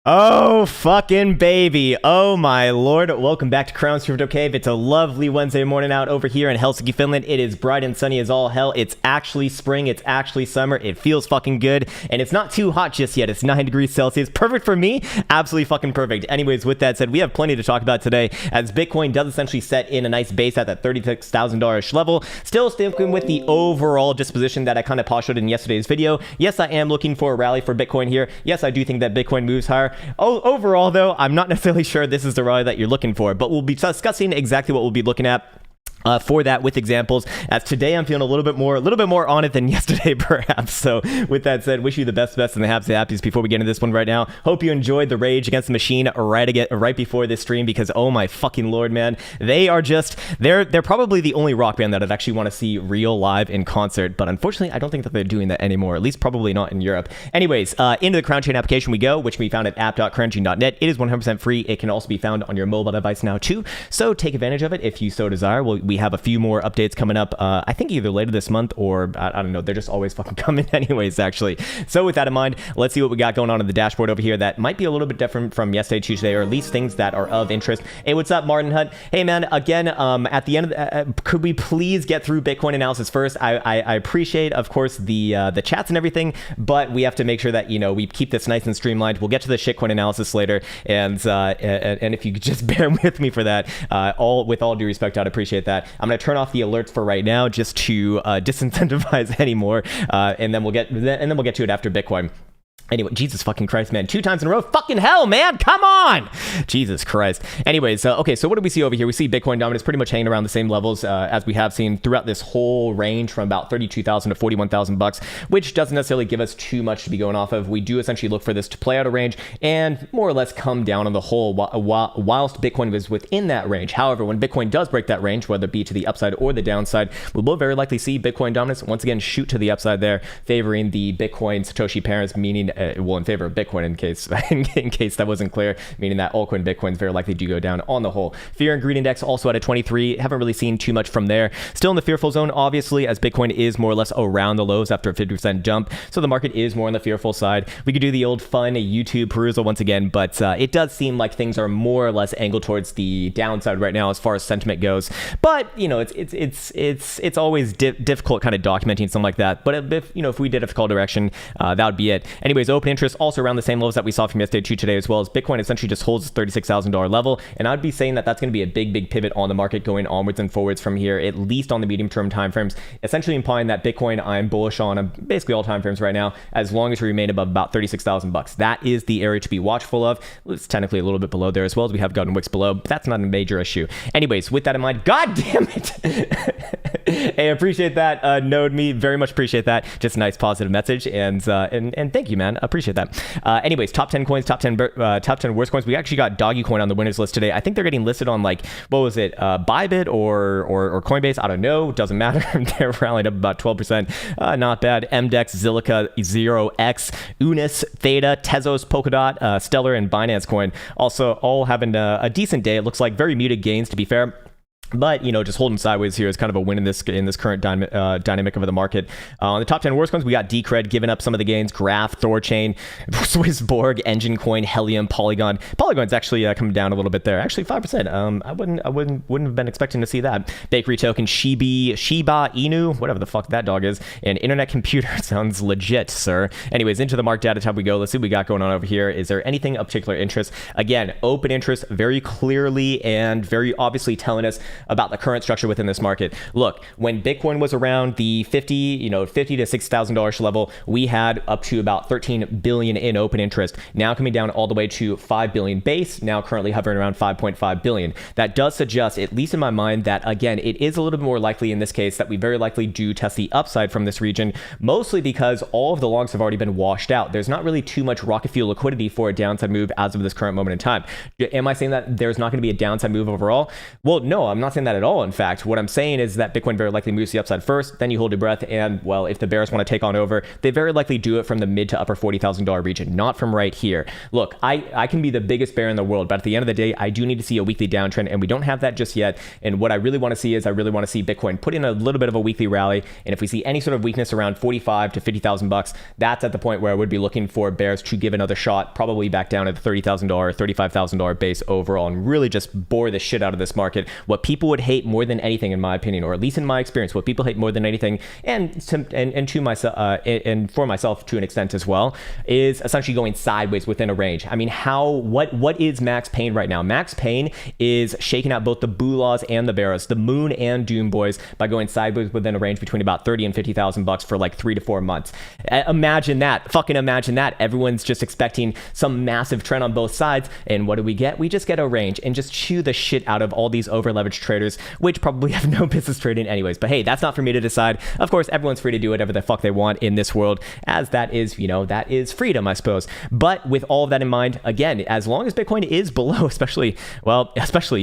Oh, fucking baby. Oh, my lord. Welcome back to Krown's Crypto Cave. It's a lovely Wednesday morning out over here in Helsinki, Finland. It is bright and sunny as all hell. It's actually spring. It's actually summer. It feels fucking good. And it's not too hot just yet. It's 9 degrees Celsius. Perfect for me. Absolutely fucking perfect. Anyways, with that said, we have plenty to talk about today as Bitcoin does essentially set in a nice base at that $36,000 level. Still sticking with the overall disposition that I kind of postulated in yesterday's video. Yes, I am looking for a rally for Bitcoin here. Yes, I do think that Bitcoin moves higher. Oh, overall, though, I'm not necessarily sure this is the rally that you're looking for, but we'll be discussing exactly what we'll be looking at for that with examples, as today I'm feeling a little bit more on it than yesterday perhaps. So with that said, wish you the best and the happiest before we get into this one right now. Hope you enjoyed the Rage Against the Machine right before this stream, because oh my fucking lord, man, they are just they're probably the only rock band that I'd actually want to see real live in concert, but unfortunately I don't think that they're doing that anymore, at least probably not in Europe. Anyways, into the Krown chain application we go, which can be found at app.krownchain.net. It is 100% free. It can also be found on your mobile device now too, so take advantage of it if you so desire. We have a few more updates coming up, I think either later this month or I don't know, they're just always fucking coming anyways actually. So with that in mind, let's see what we got going on in the dashboard over here that might be a little bit different from yesterday, Tuesday, or at least things that are of interest. Hey, what's up, Martin Hunt? Hey man, again, at the end of could we please get through Bitcoin analysis first? I appreciate, of course, the chats and everything, but we have to make sure that, you know, we keep this nice and streamlined. We'll get to the shitcoin analysis later, and if you could just bear with me for that, with all due respect, I'd appreciate that. I'm gonna turn off the alerts for right now just to disincentivize anymore, and then we'll get to it after Bitcoin. Anyway, Jesus fucking Christ, man. 2 times in a row. Fucking hell, man. Come on. Jesus Christ. Anyways, okay, so what do we see over here? We see Bitcoin dominance pretty much hanging around the same levels as we have seen throughout this whole range from about 32,000 to 41,000 bucks, which doesn't necessarily give us too much to be going off of. We do essentially look for this to play out a range and more or less come down on the whole whilst Bitcoin was within that range. However, when Bitcoin does break that range, whether it be to the upside or the downside, we will very likely see Bitcoin dominance once again shoot to the upside there, favoring the Bitcoin Satoshi pairs, meaning well, in favor of Bitcoin, in case that wasn't clear, meaning that altcoin Bitcoins very likely do go down on the whole. Fear and greed index also at a 23. Haven't really seen too much from there. Still in the fearful zone, obviously, as Bitcoin is more or less around the lows after a 50% jump. So the market is more on the fearful side. We could do the old fun YouTube perusal once again, but it does seem like things are more or less angled towards the downside right now as far as sentiment goes. But you know, it's always difficult kind of documenting something like that. But if we did have to call direction, that would be it. Anyways, open interest also around the same levels that we saw from yesterday to today, as well as Bitcoin essentially just holds the $36,000 level, and I'd be saying that that's going to be a big pivot on the market going onwards and forwards from here, at least on the medium term time frames, essentially implying that Bitcoin I'm bullish on basically all time frames right now, as long as we remain above about 36,000 bucks. That is the area to be watchful of. It's technically a little bit below there as well, as we have gotten wicks below, but that's not a major issue. Anyways, with that in mind, god damn it. Hey, appreciate that, Node Me, very much appreciate that. Just a nice positive message, and thank you, man. Appreciate that. Anyways, top 10 coins, top 10 worst coins. We actually got Doggy Coin on the winners list today. I think they're getting listed on, like, what was it, Bybit or Coinbase? I don't know. Doesn't matter. They're rallied up about 12%. Not bad. MDEX, Zilliqa, 0x, Unis, Theta, Tezos, Polkadot, Stellar, and Binance Coin also all having a decent day. It looks like very muted gains, to be fair. But, you know, just holding sideways here is kind of a win in this current dynamic of the market. On the top 10 worst coins, we got Decred giving up some of the gains, Graph, Thorchain, Swissborg, Engine Coin, Helium, Polygon. Polygon's actually coming down a little bit there, actually 5%. I wouldn't have been expecting to see that. Bakery Token, Shiba Inu, whatever the fuck that dog is, and Internet Computer. Sounds legit, sir. Anyways, into the market data tab we go. Let's see what we got going on over here. Is there anything of particular interest? Again, open interest, very clearly and very obviously telling us about the current structure within this market. Look, when Bitcoin was around the $50 to $60,000 level, we had up to about 13 billion in open interest. Now coming down all the way to 5 billion base, now currently hovering around 5.5 billion. That does suggest, at least in my mind, that again, it is a little bit more likely in this case that we very likely do test the upside from this region, mostly because all of the longs have already been washed out. There's not really too much rocket fuel liquidity for a downside move as of this current moment in time. Am I saying that there's not going to be a downside move overall? Well, no, I'm not not saying that at all. In fact, what I'm saying is that Bitcoin very likely moves to the upside first, then you hold your breath, and well, if the bears want to take on over, they very likely do it from the mid to upper $40,000 region, not from right here. Look, I can be the biggest bear in the world, but at the end of the day, I do need to see a weekly downtrend, and we don't have that just yet. And what I really want to see is I really want to see Bitcoin put in a little bit of a weekly rally, and if we see any sort of weakness around 45 to 50,000 bucks, that's at the point where I would be looking for bears to give another shot, probably back down at the $30,000, $35,000 base overall, and really just bore the shit out of this market. What people would hate more than anything, in my opinion, or at least in my experience, what people hate more than anything, and to myself, and for myself to an extent as well, is essentially going sideways within a range. I mean, what is max pain right now? Max pain is shaking out both the Boolaws and the Bears, the Moon and Doom boys, by going sideways within a range between about 30 and 50,000 bucks for like 3 to 4 months. Imagine that. Fucking imagine that. Everyone's just expecting some massive trend on both sides, and what do we get? We just get a range and just chew the shit out of all these over leveraged traders, which probably have no business trading anyways. But hey, that's not for me to decide. Of course, everyone's free to do whatever the fuck they want in this world, as that is, you know, that is freedom, I suppose. But with all of that in mind, again, as long as Bitcoin is below, especially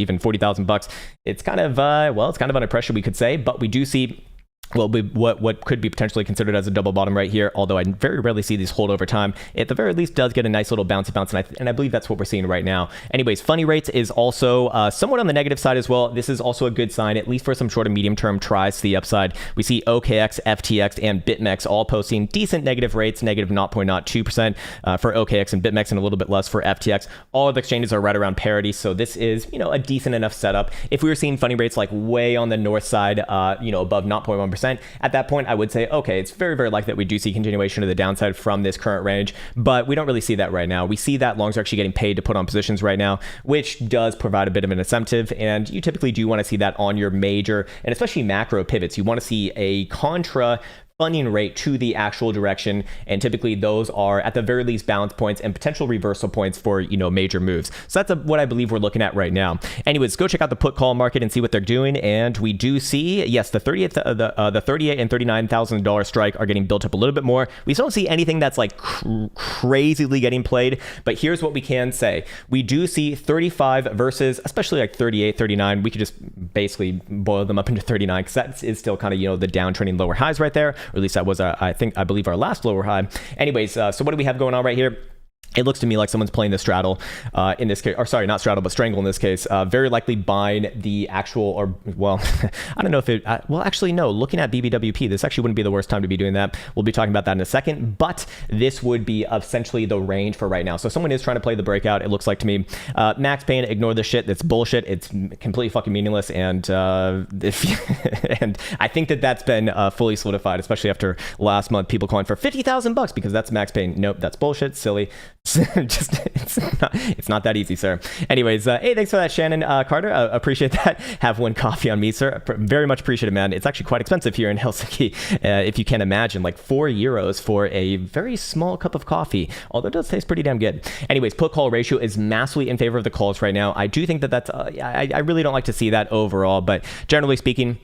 even 40,000 bucks, it's kind of it's kind of under pressure, we could say. But we do see what could be potentially considered as a double bottom right here, although I very rarely see these hold over time. At the very least, does get a nice little bounce, and I believe that's what we're seeing right now. Anyways, funny rates is also somewhat on the negative side as well. This is also a good sign, at least for some short and medium term tries to the upside. We see OKX, FTX, and BitMEX all posting decent negative rates, negative 0.02% for OKX and BitMEX, and a little bit less for FTX. All of the exchanges are right around parity, so this is, you know, a decent enough setup. If we were seeing funny rates like way on the north side, above 0.1%, at that point, I would say, okay, it's very, very likely that we do see continuation to the downside from this current range, but we don't really see that right now. We see that longs are actually getting paid to put on positions right now, which does provide a bit of an incentive, and you typically do want to see that on your major and especially macro pivots. You want to see a contra funding rate to the actual direction, and typically those are at the very least balance points and potential reversal points for, you know, major moves. So that's what I believe we're looking at right now. Anyways, go check out the put call market and see what they're doing, and we do see, yes, the 38 and $39,000 strike are getting built up a little bit more. We don't see anything that's like crazily getting played, but here's what we can say. We do see 35 versus especially like 38, 39. We could just basically boil them up into 39 because that is still kind of, you know, the downtrending lower highs right there. Or at least that was, I believe, our last lower high. Anyways, so what do we have going on right here? It looks to me like someone's playing the straddle in this case, or sorry, not straddle, but strangle in this case. Very likely buying the actual, or well, I don't know if it, well, actually, no, looking at BBWP, this actually wouldn't be the worst time to be doing that. We'll be talking about that in a second, but this would be essentially the range for right now. So someone is trying to play the breakout, it looks like to me. Max Payne, ignore this shit. That's bullshit. It's completely fucking meaningless. And and I think that that's been fully solidified, especially after last month, people calling for 50,000 bucks because that's Max Payne. Nope, that's bullshit, silly. It's not that easy, sir. Anyways, hey, thanks for that, Shannon Carter. Appreciate that. Have one coffee on me, sir. Very much appreciate it, man. It's actually quite expensive here in Helsinki, if you can imagine, like €4 for a very small cup of coffee, although it does taste pretty damn good. Anyways, put call ratio is massively in favor of the calls right now. I do think that that's I really don't like to see that overall, but generally speaking,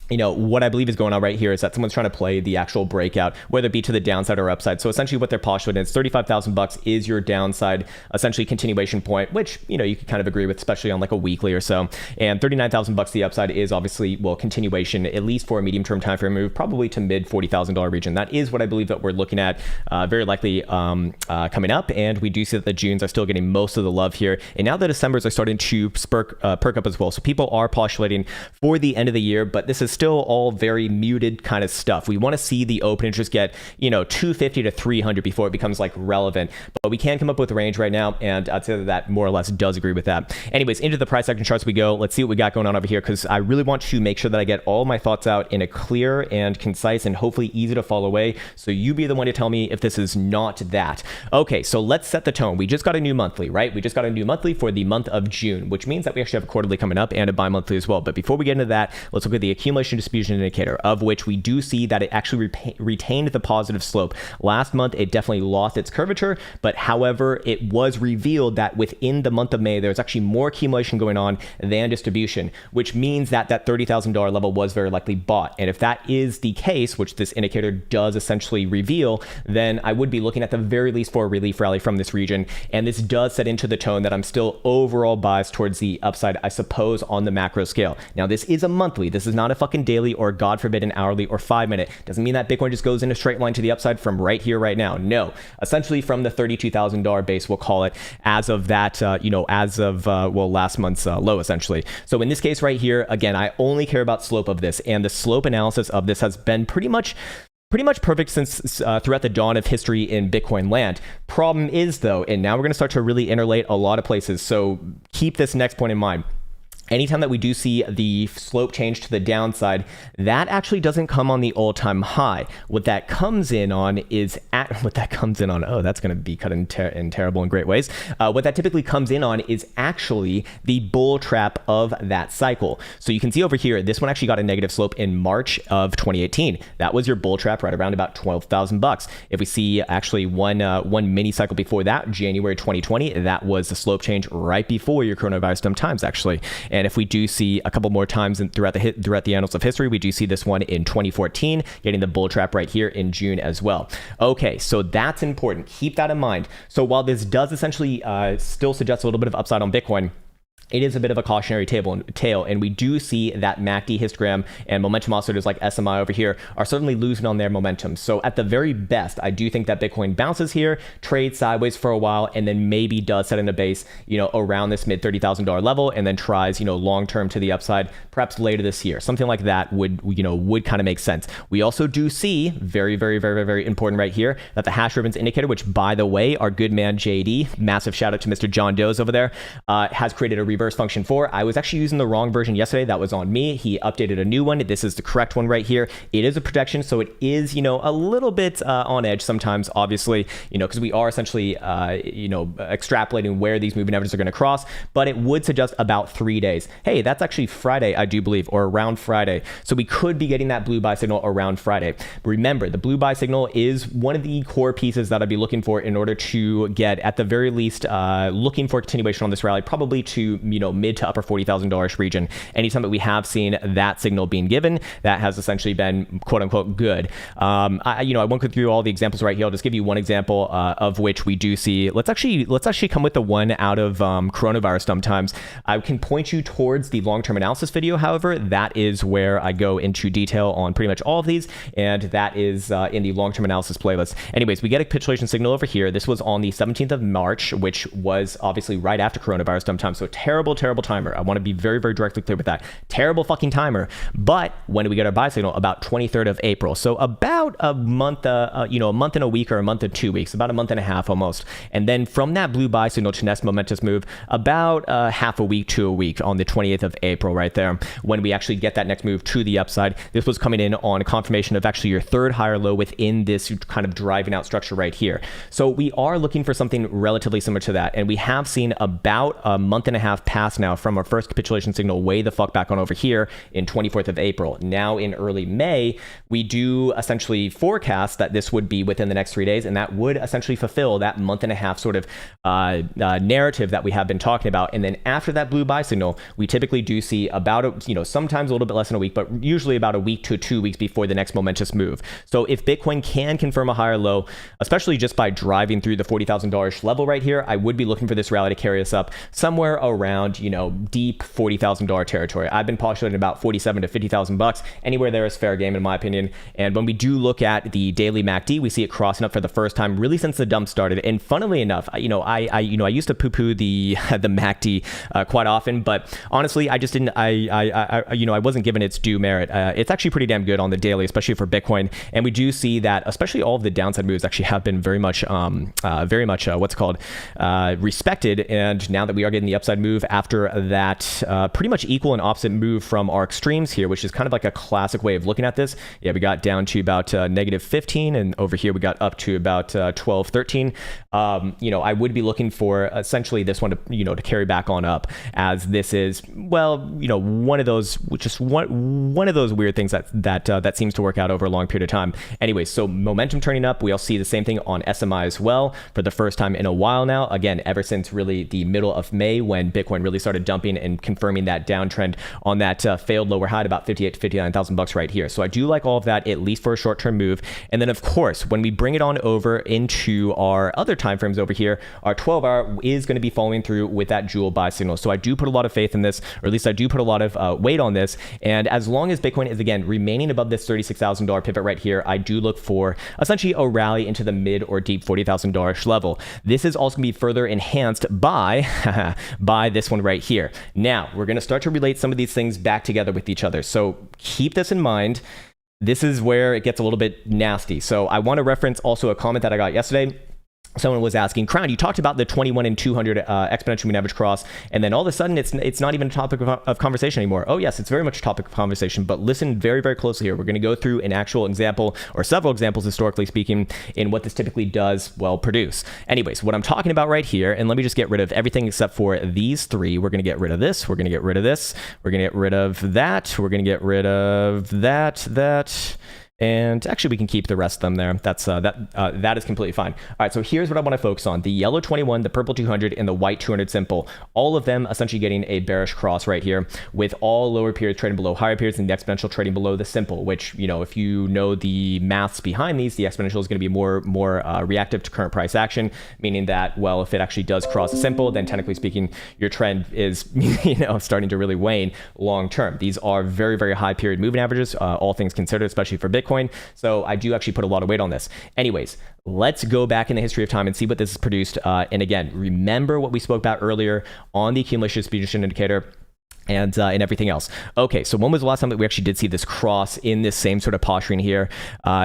you know, what I believe is going on right here is that someone's trying to play the actual breakout, whether it be to the downside or upside. So essentially what they're postulating is 35,000 bucks is your downside, essentially continuation point, which, you know, you could kind of agree with, especially on like a weekly or so. And 39,000 bucks the upside is obviously, well, continuation, at least for a medium-term time frame move, probably to mid $40,000 region. That is what I believe that we're looking at very likely coming up. And we do see that the Junes are still getting most of the love here. And now the Decembers are starting to perk up as well. So people are postulating for the end of the year, but this is still all very muted kind of stuff. We want to see the open interest get, you know, 250 to 300 before it becomes like relevant, but we can come up with a range right now, and I'd say that more or less does agree with that. Anyways, into the price action charts we go. Let's see what we got going on over here, because I really want to make sure that I get all my thoughts out in a clear and concise and hopefully easy to follow way, so you be the one to tell me if this is not that. Okay, so let's set the tone. We just got a new monthly, right? We just got a new monthly for the month of June, which means that we actually have a quarterly coming up and a bi-monthly as well. But before we get into that, let's look at the accumulation accumulation distribution indicator, of which we do see that it actually retained the positive slope. Last month, it definitely lost its curvature, but however, it was revealed that within the month of May, there's actually more accumulation going on than distribution, which means that that $30,000 level was very likely bought. And if that is the case, which this indicator does essentially reveal, then I would be looking at the very least for a relief rally from this region. And this does set into the tone that I'm still overall biased towards the upside, I suppose, on the macro scale. Now, this is a monthly. This is not a fucking daily or, God forbid, an hourly or 5-minute. Doesn't mean that Bitcoin just goes in a straight line to the upside from right here, right now. No, essentially from the $32,000 base, we'll call it, as of that, well, last month's low, essentially. So in this case right here, again, I only care about slope of this, and the slope analysis of this has been pretty much perfect since throughout the dawn of history in Bitcoin land. Problem is, though, and now we're going to start to really interrelate a lot of places, so keep this next point in mind. Anytime that we do see the slope change to the downside, that actually doesn't come on the all-time high. What that comes in on, oh, that's going to be cut in terrible and great ways. What that typically comes in on is actually the bull trap of that cycle. So you can see over here, this one actually got a negative slope in March of 2018. That was your bull trap right around about $12,000. If we see actually one mini cycle before that, January 2020, that was the slope change right before your coronavirus dumb times, actually. And if we do see a couple more times throughout the annals of history, we do see this one in 2014, getting the bull trap right here in June as well. Okay, so that's important. Keep that in mind. So while this does essentially still suggest a little bit of upside on Bitcoin, it is a bit of a cautionary tale, and we do see that MACD histogram and momentum oscillators like SMI over here are certainly losing on their momentum. So at the very best, I do think that Bitcoin bounces here, trades sideways for a while, and then maybe does set in a base, around this mid $30,000 level, and then tries, long term to the upside, perhaps later this year. Something like that would kind of make sense. We also do see, very, very, very, very important right here, that the hash ribbons indicator, which by the way, our good man JD, massive shout out to Mr. John Doe's over there, has created a reverse function for. I was actually using the wrong version yesterday. That was on me. He updated a new one. This is the correct one right here. It is a projection, so it is, a little bit on edge sometimes, obviously, because we are essentially, extrapolating where these moving averages are going to cross, but it would suggest about 3 days. Hey, that's actually Friday, I do believe, or around Friday. So we could be getting that blue buy signal around Friday. Remember, the blue buy signal is one of the core pieces that I'd be looking for in order to get, at the very least, looking for continuation on this rally, probably to mid to upper $40,000 region. Anytime that we have seen that signal being given, that has essentially been quote unquote good. I won't go through all the examples right here. I'll just give you one example of which we do see. Let's actually come with the one out of coronavirus sometimes. I can point you towards the long-term analysis video. However, that is where I go into detail on pretty much all of these, and that is in the long-term analysis playlist. Anyways, we get a capitulation signal over here. This was on the 17th of March, which was obviously right after coronavirus dumb time. So terrible timer. I want to be very, very directly clear with that. Terrible fucking timer. But when do we get our buy signal? About 23rd of April. So about a month, a month and a week, or a month and 2 weeks, about a month and a half almost. And then from that blue buy signal to next momentous move, about half a week to a week on the 28th of April right there, when we actually get that next move to the upside. This was coming in on confirmation of actually your third higher low within this kind of driving out structure right here. So we are looking for something relatively similar to that. And we have seen about a month and a half pass now from our first capitulation signal way the fuck back on over here in 24th of April. Now in early May, we do essentially forecast that this would be within the next 3 days, and that would essentially fulfill that month and a half sort of narrative that we have been talking about. And then after that blue buy signal, we typically do see about, sometimes a little bit less than a week, but usually about a week to 2 weeks before the next momentous move. So if Bitcoin can confirm a higher low, especially just by driving through the $40,000 level right here, I would be looking for this rally to carry us up somewhere around, deep $40,000 territory. I've been postulating about $47,000 to $50,000. Anywhere there is fair game in my opinion. And when we do look at the daily MACD, we see it crossing up for the first time really since the dump started. And funnily enough, I used to poo-poo the MACD quite often, but honestly, I just didn't. I wasn't given its due merit. It's actually pretty damn good on the daily, especially for Bitcoin. And we do see that, especially all of the downside moves actually have been very much respected. And now that we are getting the upside move move after that pretty much equal and opposite move from our extremes here, which is kind of like a classic way of looking at this. Yeah, we got down to about negative 15, and over here we got up to about 12, 13. I would be looking for essentially this one to, to carry back on up, as this is, well, one of those, just one of those weird things that seems to work out over a long period of time. Anyway, so momentum turning up. We'll see the same thing on SMI as well for the first time in a while now. Again, ever since really the middle of May, when Bitcoin really started dumping and confirming that downtrend on that failed lower high at about 58 to 59,000 bucks right here. So I do like all of that, at least for a short-term move. And then of course, when we bring it on over into our other timeframes over here, our 12-hour is going to be following through with that jewel buy signal. So I do put a lot of faith in this, or at least I do put a lot of weight on this. And as long as Bitcoin is, again, remaining above this $36,000 pivot right here, I do look for essentially a rally into the mid or deep $40,000 level. This is also going to be further enhanced by by this one right here. Now we're going to start to relate some of these things back together with each other, so keep this in mind. This is where it gets a little bit nasty. So I want to reference also a comment that I got yesterday. Someone was asking, Krown, you talked about the 21 and 200 exponential mean average cross, and then all of a sudden it's not even a topic of conversation anymore. Oh yes, it's very much a topic of conversation, but listen very, very closely here. We're going to go through an actual example, or several examples historically speaking, in what this typically does, well, produce. Anyways, what I'm talking about right here, and let me just get rid of everything except for these three. We're going to get rid of this, we're going to get rid of this, we're going to get rid of that, we're going to get rid of that, and actually we can keep the rest of them there. That is completely fine. All right, so here's what I want to focus on: the yellow 21, the purple 200, and the white 200 simple. All of them essentially getting a bearish cross right here, with all lower periods trading below higher periods and the exponential trading below the simple, which, if you know the maths behind these, the exponential is going to be more reactive to current price action, meaning that, well, if it actually does cross a simple, then technically speaking, your trend is, starting to really wane long term. These are very, very high period moving averages, all things considered, especially for Bitcoin. So I do actually put a lot of weight on this. Anyways, let's go back in the history of time and see what this has produced. And again, remember what we spoke about earlier on the accumulation distribution indicator and everything else. Okay, so when was the last time that we actually did see this cross in this same sort of posturing here?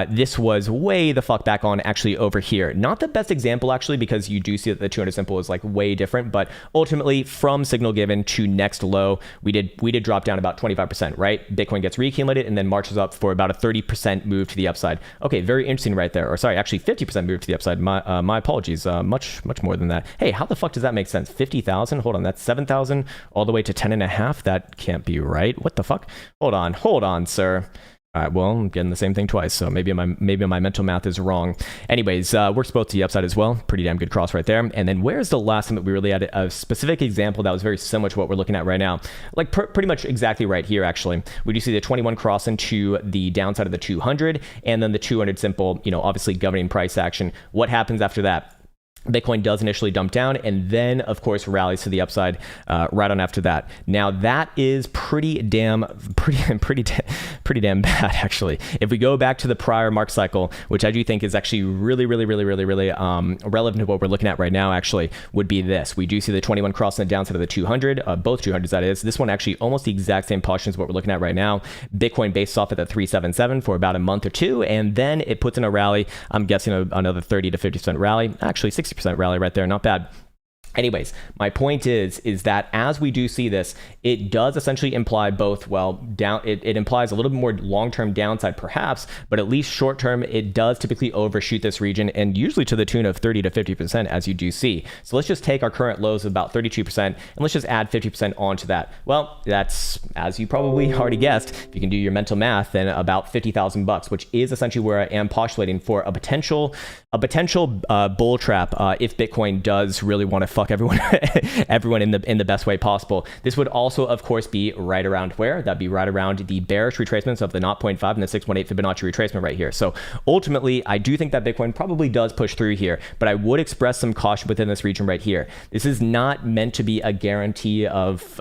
This was way the fuck back on actually over here. Not the best example actually, because you do see that the 200 simple is like way different, but ultimately from signal given to next low, we did drop down about 25%, right? Bitcoin gets reaccumulated and then marches up for about a 30% move to the upside. Okay, very interesting right there. Or sorry, actually 50% move to the upside. My apologies, much more than that. Hey, how the fuck does that make sense? 50,000, hold on, that's 7,000 all the way to 10.5. That can't be right. What the fuck? Hold on, sir. All right, well, I'm getting the same thing twice, so maybe my mental math is wrong. Anyways, works both to the upside as well. Pretty damn good cross right there. And then where's the last time that we really had a specific example that was very similar to what we're looking at right now? Like pretty much exactly right here, actually. We do see the 21 cross into the downside of the 200, and then the 200 simple, obviously governing price action. What happens after that? Bitcoin does initially dump down and then, of course, rallies to the upside right on after that. Now, that is pretty damn bad, actually. If we go back to the prior mark cycle, which I do think is actually really relevant to what we're looking at right now, actually, would be this. We do see the 21 crossing the downside of the 200, both 200s, that is. This one actually almost the exact same posture as what we're looking at right now. Bitcoin based off at the 377 for about a month or two, and then it puts in a rally. I'm guessing another 30 to 50% rally. Actually, 60% rally right there, not bad. Anyways, my point is that as we do see this, it does essentially imply both, well, it implies a little bit more long-term downside perhaps, but at least short-term, it does typically overshoot this region, and usually to the tune of 30 to 50%, as you do see. So let's just take our current lows of about 32%, and let's just add 50% onto that. Well, that's, as you probably already guessed, if you can do your mental math, then about 50,000 bucks, which is essentially where I am postulating for a potential bull trap if Bitcoin does really want to fuck everyone in the best way possible. This would also, of course, be right around where? That'd be right around the bearish retracements of the 0.5 and the 618 Fibonacci retracement right here. So ultimately, I do think that Bitcoin probably does push through here, but I would express some caution within this region right here. This is not meant to be a guarantee of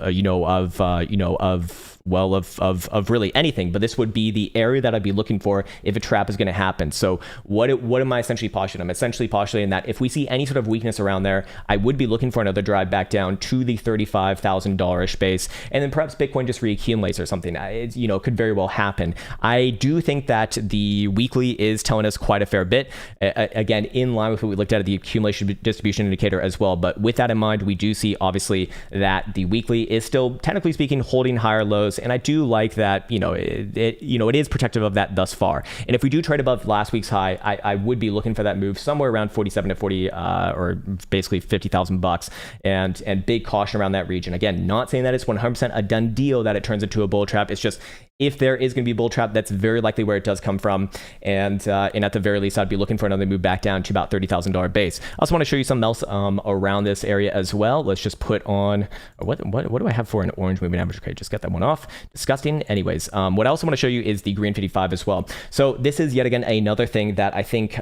really anything, but this would be the area that I'd be looking for if a trap is going to happen. So what am I essentially postulating? I'm essentially postulating that if we see any sort of weakness around there, I would be looking for another drive back down to the $35,000-ish base, and then perhaps Bitcoin just reaccumulates or something. It, could very well happen. I do think that the weekly is telling us quite a fair bit. Again, in line with what we looked at the accumulation distribution indicator as well. But with that in mind, we do see obviously that the weekly is still, technically speaking, holding higher lows, and I do like that. It is protective of that thus far. And if we do trade above last week's high, I would be looking for that move somewhere around 47 to 40, or basically $50,000, and big caution around that region. Again, not saying that it's 100% a done deal that it turns into a bull trap. It's just, if there is going to be a bull trap, that's very likely where it does come from. And at the very least, I'd be looking for another move back down to about $30,000 base. I also want to show you something else around this area as well. Let's just put on, what do I have for an orange moving average? Okay, just get that one off. Disgusting. Anyways, what I also want to show you is the green 55 as well. So this is yet again another thing that I think,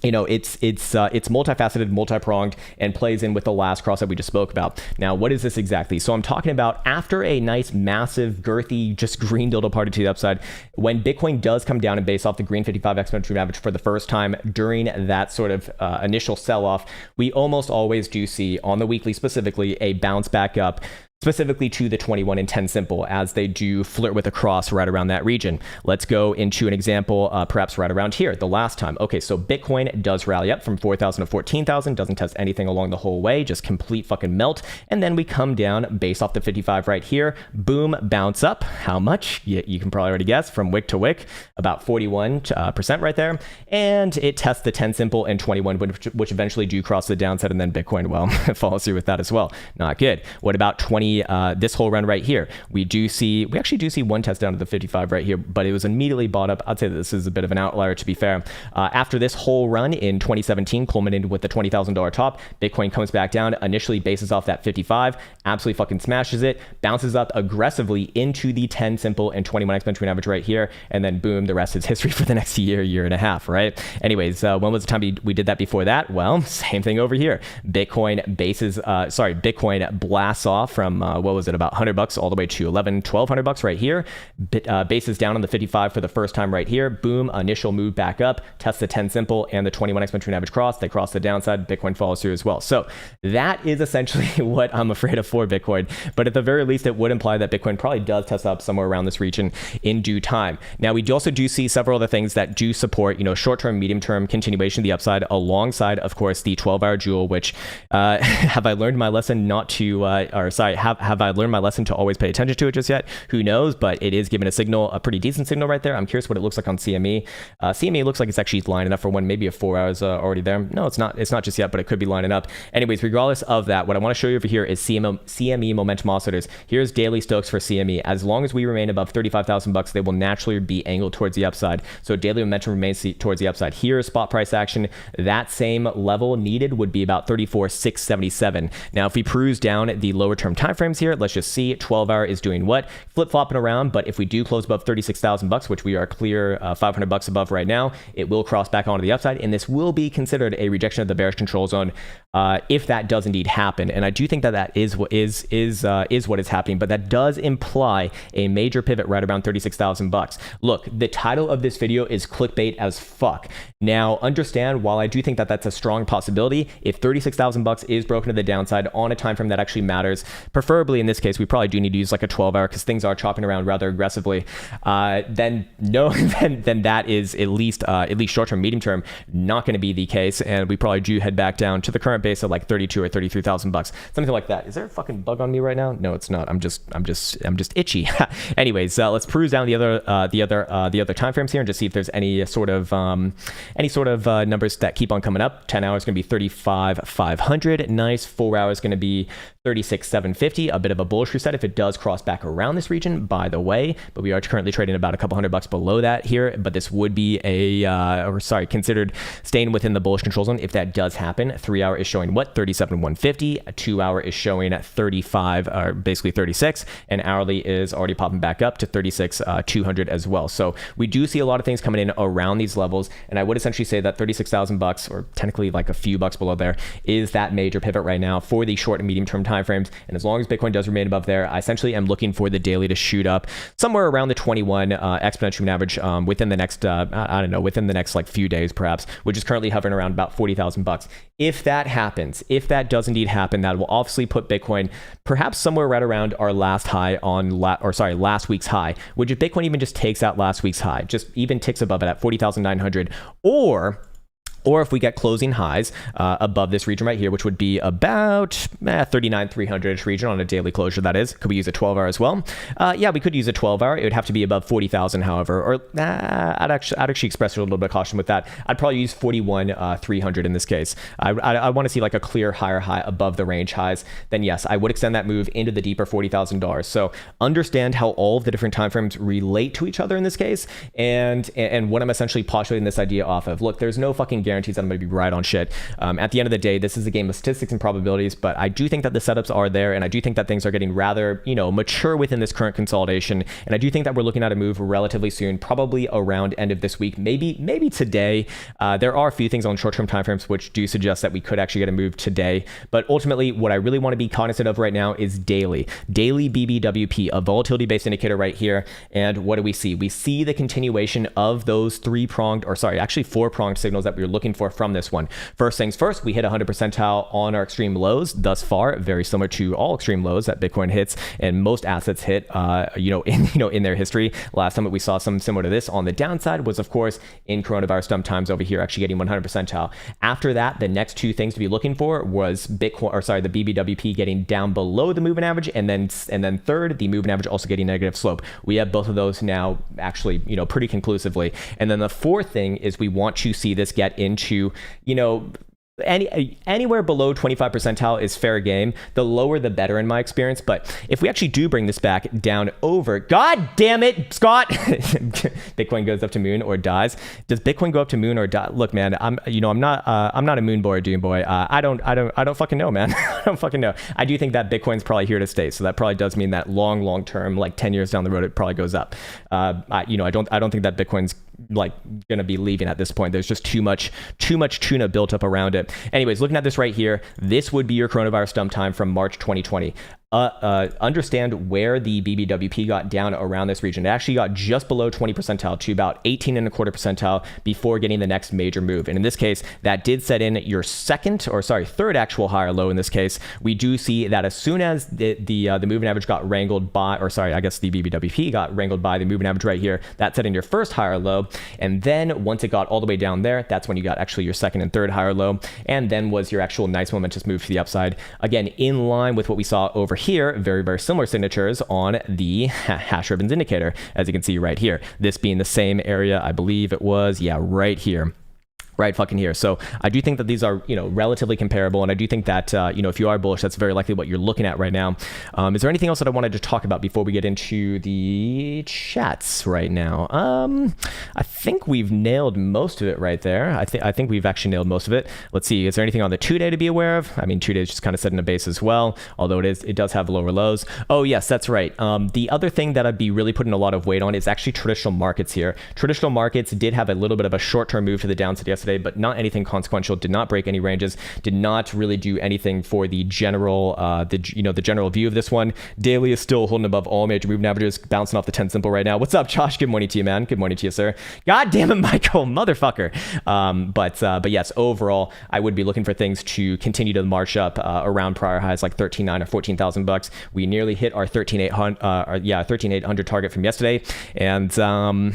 it's multifaceted, multi-pronged, and plays in with the last cross that we just spoke about. Now, what is this exactly? So I'm talking about after a nice, massive, girthy, just green dildo party to the upside, when Bitcoin does come down and base off the green 55 exponential average for the first time during that sort of initial sell-off, we almost always do see, on the weekly specifically, a bounce back up, specifically to the 21 and 10 simple, as they do flirt with a cross right around that region. Let's go into an example, perhaps right around here, the last time. Okay, so Bitcoin does rally up from 4,000 to 14,000, doesn't test anything along the whole way, just complete fucking melt. And then we come down, base off the 55 right here, boom, bounce up. How much? You can probably already guess, from wick to wick, about 41% right there. And it tests the 10 simple and 21, which eventually do cross the downside, and then Bitcoin, well, follows through with that as well. Not good. What about 20? This whole run right here, we actually do see one test down to the 55 right here, but it was immediately bought up. I'd say that this is a bit of an outlier, to be fair. After this whole run in 2017 culminated with the $20,000 top, Bitcoin comes back down, initially bases off that 55, absolutely fucking smashes it, bounces up aggressively into the 10 simple and 21 exponential average right here, and then boom, the rest is history for the next year and a half, right? Anyways, when was the time we did that before that? Well, same thing over here. Bitcoin blasts off from what was it, about $100 all the way to $1,200 right here. Bases down on the 55 for the first time right here. Boom, initial move back up, test the 10 simple and the 21 exponential average cross. They cross the downside. Bitcoin follows through as well. So that is essentially what I'm afraid of for Bitcoin. But at the very least, it would imply that Bitcoin probably does test up somewhere around this region in due time. Now, we also do see several other things that do support, short-term, medium-term continuation of the upside, alongside, of course, the 12-hour jewel, which have I learned my lesson not to, have I learned my lesson to always pay attention to it just yet? Who knows, but it is giving a signal, a pretty decent signal right there. I'm curious what it looks like on CME. CME looks like it's actually lining up for one, maybe a 4 hours already there. No, it's not just yet, but it could be lining up. Anyways, regardless of that, what I want to show you over here is CME momentum oscillators. Here's daily Stokes for CME. As long as we remain above $35,000, they will naturally be angled towards the upside. So daily momentum remains towards the upside. Here, spot price action, that same level needed would be about 34,677. Now, if we peruse down the lower term timeframes here, let's just see 12-hour is doing what? Flip-flopping around, but if we do close above $36,000, which we are clear $500 above right now, it will cross back onto the upside, and this will be considered a rejection of the bearish control zone if that does indeed happen. And I do think that is what is happening, but that does imply a major pivot right around $36,000. Look, the title of this video is clickbait as fuck. Now, understand, while I do think that that's a strong possibility, if $36,000 is broken to the downside on a time frame that actually matters, preferably in this case, we probably do need to use like a 12-hour because things are chopping around rather aggressively. Then that is at least short-term, medium-term, not going to be the case, and we probably do head back down to the current base of like $32,000 or $33,000, something like that. Is there a fucking bug on me right now? No, it's not. I'm just itchy. Anyways, let's peruse down the other time frames here and just see if there's any sort of numbers that keep on coming up. 10 hours going to be 35,500. Nice. 4 hours going to be 36,750. A bit of a bullish reset if it does cross back around this region, by the way, but we are currently trading about a couple $100 below that here, but this would be considered staying within the bullish control zone if that does happen. 3 hour is showing what? 37,150. A 2 hour is showing at 35, or basically 36, and hourly is already popping back up to 36,200 as well. So we do see a lot of things coming in around these levels, and I would essentially say that $36,000, or technically like a few bucks below there, is that major pivot right now for the short and medium term time timeframes. And as long as Bitcoin does remain above there, I essentially am looking for the daily to shoot up somewhere around the 21 exponential moving average within the next, I don't know, within the next like few days perhaps, which is currently hovering around about 40,000 bucks. If that happens, if that does indeed happen, that will obviously put Bitcoin perhaps somewhere right around our last high on last week's high, which if Bitcoin even just takes out last week's high, just even ticks above it at 40,900, or if we get closing highs above this region right here, which would be about 39,300-ish region on a daily closure, that is. Could we use a 12-hour as well? Yeah, we could use a 12-hour. It would have to be above 40,000, however. Or I'd actually express a little bit of caution with that. I'd probably use 41,300 in this case. I want to see like a clear higher high above the range highs. Then yes, I would extend that move into the deeper $40,000. So understand how all of the different timeframes relate to each other in this case, and what I'm essentially postulating this idea off of. Look, there's no fucking guarantee that I'm going to be right on shit. At the end of the day, this is a game of statistics and probabilities, but I do think that the setups are there, and I do think that things are getting rather, mature within this current consolidation, and I do think that we're looking at a move relatively soon, probably around end of this week, maybe today. There are a few things on short-term timeframes which do suggest that we could actually get a move today, but ultimately, what I really want to be cognizant of right now is daily BBWP, a volatility-based indicator right here, and what do we see? We see the continuation of those four-pronged signals that we were looking for from this one. First things first, we hit 100 percentile on our extreme lows thus far, very similar to all extreme lows that Bitcoin hits and most assets hit, in their history. Last time that we saw something similar to this on the downside was, of course, in coronavirus dump times over here, actually getting 100 percentile. After that, the next two things to be looking for was the BBWP getting down below the moving average, and then third, the moving average also getting negative slope. We have both of those now actually, pretty conclusively. And then the fourth thing is we want to see this get into, anywhere below 25 percentile is fair game. The lower the better in my experience, but if we actually do bring this back down over, god damn it, Scott, Bitcoin goes up to moon or dies. Does Bitcoin go up to moon or die? Look, man, I'm not a moon boy or doom boy. I don't fucking know, man. I don't fucking know. I do think that Bitcoin's probably here to stay, so that probably does mean that long term, like 10 years down the road, it probably goes up. I don't think that Bitcoin's like gonna be leaving at this point. There's just too much tuna built up around it. Anyways, looking at this right here, this would be your coronavirus dump time from March 2020. Understand where the BBWP got down around this region. It actually got just below 20 percentile to about 18.25 percentile before getting the next major move. And in this case, that did set in your third actual higher low. In this case, we do see that as soon as the moving average got wrangled by, the BBWP got wrangled by the moving average right here, that set in your first higher low. And then once it got all the way down there, that's when you got actually your second and third higher low. And then was your actual nice momentous move to the upside. Again, in line with what we saw over here, very similar signatures on the hash ribbons indicator, as you can see right here. This being the same area, I believe it was, right here. Right fucking here. So I do think that these are, relatively comparable. And I do think that, if you are bullish, that's very likely what you're looking at right now. Is there anything else that I wanted to talk about before we get into the chats right now? I think we've nailed most of it right there. I think we've actually nailed most of it. Let's see. Is there anything on the 2-day to be aware of? I mean, 2 days just kind of setting a base as well, although it does have lower lows. Oh yes, that's right. The other thing that I'd be really putting a lot of weight on is actually traditional markets here. Traditional markets did have a little bit of a short-term move to the downside yesterday, but not anything consequential, did not break any ranges, did not really do anything for the general the general view of this one. Daily is still holding above all major moving averages, bouncing off the 10 simple right now. What's up, Josh? Good morning to you, man. Good morning to you, sir. God damn it, Michael, motherfucker. But yes, overall, I would be looking for things to continue to march up around prior highs like 13,900 or 14,000 bucks. We nearly hit our 13,800 target from yesterday, and so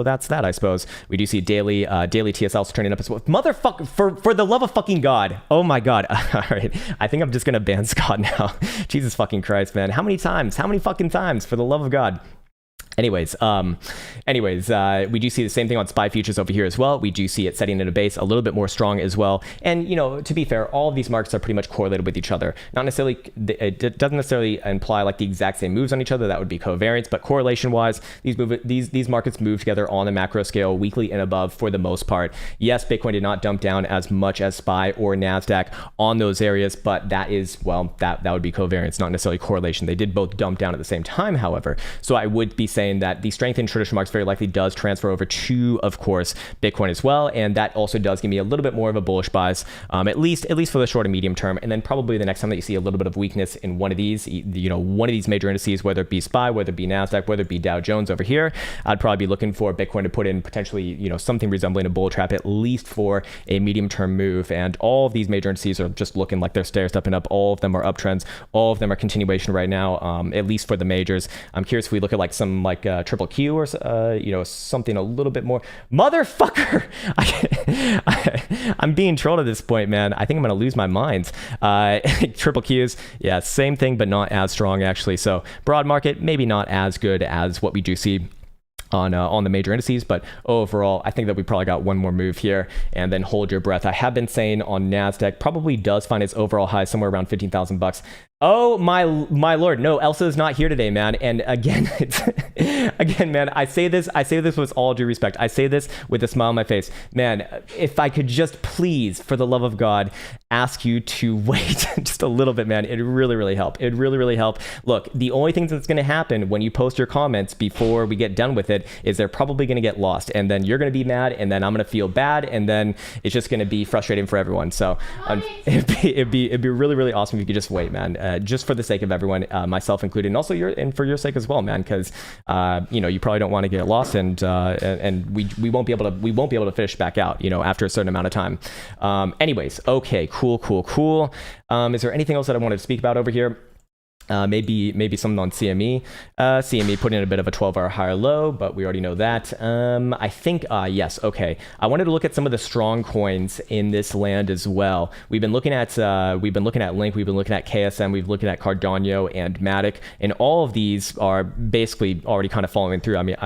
that's that, I suppose. We do see daily TSLs turning up as well. Motherfucker, for the love of fucking God. Oh my God. All right. I think I'm just going to ban Scott now. Jesus fucking Christ, man. How many times? How many fucking times? For the love of God. Anyways, we do see the same thing on SPY futures over here as well. We do see it setting in a base a little bit more strong as well. And, to be fair, all of these markets are pretty much correlated with each other. Not necessarily, it doesn't necessarily imply like the exact same moves on each other. That would be covariance, but correlation-wise, these markets move together on the macro scale weekly and above for the most part. Yes, Bitcoin did not dump down as much as SPY or NASDAQ on those areas, but that is, well, that would be covariance, not necessarily correlation. They did both dump down at the same time, however. So I would be saying saying that the strength in traditional markets very likely does transfer over to, of course, Bitcoin as well, and that also does give me a little bit more of a bullish bias, at least for the short and medium term. And then probably the next time that you see a little bit of weakness in one of these, one of these major indices, whether it be SPY, whether it be NASDAQ, whether it be Dow Jones over here, I'd probably be looking for Bitcoin to put in potentially, something resembling a bull trap, at least for a medium term move. And all of these major indices are just looking like they're stair stepping up. All of them are uptrends. All of them are continuation right now, at least for the majors. I'm curious if we look at like some like triple Q or something a little bit more. Motherfucker! I'm being trolled at this point, man. I think I'm gonna lose my mind. Triple Qs, yeah, same thing, but not as strong actually. So broad market, maybe not as good as what we do see on the major indices, but overall I think that we probably got one more move here and then hold your breath. I have been saying on NASDAQ probably does find its overall high somewhere around 15,000 bucks. Oh my lord, no, Elsa is not here today, man. And again, again, man, I say this with all due respect. I say this with a smile on my face. Man, if I could just please, for the love of God, ask you to wait just a little bit, man. It'd really help. It'd really help. Look, the only thing that's going to happen when you post your comments before we get done with it is they're probably going to get lost, and then you're going to be mad, and then I'm going to feel bad, and then it's just going to be frustrating for everyone. So it'd be really awesome if you could just wait, man. Just for the sake of everyone, myself included, and also for your sake as well, man, because you probably don't want to get lost, and we won't be able to fish back out, after a certain amount of time. Anyways, okay, cool. Is there anything else that I wanted to speak about over here? Maybe something on CME. CME put in a bit of a 12-hour higher low, but we already know that. I think, yes, okay. I wanted to look at some of the strong coins in this land as well. We've been looking at Link, we've been looking at KSM, we've been looking at Cardano and Matic, and all of these are basically already kind of following through. I mean,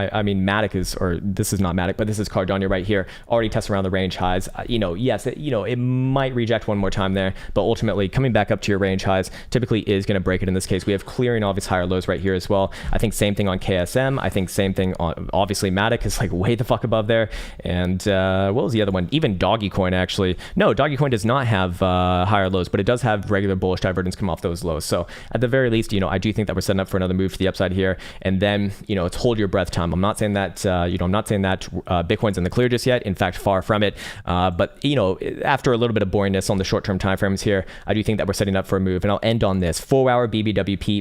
Matic is, or this is not Matic, but this is Cardano right here, already testing around the range highs. Yes, it might reject one more time there, but ultimately coming back up to your range highs typically is going to break it in this case. We have clearing all these higher lows right here as well. I think same thing on KSM. I think same thing on, obviously, Matic is like way the fuck above there. And what was the other one? Even Doggycoin, actually. No, Doggycoin does not have higher lows, but it does have regular bullish divergence come off those lows. So at the very least, I do think that we're setting up for another move to the upside here. And then, it's hold your breath time. I'm not saying that, I'm not saying that Bitcoin's in the clear just yet. In fact, far from it. But, after a little bit of boringness on the short-term timeframes here, I do think that we're setting up for a move. And I'll end on this. 4-hour BBWP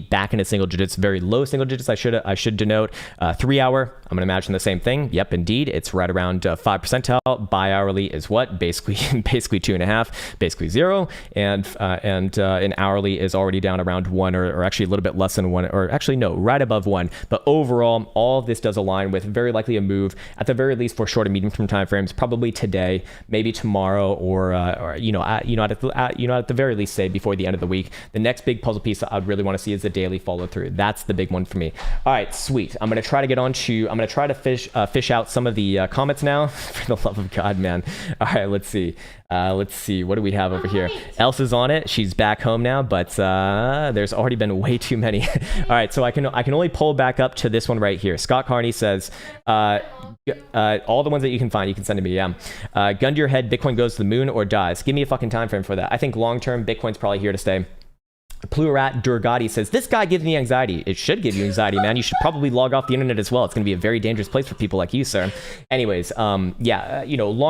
back into single digits, very low single digits, I should denote. 3-hour, I'm going to imagine the same thing. Yep, indeed. It's right around 5 percentile. Bi-hourly is what? Basically 2.5, basically 0. And an hourly is already down around 1, or actually a little bit less than 1, or actually no, right above 1. But overall, all of this does align with very likely a move, at the very least for short and medium term time frames, probably today, maybe tomorrow, or at the very least, say before the end of the week. The next big puzzle piece I'd really want to see is the daily follow through. That's the big one for me. All right, sweet. I'm going to try to fish out some of the comments now. For the love of God, man. All right, let's see. What do we have over here? Elsa's on it. She's back home now, but there's already been way too many. All right, so I can only pull back up to this one right here. Scott Carney says, all the ones that you can find, you can send to me. Yeah. Gun to your head, Bitcoin goes to the moon or dies. Give me a fucking time frame for that. I think long term, Bitcoin's probably here to stay. Plurat Durgati says, this guy gives me anxiety. It should give you anxiety, man. You should probably log off the internet as well. It's going to be a very dangerous place for people like you, sir. Anyways, long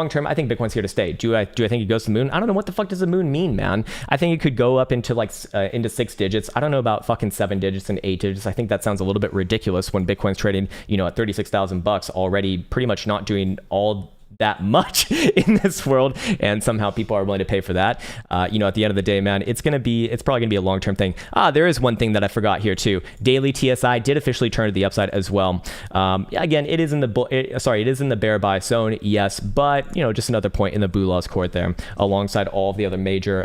term, I think Bitcoin's here to stay. Do I think it goes to the moon? I don't know. What the fuck does the moon mean, man? I think it could go up into into 6 digits. I don't know about fucking 7 digits and 8 digits. I think that sounds a little bit ridiculous when Bitcoin's trading, at 36,000 bucks already, pretty much not doing all that much in this world, and somehow people are willing to pay for that. At the end of the day, man, it's probably gonna be a long-term thing. There is one thing that I forgot here too. Daily TSI did officially turn to the upside as well. Again, it is in the bear buy zone, yes, but just another point in the Bulaw's court there, alongside all of the other major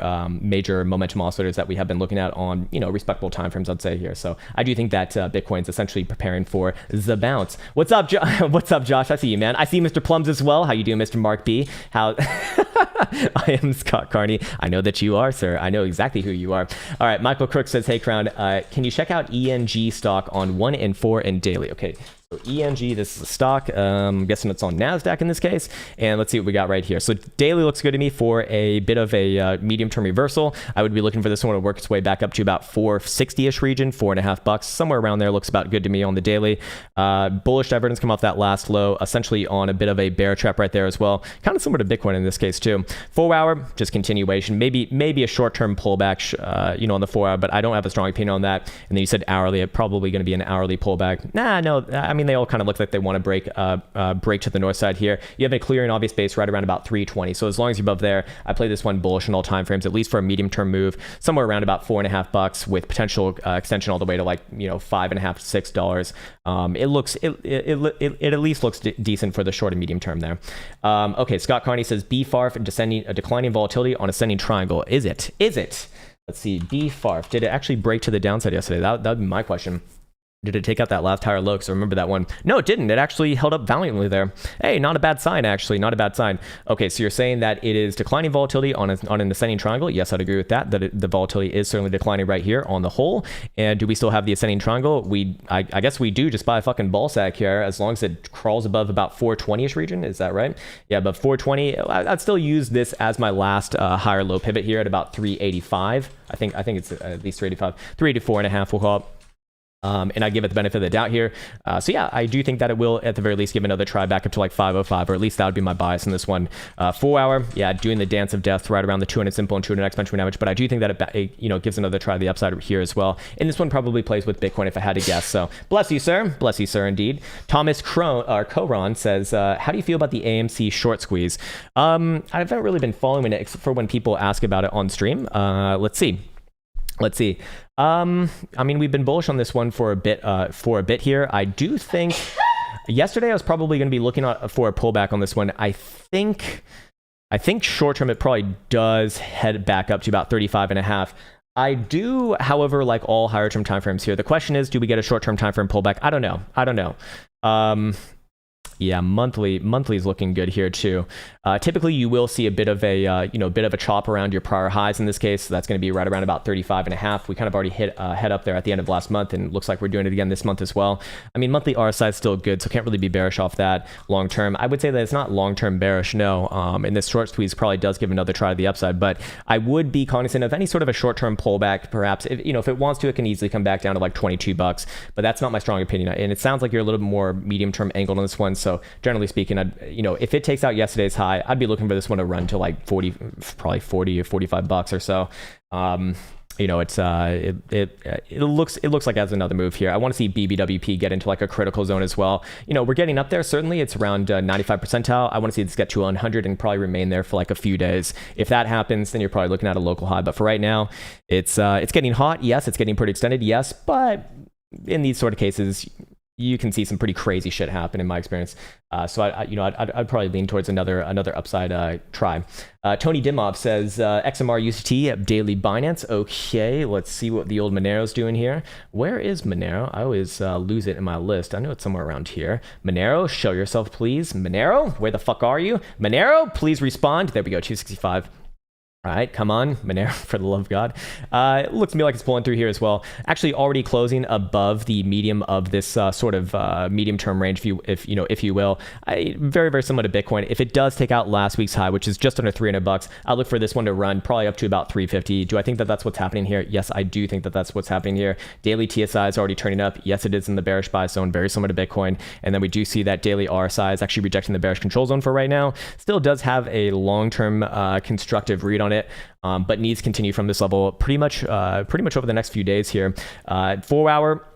momentum oscillators that we have been looking at on respectable timeframes, I'd say here. So I do think that Bitcoin's essentially preparing for the bounce. What's up, what's up, Josh? I see you, man. I see Mr. Plums as well. How you doing, Mr. Mark B? How I am Scott Carney. I know that you are, sir. I know exactly who you are. All right, Michael Crook says, hey, Krown, can you check out ENG stock on 1 and 4 and daily? Okay, So ENG, this is a stock. I'm guessing it's on NASDAQ in this case. And let's see what we got right here. So daily looks good to me for a bit of a medium-term reversal. I would be looking for this one to work its way back up to about 460-ish region, $4.5. Somewhere around there looks about good to me on the daily. Bullish divergence come off that last low, essentially on a bit of a bear trap right there as well. Kind of similar to Bitcoin in this case too. 4 hour, just continuation. Maybe a short-term pullback, on the 4 hour, but I don't have a strong opinion on that. And then you said hourly, it's probably going to be an hourly pullback. No, I mean, they all kind of look like they want to break to the north side here. You have a clear and obvious base right around about 320. So as long as you're above there, I play this one bullish in all time frames, at least for a medium-term move, somewhere around about $4.5 with potential extension all the way to $5.5 to $6. It at least looks decent for the short and medium term there. Okay, Scott Carney says BFARF declining volatility on ascending triangle. Is it? Let's see, BFARF. Did it actually break to the downside yesterday? That would be my question. Did it take out that last higher low? Because I remember that one. No, it didn't. It actually held up valiantly there. Hey, not a bad sign, actually. Not a bad sign. Okay, so you're saying that it is declining volatility on an ascending triangle. Yes, I'd agree with that. The volatility is certainly declining right here on the whole. And do we still have the ascending triangle? I guess we do, just by a fucking ball sack here, as long as it crawls above about 420-ish region. Is that right? Yeah, above 420. I'd still use this as my last higher low pivot here at about 385. I think it's at least 385. 384.5, we'll call it. And I give it the benefit of the doubt here. So yeah, I do think that it will at the very least give another try back up to 505, or at least that would be my bias in this one. 4 hour, yeah, doing the dance of death right around the 200 simple and 200 exponential average, but I do think that it gives another try to the upside here as well. And this one probably plays with Bitcoin if I had to guess. So bless you, sir, indeed. Thomas Krown says, how do you feel about the AMC short squeeze? I haven't really been following it for when people ask about it on stream. Let's see. I mean, we've been bullish on this one for a bit here. I do think yesterday I was probably going to be looking for a pullback on this one. I think short term it probably does head back up to about 35.5. I do, however, like all higher term timeframes here. The question is, do we get a short term timeframe pullback? I don't know. Yeah, monthly is looking good here too. Typically, you will see a bit of a chop around your prior highs in this case. So that's going to be right around about 35.5. We kind of already hit head up there at the end of last month, and looks like we're doing it again this month as well. I mean, monthly RSI is still good, so can't really be bearish off that long term. I would say that it's not long term bearish, no. And this short squeeze probably does give another try to the upside, but I would be cognizant of any sort of a short term pullback. Perhaps if it wants to, it can easily come back down to $22. But that's not my strong opinion, and it sounds like you're a little bit more medium term angled on this one. So generally speaking, if it takes out yesterday's high, I'd be looking for this one to run to probably $40 or $45 or so. It looks like it has another move here. I want to see BBWP get into a critical zone as well. We're getting up there. Certainly, it's around 95 percentile. I want to see this get to 100 and probably remain there for a few days. If that happens, then you're probably looking at a local high. But for right now, it's getting hot. Yes, it's getting pretty extended. Yes, but in these sort of cases, you can see some pretty crazy shit happen in my experience. So I'd probably lean towards another upside try. Tony Dimov says XMR UST daily Binance. Okay, let's see what the old Monero's doing here. Where is Monero? I always lose it in my list. I know it's somewhere around here. Monero, show yourself, please. Monero, where the fuck are you? Monero, please respond. There we go, 265. All right, come on, Monero, for the love of God. It looks to me like it's pulling through here as well. Actually, already closing above the medium of this sort of medium-term range, if you will. Very, very similar to Bitcoin. If it does take out last week's high, which is just under $300, I'll look for this one to run probably up to about 350. Do I think that that's what's happening here? Yes, I do think that that's what's happening here. Daily TSI is already turning up. Yes, it is in the bearish buy zone, very similar to Bitcoin. And then we do see that daily RSI is actually rejecting the bearish control zone for right now. Still does have a long-term constructive read on it. But needs to continue from this level pretty much over the next few days here. 4 hour.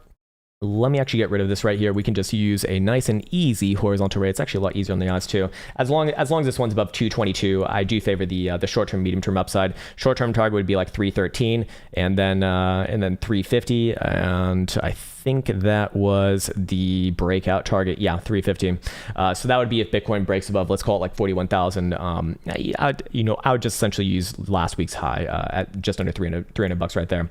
Let me actually get rid of this right here. We can just use a nice and easy horizontal rate. It's actually a lot easier on the eyes too. As long as this one's above 222, I do favor the short-term, medium-term upside. Short-term target would be 313, and then 350, and I think that was the breakout target. Yeah, 350. So that would be if Bitcoin breaks above, let's call it 41,000. I would just essentially use last week's high at just under $300 right there.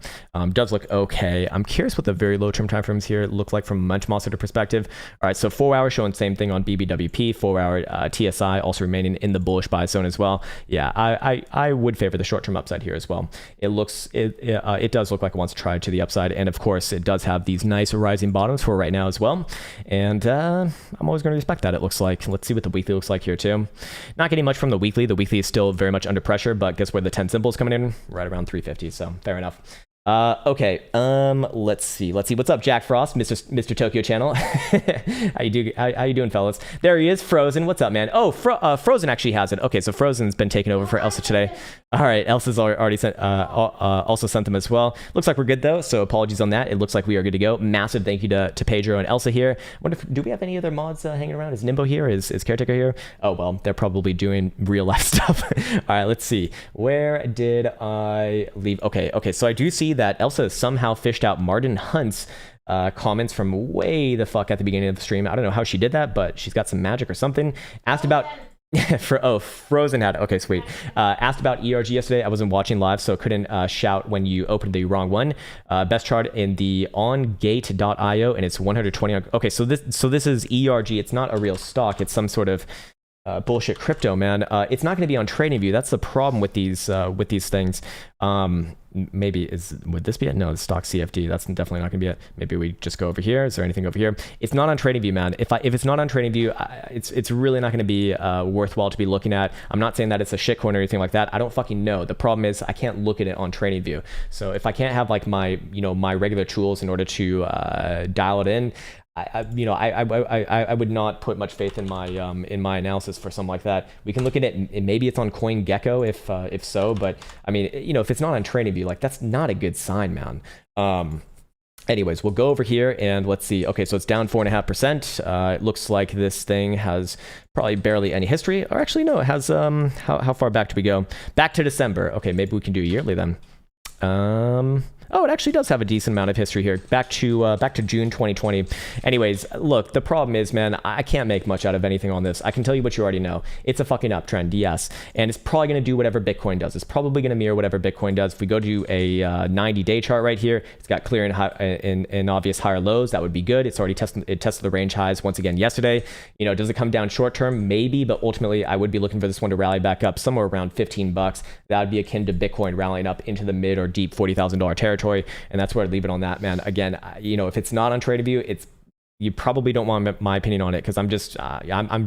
Does look okay. I'm curious what the very low-term timeframes here look like from a momentum oscillator perspective. All right, so 4 hours showing same thing on BBWP. 4 hour TSI also remaining in the bullish buy zone as well. Yeah, I would favor the short-term upside here as well. It does look like it wants to try to the upside, and of course it does have these nice nice rising bottoms for right now as well. And I'm always going to respect that, it looks like. Let's see what the weekly looks like here too. Not getting much from the weekly. The weekly is still very much under pressure, but guess where the 10 symbol is coming in? Right around 350, so fair enough. Okay, let's see. What's up, Jack Frost, Mr. Tokyo Channel? How you doing, fellas? There he is, Frozen. What's up, man? Oh, Frozen actually has it. Okay, so Frozen's been taken over for Elsa today. All right, Elsa's already sent, also sent them as well. Looks like we're good though, so apologies on that. It looks like we are good to go. Massive thank you to Pedro and Elsa here. Do we have any other mods hanging around? Is Nimbo here? Is Caretaker here? Oh well, they're probably doing real life stuff. All right, let's see. Where did I leave? Okay, so I do see that Elsa has somehow fished out Martin Hunt's comments from way the fuck at the beginning of the stream. I don't know how she did that, but she's got some magic or something. Asked about Frozen had it. Okay, sweet. Asked about ERG yesterday. I wasn't watching live, so couldn't shout when you opened the wrong one. Best chart in the ongate.io, and it's 120. Okay, so this is ERG. It's not a real stock. It's some sort of bullshit crypto, man. It's not going to be on TradingView. That's the problem with these things. Would this be it? No, the stock CFD. That's definitely not going to be it. Maybe we just go over here. Is there anything over here? It's not on TradingView, man. If it's not on TradingView, it's really not going to be worthwhile to be looking at. I'm not saying that it's a shitcoin or anything like that. I don't fucking know. The problem is I can't look at it on TradingView. So if I can't have like my regular tools in order to dial it in, I would not put much faith in my analysis for something like that. We can look at it. Maybe it's on CoinGecko if so, but I mean, if it's not on TradingView, like that's not a good sign, man. Anyways, we'll go over here and let's see. Okay, so it's down 4.5%. It looks like this thing has probably barely any history, or actually no, it has. How far back do we go? Back to December. Okay, maybe we can do yearly then. Oh, it actually does have a decent amount of history here. Back to June 2020. Anyways, look, the problem is, man, I can't make much out of anything on this. I can tell you what you already know. It's a fucking uptrend, yes. And it's probably going to do whatever Bitcoin does. It's probably going to mirror whatever Bitcoin does. If we go to a 90-day chart right here, it's got clear and obvious higher lows. That would be good. It's already tested the range highs once again yesterday. Does it come down short term? Maybe, but ultimately I would be looking for this one to rally back up somewhere around $15. That would be akin to Bitcoin rallying up into the mid or deep $40,000 territory. And that's where I'd leave it on that, man. Again, if it's not on TradingView, you probably don't want my opinion on it, because I'm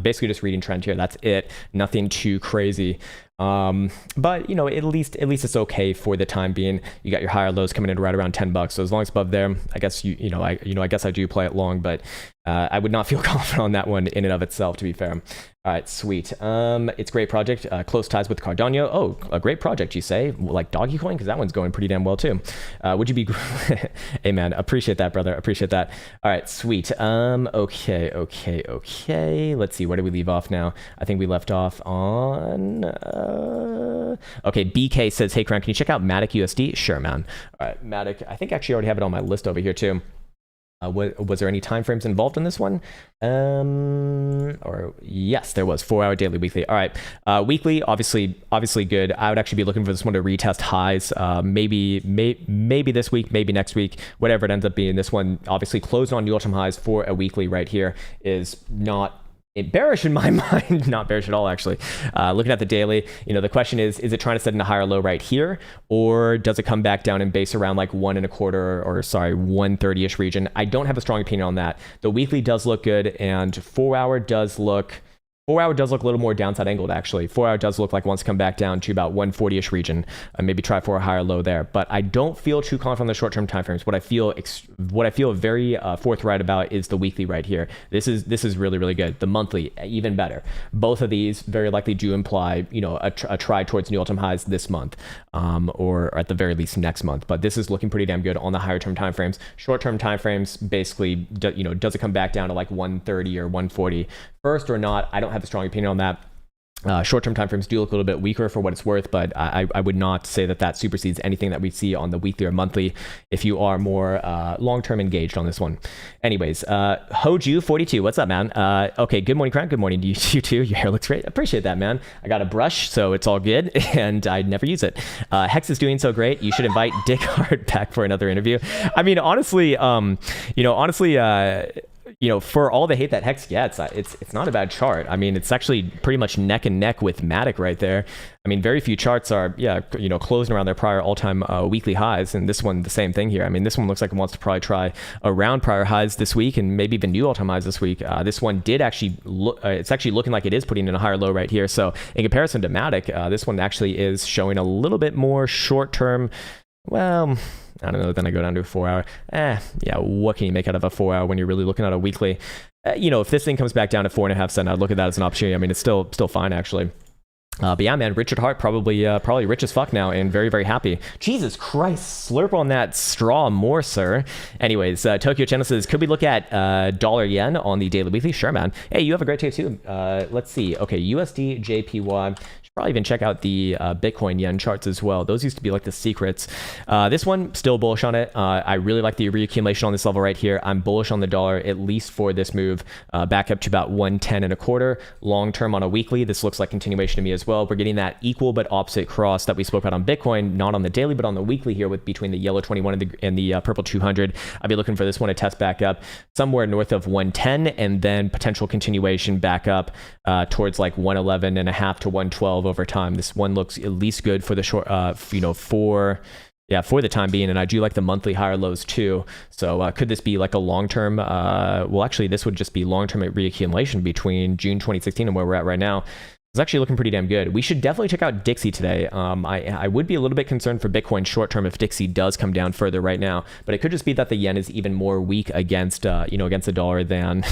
basically just reading trend here. That's it. Nothing too crazy. But at least it's okay for the time being. You got your higher lows coming in right around $10. So as long as above there, I guess I guess I do play it long, but I would not feel confident on that one in and of itself, to be fair. All right, sweet. It's a great project. Close ties with Cardano. Oh, a great project, you say? Like Doggy Coin? Because that one's going pretty damn well too. Would you be... Hey, man, appreciate that, brother. Appreciate that. All right, sweet. Okay. Let's see. Where did we leave off now? I think we left off on... Okay, BK says, hey, Krown, can you check out Matic USD? Sure, man. All right, Matic. I think I actually already have it on my list over here too. Was there any time frames involved in this one? Or yes, there was. 4-hour daily, weekly. All right, weekly, obviously good. I would actually be looking for this one to retest highs. Maybe this week, maybe next week, whatever it ends up being. This one obviously closed on new all-time highs for a weekly right here is not bearish in my mind. Not bearish at all, actually. Looking at the daily, the question is it trying to set in a higher low right here, or does it come back down and base around like 130-ish region? I don't have a strong opinion on that. The weekly does look good, and 4-hour does look a little more downside angled, actually. 4-hour does look like it wants to come back down to about 140-ish region, and maybe try for a higher low there. But I don't feel too confident on the short-term timeframes. What I feel very forthright about is the weekly right here. This is really, really good. The monthly, even better. Both of these very likely do imply, a try towards new all-time highs this month, or at the very least next month. But this is looking pretty damn good on the higher-term timeframes. Short-term timeframes, basically, does it come back down to like 130 or 140 first or not? I don't have a strong opinion on that. Short-term timeframes do look a little bit weaker for what it's worth, but I would not say that supersedes anything that we see on the weekly or monthly if you are more long-term engaged on this one. Anyways, Hoju42, what's up, man? Okay, good morning, Krown. Good morning to you too. Your hair looks great. Appreciate that, man. I got a brush, so it's all good, and I never use it. Hex is doing so great. You should invite Dick Hart back for another interview. I mean, honestly, for all the hate that Hex gets, it's not a bad chart. I mean, it's actually pretty much neck and neck with Matic right there. I mean, very few charts are, closing around their prior all-time weekly highs, and this one, the same thing here. I mean, this one looks like it wants to probably try around prior highs this week and maybe even new all-time highs this week. This one did actually look, it's actually looking like it is putting in a higher low right here. So in comparison to Matic, this one actually is showing a little bit more short-term. Well, I don't know, then I go down to a 4 hour. Yeah, what can you make out of a 4 hour when you're really looking at a weekly? If this thing comes back down to 4.5 cents, I'd look at that as an opportunity. I mean, it's still fine, actually. But yeah, man, Richard Hart probably rich as fuck now and very, very happy. Jesus Christ, slurp on that straw more, sir. Anyways, Tokyo Channel says, could we look at dollar yen on the daily weekly? Sure, man. Hey, you have a great day too. Let's see. Okay, USD, JPY. Probably even check out the Bitcoin yen charts as well. Those used to be like the secrets. This one, still bullish on it. I really like the reaccumulation on this level right here. I'm bullish on the dollar, at least for this move, back up to about 110.25. Long term on a weekly, this looks like continuation to me as well. We're getting that equal but opposite cross that we spoke about on Bitcoin, not on the daily, but on the weekly here with between the yellow 21 and the purple 200. I'd be looking for this one to test back up somewhere north of 110 and then potential continuation back up towards like 111.5 to 112 over time. This one looks at least good for the short, for the time being, and I do like the monthly higher lows too. So could this be like a long-term, well, actually this would just be long-term reaccumulation between June 2016 and where we're at right now. It's actually looking pretty damn good. We should definitely check out Dixie today. I would be a little bit concerned for Bitcoin short term if Dixie does come down further right now, but it could just be that the yen is even more weak against against the dollar than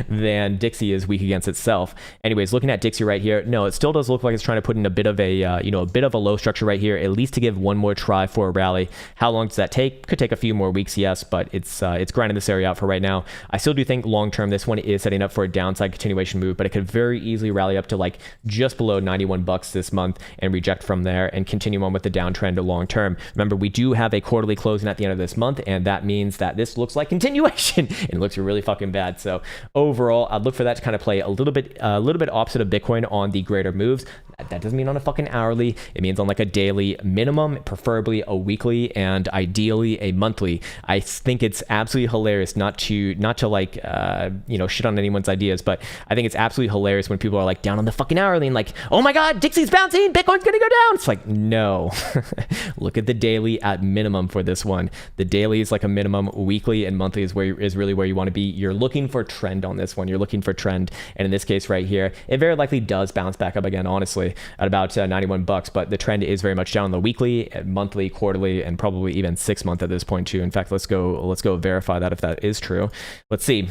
than Dixie is weak against itself. Anyways, looking at Dixie right here, no, it still does look like it's trying to put in a bit of a a bit of a low structure right here, at least to give one more try for a rally. How long does that take? Could take a few more weeks, yes, but it's grinding this area out for right now. I still do think long term this one is setting up for a downside continuation move, but it could very easily rally up to like just below 91 bucks this month and reject from there and continue on with the downtrend to long term. Remember, we do have a quarterly closing at the end of this month, and that means that this looks like continuation and it looks really fucking bad. So overall, I'd look for that to kind of play a little bit opposite of Bitcoin on the greater moves. That doesn't mean on a fucking hourly. It means on like a daily minimum, preferably a weekly, and ideally a monthly. I think it's absolutely hilarious not to like shit on anyone's ideas, but I think it's absolutely hilarious when people are like down on the fucking hourly and like, oh my god, Dixie's bouncing, Bitcoin's gonna go down. It's like, no. Look at the daily at minimum for this one. The daily is like a minimum. Weekly and monthly is really where you want to be. You're looking for trend on this one. You're looking for trend, and in this case right here, it very likely does bounce back up again, honestly, at about 91 bucks, but the trend is very much down on the weekly, monthly, quarterly, and probably even 6 month at this point too. In fact, let's go verify that if that is true. Let's see.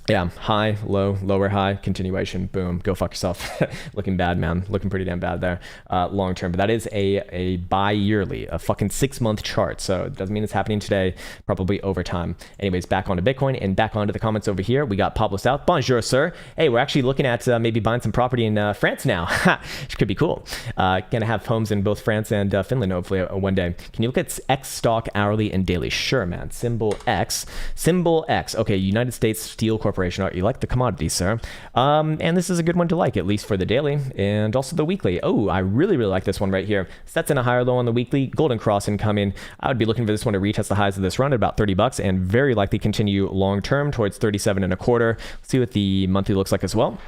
Yeah, high, low, lower, high, continuation, boom, go fuck yourself. Looking bad, man. Looking pretty damn bad there, long term. But that is a bi-yearly, a fucking 6 month chart. So it doesn't mean it's happening today, probably over time. Anyways, back onto Bitcoin and back onto the comments over here. We got Pablo South. Bonjour, sir. Hey, we're actually looking at maybe buying some property in France now. Which could be cool. Gonna have homes in both France and Finland, hopefully, one day. Can you look at X stock hourly and daily? Sure, man. Symbol X. Okay, United States Steel Corporation. You like the commodity, sir. And this is a good one to like, at least for the daily and also the weekly. Oh, I really like this one right here. Sets in a higher low on the weekly. Golden cross incoming. I would be looking for this one to retest the highs of this run at about 30 bucks and very likely continue long term towards 37.25. Let's see what the monthly looks like as well.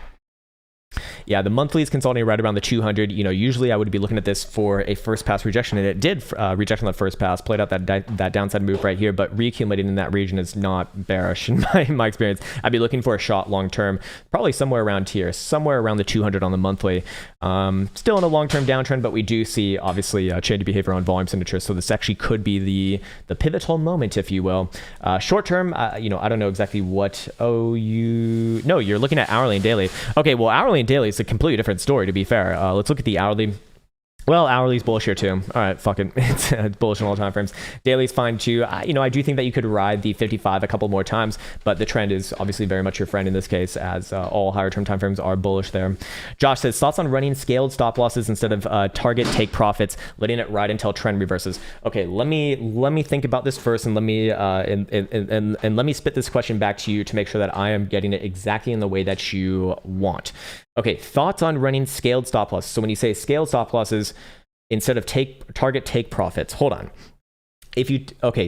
Yeah, the monthly is consolidating right around the 200. Usually I would be looking at this for a first pass rejection, and it did reject on the first pass, played out that downside move right here, but reaccumulating in that region is not bearish in my experience. I'd be looking for a shot long term, probably somewhere around here, somewhere around the 200 on the monthly. Still in a long-term downtrend, but we do see obviously change of behavior on volume signatures, so this actually could be the pivotal moment, if you will. Short term, I don't know exactly what. No, you're looking at hourly and daily. Okay, well, hourly and daily is a completely different story, to be fair. Let's look at the hourly. Well, hourly's bullish here too. All right, fuck it. It's bullish on all time frames. Daily's fine too. I do think that you could ride the 55 a couple more times, but the trend is obviously very much your friend in this case, as all higher term time frames are bullish there. Josh says, thoughts on running scaled stop losses instead of target take profits, letting it ride until trend reverses. Okay, let me think about this first, and let me and let me spit this question back to you to make sure that I am getting it exactly in the way that you want. Okay, thoughts on running scaled stop losses. So when you say scaled stop losses instead of target take profits, hold on.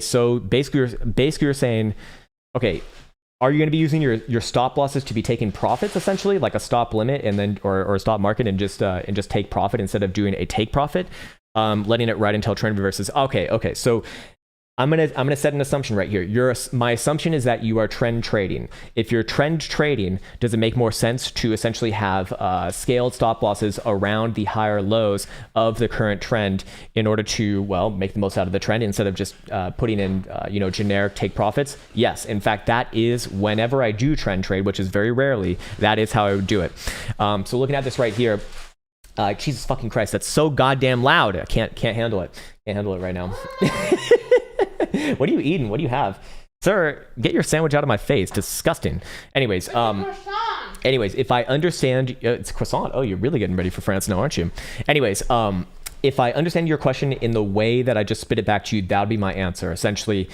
So basically you're saying, okay, are you going to be using your stop losses to be taking profits, essentially, like a stop limit and then or a stop market, and just take profit instead of doing a take profit, letting it ride until trend reverses? Okay. So I'm gonna set an assumption right here. My assumption is that you are trend trading. If you're trend trading, does it make more sense to essentially have scaled stop losses around the higher lows of the current trend in order to, well, make the most out of the trend instead of just putting in generic take profits? Yes, in fact, that is whenever I do trend trade, which is very rarely, that is how I would do it. So looking at this right here, Jesus fucking Christ, that's so goddamn loud. I can't handle it. Can't handle it right now. What are you eating? What do you have? Sir, get your sandwich out of my face. Disgusting. Anyways, if I understand, it's croissant. Oh, you're really getting ready for France now, aren't you? Anyways, if I understand your question in the way that I just spit it back to you, that would be my answer. Essentially,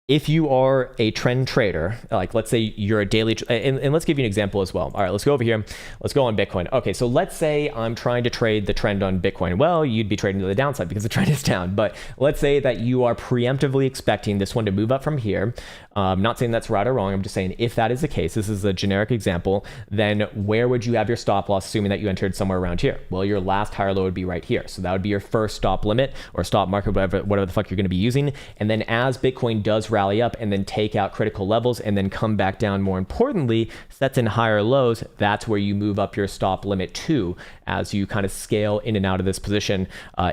if you are a trend trader, like let's say you're a daily, and let's give you an example as well. All right, let's go over here. Let's go on Bitcoin. Okay, so let's say I'm trying to trade the trend on Bitcoin. Well, you'd be trading to the downside because the trend is down. But let's say that you are preemptively expecting this one to move up from here. Not saying that's right or wrong. I'm just saying if that is the case, this is a generic example, then where would you have your stop loss, assuming that you entered somewhere around here? Well, your last higher low would be right here. So that would be your first stop limit or stop market, whatever the fuck you're going to be using. And then as Bitcoin does rally up and then take out critical levels and then come back down, more importantly, sets in higher lows, that's where you move up your stop limit to as you kind of scale in and out of this position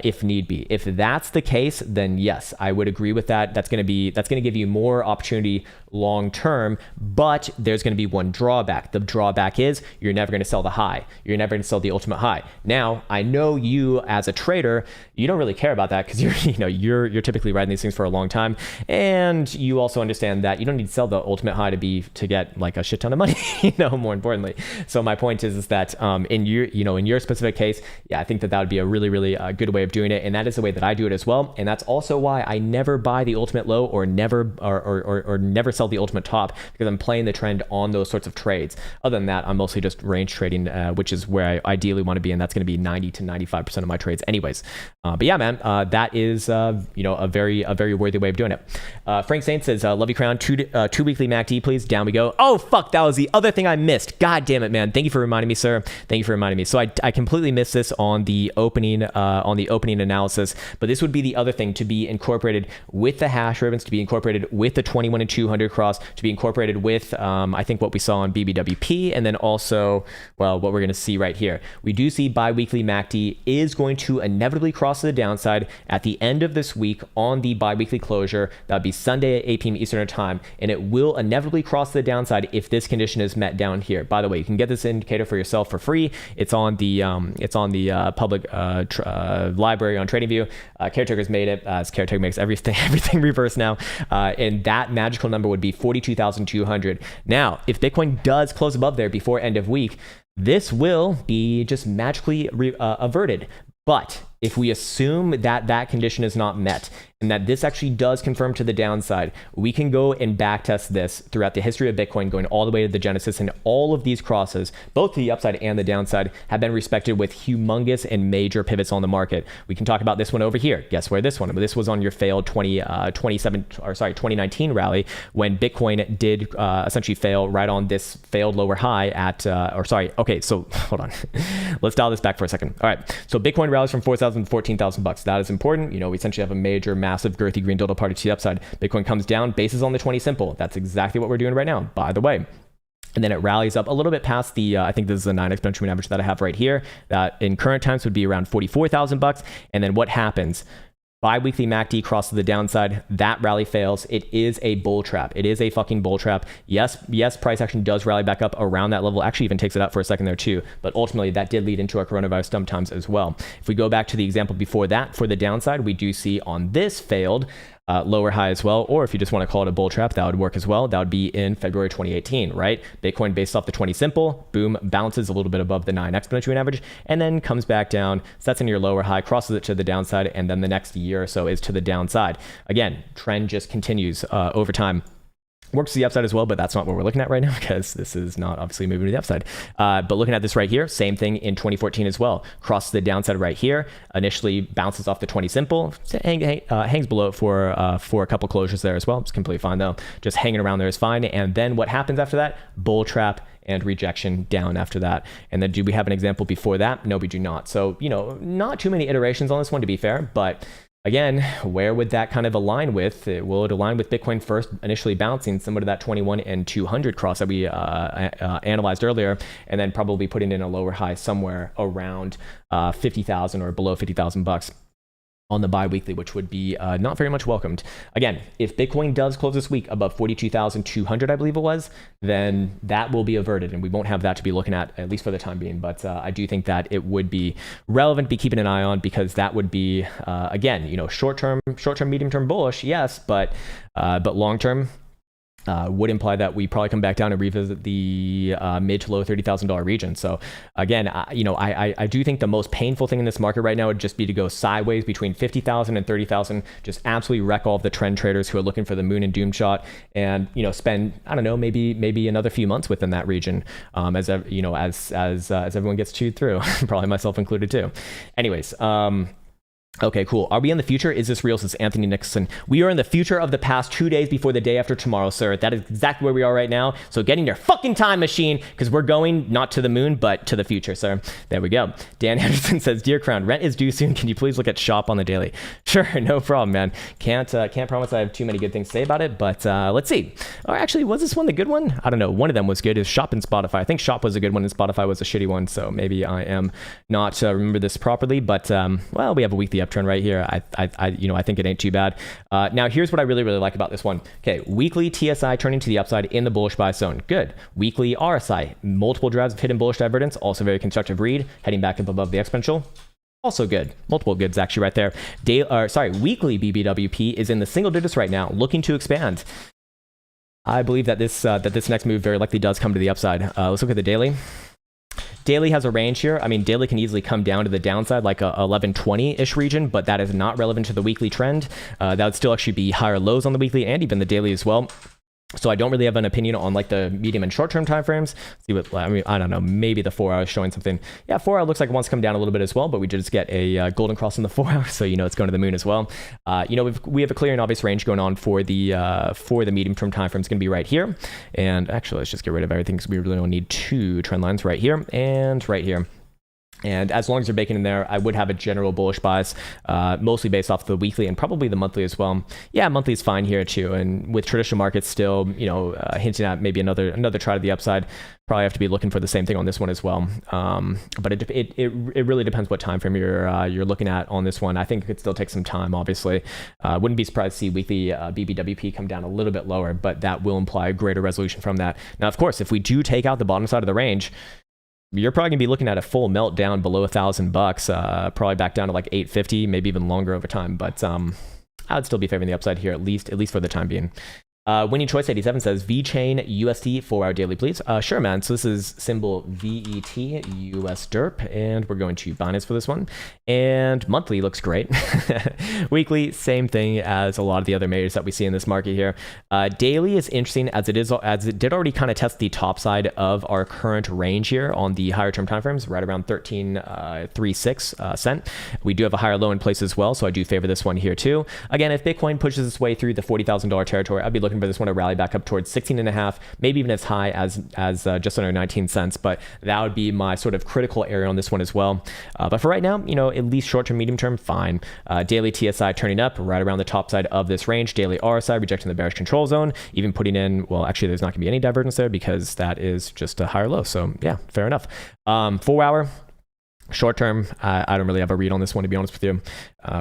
if need be. If that's the case, then yes, I would agree with that. That's going to give you more opportunity long term, but there's going to be one drawback. The drawback is you're never going to sell the high. You're never going to sell the ultimate high. Now, I know you as a trader, you don't really care about that because you're typically riding these things for a long time, and you also understand that you don't need to sell the ultimate high to get like a shit ton of money. More importantly. So my point is that in your specific case, yeah, I think that would be a really good way of doing it, and that is the way that I do it as well. And that's also why I never buy the ultimate low or never never sell the ultimate top, because I'm playing the trend on those sorts of trades. Other than that, I'm mostly just range trading, which is where I ideally want to be, and that's going to be 90 to 95% of my trades anyways. But yeah, man, that is a very worthy way of doing it. Frank Saint says, love you, Krown. Two weekly MACD, please. Down we go. Oh fuck, that was the other thing I missed. God damn it, man. Thank you for reminding me, sir. Thank you for reminding me. So I completely missed this on the opening analysis, but this would be the other thing to be incorporated with the hash ribbons, to be incorporated with the 21 and 200 cross, to be incorporated with I think what we saw on BBWP, and then also, well, what we're going to see right here. We do see bi-weekly MACD is going to inevitably cross to the downside at the end of this week on the bi-weekly closure. That would be Sunday at 8 p.m. Eastern time, and it will inevitably cross to the downside if this condition is met down here. By the way, you can get this indicator for yourself for free. It's on the public library on TradingView. Caretaker's made it, as Caretaker makes everything reverse now, and that magical number would be 42,200. Now, if Bitcoin does close above there before end of week, this will be just magically averted. But if we assume that that condition is not met and that this actually does confirm to the downside, we can go and backtest this throughout the history of Bitcoin, going all the way to the Genesis, and all of these crosses, both the upside and the downside, have been respected with humongous and major pivots on the market. We can talk about this one over here. Guess where this one? This was on your failed 2019 rally, when Bitcoin did essentially fail right on this failed lower high at, okay, so hold on. Let's dial this back for a second. All right, so Bitcoin rallies from 4,000 to 14,000 bucks. That is important. We essentially have a major, massive, girthy green dildo party to the upside. Bitcoin comes down, bases on the 20 simple. That's exactly what we're doing right now, by the way. And then it rallies up a little bit past the, I think this is a 9 exponential average that I have right here, that in current times would be around 44,000 bucks. And then what happens? Bi-weekly MACD cross to the downside, that rally fails. It is a bull trap. It is a fucking bull trap. Yes, price action does rally back up around that level. Actually even takes it up for a second there too. But ultimately that did lead into our coronavirus dump times as well. If we go back to the example before that, for the downside, we do see on this failed lower high as well, or if you just want to call it a bull trap, that would work as well. That would be in February 2018, right? Bitcoin based off the 20 simple, boom, bounces a little bit above the 9 exponential average, and then comes back down, sets in your lower high, crosses it to the downside, and then the next year or so is to the downside. Again, trend just continues over time. Works to the upside as well, but that's not what we're looking at right now because this is not obviously moving to the upside. But looking at this right here, same thing in 2014 as well. Crosses the downside right here. Initially bounces off the 20 simple, hangs below it for a couple closures there as well. It's completely fine though. Just hanging around there is fine. And then what happens after that? Bull trap and rejection down after that. And then do we have an example before that? No, we do not. So, not too many iterations on this one to be fair, but again, where would that kind of align with? Will it align with Bitcoin first initially bouncing similar to that 21 and 200 cross that we analyzed earlier, and then probably putting in a lower high somewhere around 50,000 or below 50,000 bucks on the bi-weekly, which would be not very much welcomed. Again, if Bitcoin does close this week above 42,200, I believe it was, then that will be averted and we won't have that to be looking at least for the time being. But I do think that it would be relevant to be keeping an eye on because that would be, again, short-term, medium-term bullish, yes, but long-term, would imply that we probably come back down and revisit the mid to low $30,000 region. So again, I do think the most painful thing in this market right now would just be to go sideways between 50,000 and 30,000, just absolutely wreck all of the trend traders who are looking for the moon and doom shot, and spend, I don't know, maybe another few months within that region, as everyone gets chewed through, probably myself included too. Anyways, okay, cool. Are we in the future? Is this real? Says Anthony Nixon. We are in the future of the past 2 days before the day after tomorrow, sir. That is exactly where we are right now. So get in your fucking time machine because we're going not to the moon, but to the future, sir. There we go. Dan Henderson says, Dear Krown, rent is due soon. Can you please look at shop on the daily? Sure, no problem, man. Can't promise I have too many good things to say about it, but let's see. Or actually, was this one the good one? I don't know. One of them was good. Is shop and Spotify. I think shop was a good one and Spotify was a shitty one. So maybe I am not remember this properly, but well, we have a weekly uptrend right here. I think it ain't too bad. Now here's what I really like about this one. Okay, weekly TSI turning to the upside in the bullish buy zone. Good. Weekly RSI, multiple drives of hidden bullish divergence, also very constructive read, heading back up above the exponential. Also good. Multiple goods actually right there. Weekly BBWP is in the single digits right now, looking to expand. I believe that this next move very likely does come to the upside. Let's look at the daily. Daily has a range here. I mean, daily can easily come down to the downside, like a 1120-ish region, but that is not relevant to the weekly trend. That would still actually be higher lows on the weekly and even the daily as well. So I don't really have an opinion on like the medium and short-term timeframes. I don't know, maybe the 4 hours showing something. Yeah, 4 hour looks like it wants to come down a little bit as well, but we just get a golden cross in the 4 hours, so it's going to the moon as well. We have a clear and obvious range going on for the medium-term timeframe. It's going to be right here. And actually, let's just get rid of everything because we really don't need two trend lines right here and right here. And as long as you're baking in there, I would have a general bullish bias, mostly based off the weekly and probably the monthly as well. Yeah, monthly is fine here too. And with traditional markets still, hinting at maybe another try to the upside, probably have to be looking for the same thing on this one as well. But it really depends what time frame you're looking at on this one. I think it could still take some time, obviously. Wouldn't be surprised to see weekly BBWP come down a little bit lower, but that will imply a greater resolution from that. Now, of course, if we do take out the bottom side of the range, you're probably gonna be looking at a full meltdown below $1,000, probably back down to like 850, maybe even longer over time. But I would still be favoring the upside here, at least for the time being. Winning Choice 87 says VeChain USD 4 hour daily, please. Sure, man. So this is symbol VET US DERP, and we're going to Binance for this one. And monthly looks great. Weekly, same thing as a lot of the other majors that we see in this market here. Daily is interesting as it did already kind of test the top side of our current range here on the higher term timeframes, right around 13.36 cent. We do have a higher low in place as well, so I do favor this one here too. Again, if Bitcoin pushes its way through the $40,000 territory, I'd be looking for this one to rally back up towards 16.5, maybe even as high as just under 19 cents. But that would be my sort of critical area on this one as well. But for right now, at least short term, medium term, fine. Daily TSI turning up right around the top side of this range. Daily RSI rejecting the bearish control zone, even putting in, well, actually there's not going to be any divergence there because that is just a higher low. So yeah, fair enough. 4 hour. Short term, I don't really have a read on this one, to be honest with you.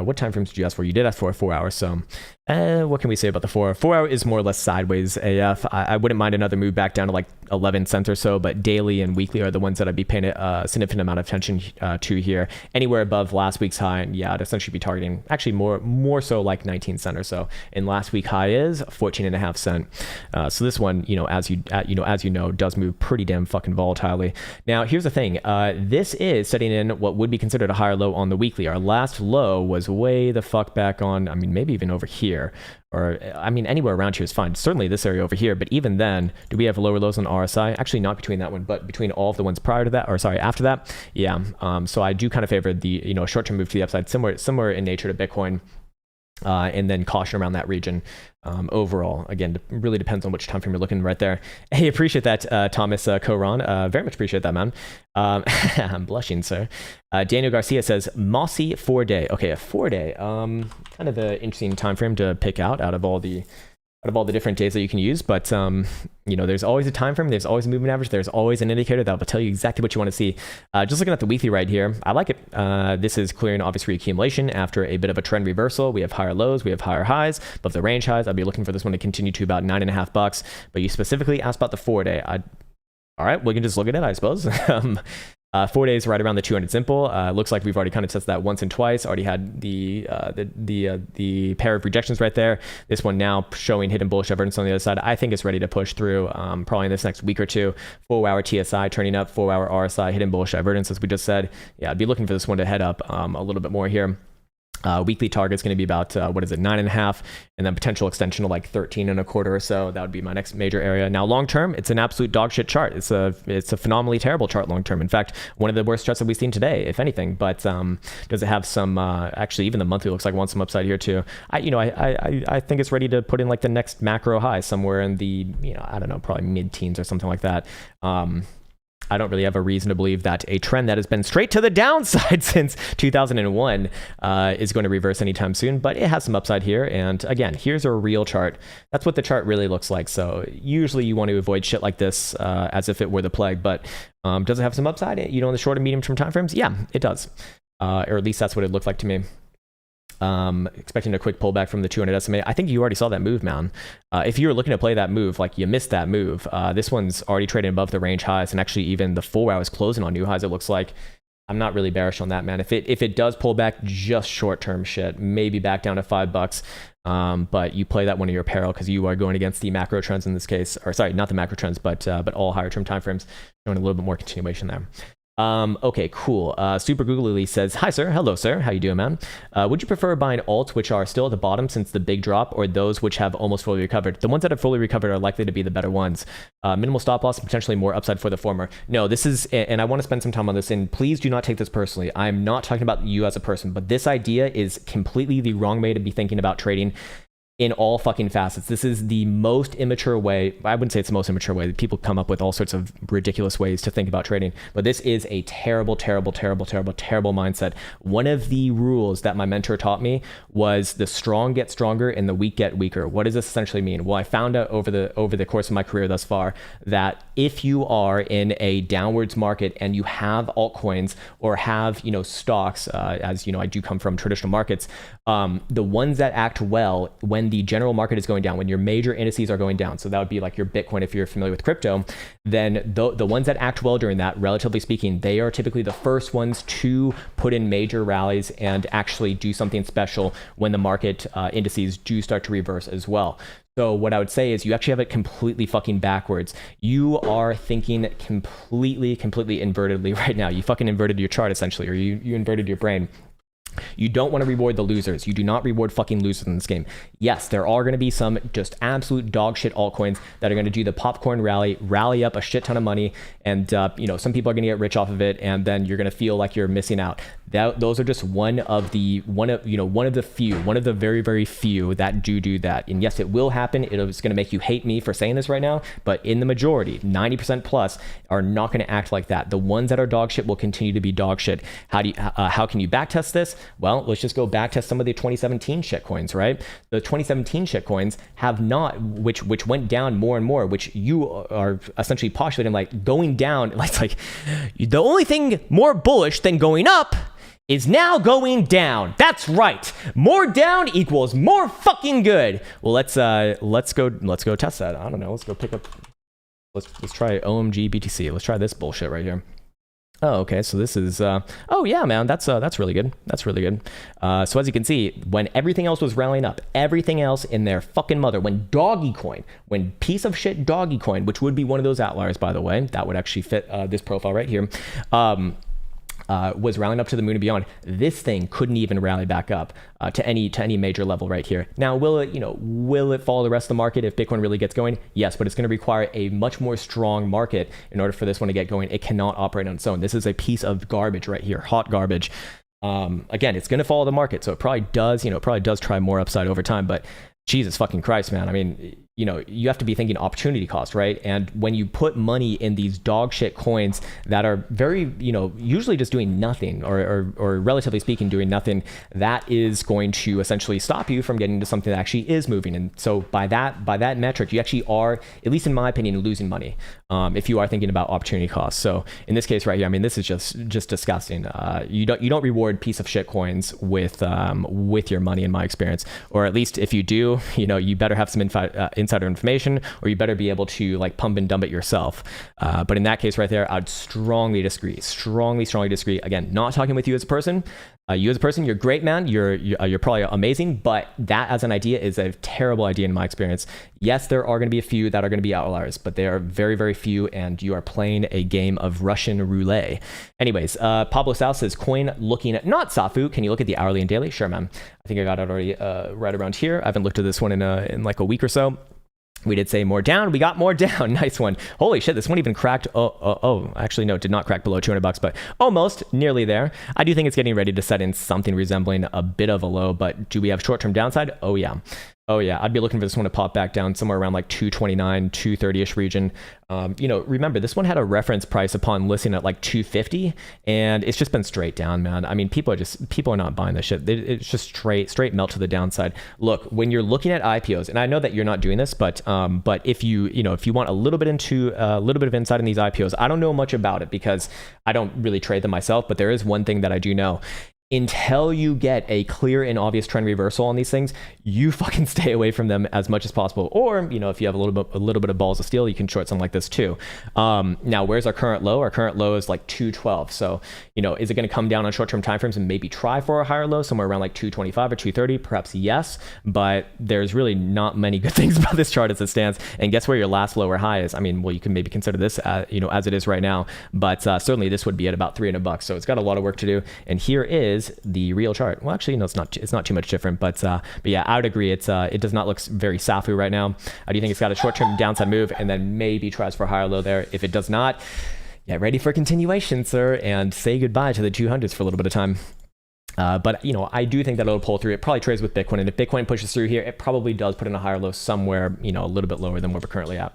What time frames did you ask for? You did ask for 4 hours, so what can we say about the 4 hour is more or less sideways AF. I wouldn't mind another move back down to like 11 cents or so, but daily and weekly are the ones that I'd be paying a significant amount of attention to here. Anywhere above last week's high, and yeah, I'd essentially be targeting actually more so like 19 cent or so. And last week high is 14.5 cent. So this one, as you know, does move pretty damn fucking volatilely. Now here's the thing, this is setting in in what would be considered a higher low on the weekly. Our last low was way the fuck back on, I mean, maybe even over here, or I mean, anywhere around here is fine. Certainly this area over here, but even then, do we have lower lows on RSI? Actually, not between that one, but between all of the ones prior to that, or sorry, after that. Yeah. So I do kind of favor the, you know, short-term move to the upside, similar in nature to Bitcoin. And then caution around that region overall. Again, it really depends on which time frame you're looking right there. Hey, appreciate that, Thomas Krown. Very much appreciate that, man. I'm blushing, sir. Daniel Garcia says, mossy 4-day. Okay, a 4-day. Kind of an interesting time frame to pick out of all the different days that you can use, but you know, there's always a time frame, there's always a moving average, there's always an indicator that will tell you exactly what you want to see. Just looking at the weekly right here, I like it. This is clearing obvious reaccumulation after a bit of a trend reversal. We have higher lows, we have higher highs, above the range highs. I'd be looking for this one to continue to about $9.50, but you specifically asked about the 4-day. All right, we can just look at it, I suppose. 4 days right around the 200 simple. Looks like we've already kind of tested that once and twice. Already had the pair of rejections right there. This one now showing hidden bullish divergence on the other side. I think it's ready to push through probably in this next week or two. 4-hour TSI turning up, 4-hour RSI, hidden bullish divergence, as we just said. Yeah, I'd be looking for this one to head up a little bit more here. Weekly target's going to be about, 9.5, and then potential extension to like 13.25 or so. That would be my next major area. Now, long term, it's an absolute dog shit chart. It's a phenomenally terrible chart long term. In fact, one of the worst charts that we've seen today, if anything. But does it have some? Actually, even the monthly looks like wants some upside here too. I think it's ready to put in like the next macro high somewhere in the, I don't know, probably mid-teens or something like that. I don't really have a reason to believe that a trend that has been straight to the downside since 2001 is going to reverse anytime soon, but it has some upside here. And again, here's a real chart. That's what the chart really looks like. So usually you want to avoid shit like this as if it were the plague, but does it have some upside? In the short and medium term timeframes? Yeah, it does. Or at least that's what it looked like to me. Expecting a quick pullback from the 200 SMA. I think you already saw that move, man. If you were looking to play that move, like you missed that move. This one's already trading above the range highs, and actually even the 4 hours closing on new highs. It looks like. I'm not really bearish on that, man. If it does pull back, just short term shit, maybe back down to $5. But you play that one in your peril because you are going against the macro trends in this case, or sorry, not the macro trends, but all higher term timeframes, showing a little bit more continuation there. Okay, cool. Super Googly says, hi, sir. Hello, sir. How you doing, man? Would you prefer buying alts, which are still at the bottom since the big drop, or those which have almost fully recovered? The ones that have fully recovered are likely to be the better ones. Minimal stop loss, potentially more upside for the former. No, this is, and I want to spend some time on this, and please do not take this personally. I'm not talking about you as a person, but this idea is completely the wrong way to be thinking about trading. In all fucking facets. This is the most immature way. I wouldn't say it's the most immature way. People come up with all sorts of ridiculous ways to think about trading, but this is a terrible, terrible, terrible, terrible, terrible mindset. One of the rules that my mentor taught me was the strong get stronger and the weak get weaker. What does this essentially mean? Well, I found out over the course of my career thus far that if you are in a downwards market and you have altcoins or have, stocks, as I do come from traditional markets, the ones that act well when the general market is going down, when your major indices are going down, so that would be like your Bitcoin if you're familiar with crypto, then the ones that act well during that, relatively speaking, they are typically the first ones to put in major rallies and actually do something special when the market indices do start to reverse as well. So what I would say is you actually have it completely fucking backwards. You are thinking completely invertedly right now. You fucking inverted your chart essentially, or you inverted your brain. You don't want to reward the losers. You do not reward fucking losers in this game. Yes, there are going to be some just absolute dog shit altcoins that are going to do the popcorn rally up a shit ton of money, and some people are going to get rich off of it, and then you're going to feel like you're missing out. Those are just one of the very, very few that do that. And yes, it will happen. It's going to make you hate me for saying this right now, but in the majority, 90% plus are not going to act like that. The ones that are dog shit will continue to be dog shit. How can you backtest this? Well, let's just go backtest some of the 2017 shitcoins, right? The 2017 shitcoins have not, which went down more and more, which you are essentially postulating like going down. It's like the only thing more bullish than going up is now going down. That's right. More down equals more fucking good. Well, let's go test that. I don't know. Let's go pick up. Let's try OMG BTC. Let's try this bullshit right here. Oh, okay. So this is, oh yeah, man, that's really good. That's really good. So as you can see, when everything else was rallying up, everything else in their fucking mother, when piece of shit doggy coin, which would be one of those outliers, by the way, that would actually fit this profile right here. was rallying up to the moon and beyond. This thing couldn't even rally back up to any major level right here. Now, will it follow the rest of the market if Bitcoin really gets going? Yes, but it's going to require a much more strong market in order for this one to get going. It cannot operate on its own. This is a piece of garbage right here, hot garbage. Again, it's going to follow the market, so it probably does try more upside over time, but Jesus fucking Christ, man. I mean, you have to be thinking opportunity cost, right? And when you put money in these dog shit coins that are very, usually just doing nothing or relatively speaking, doing nothing, that is going to essentially stop you from getting to something that actually is moving. And so by that metric, you actually are, at least in my opinion, losing money if you are thinking about opportunity costs. So in this case right here, I mean, this is just disgusting. You don't reward piece of shit coins with your money, in my experience, or at least if you do, you better have some insider information, or you better be able to like pump and dump it yourself. But in that case right there, I'd strongly disagree. Strongly disagree. Again, not talking with you as a person. You as a person, you're great, man. You're probably amazing, but that as an idea is a terrible idea in my experience. Yes, there are going to be a few that are going to be outliers, but they are very, very few, and you are playing a game of Russian roulette. Anyways, Pablo Sal says, coin looking at not Safu. Can you look at the hourly and daily? Sure, man. I think I got it already right around here. I haven't looked at this one in like a week or so. We did say more down. We got more down. Nice one. Holy shit, this one even cracked. Actually, no, it did not crack below $200, but almost nearly there. I do think it's getting ready to set in something resembling a bit of a low, but do we have short-term downside? Oh yeah. I'd be looking for this one to pop back down somewhere around like 229, 230-ish region. Remember, this one had a reference price upon listing at like 250, and it's just been straight down, man. I mean, people are not buying this shit. It's just straight melt to the downside. Look, when you're looking at IPOs, and I know that you're not doing this, but if you want a little bit of insight in these IPOs, I don't know much about it because I don't really trade them myself, but there is one thing that I do know. Until you get a clear and obvious trend reversal on these things, you fucking stay away from them as much as possible. Or, if you have a little bit of balls of steel, you can short something like this too. Now, where's our current low? Our current low is like 212. So, is it going to come down on short-term timeframes and maybe try for a higher low somewhere around like 225 or 230? Perhaps yes, but there's really not many good things about this chart as it stands. And guess where your last low or high is? I mean, well, you can maybe consider this, as it is right now, but certainly this would be at about $300. So it's got a lot of work to do. And here is the real chart. Well, actually, no, it's not too much different, but yeah, I would agree. It does not look very Safu right now. I do think it's got a short-term downside move and then maybe tries for a higher low there. If it does not, get ready for continuation, sir, and say goodbye to the 200s for a little bit of time. But I do think that it'll pull through. It probably trades with Bitcoin, and if Bitcoin pushes through here, it probably does put in a higher low somewhere, a little bit lower than where we're currently at.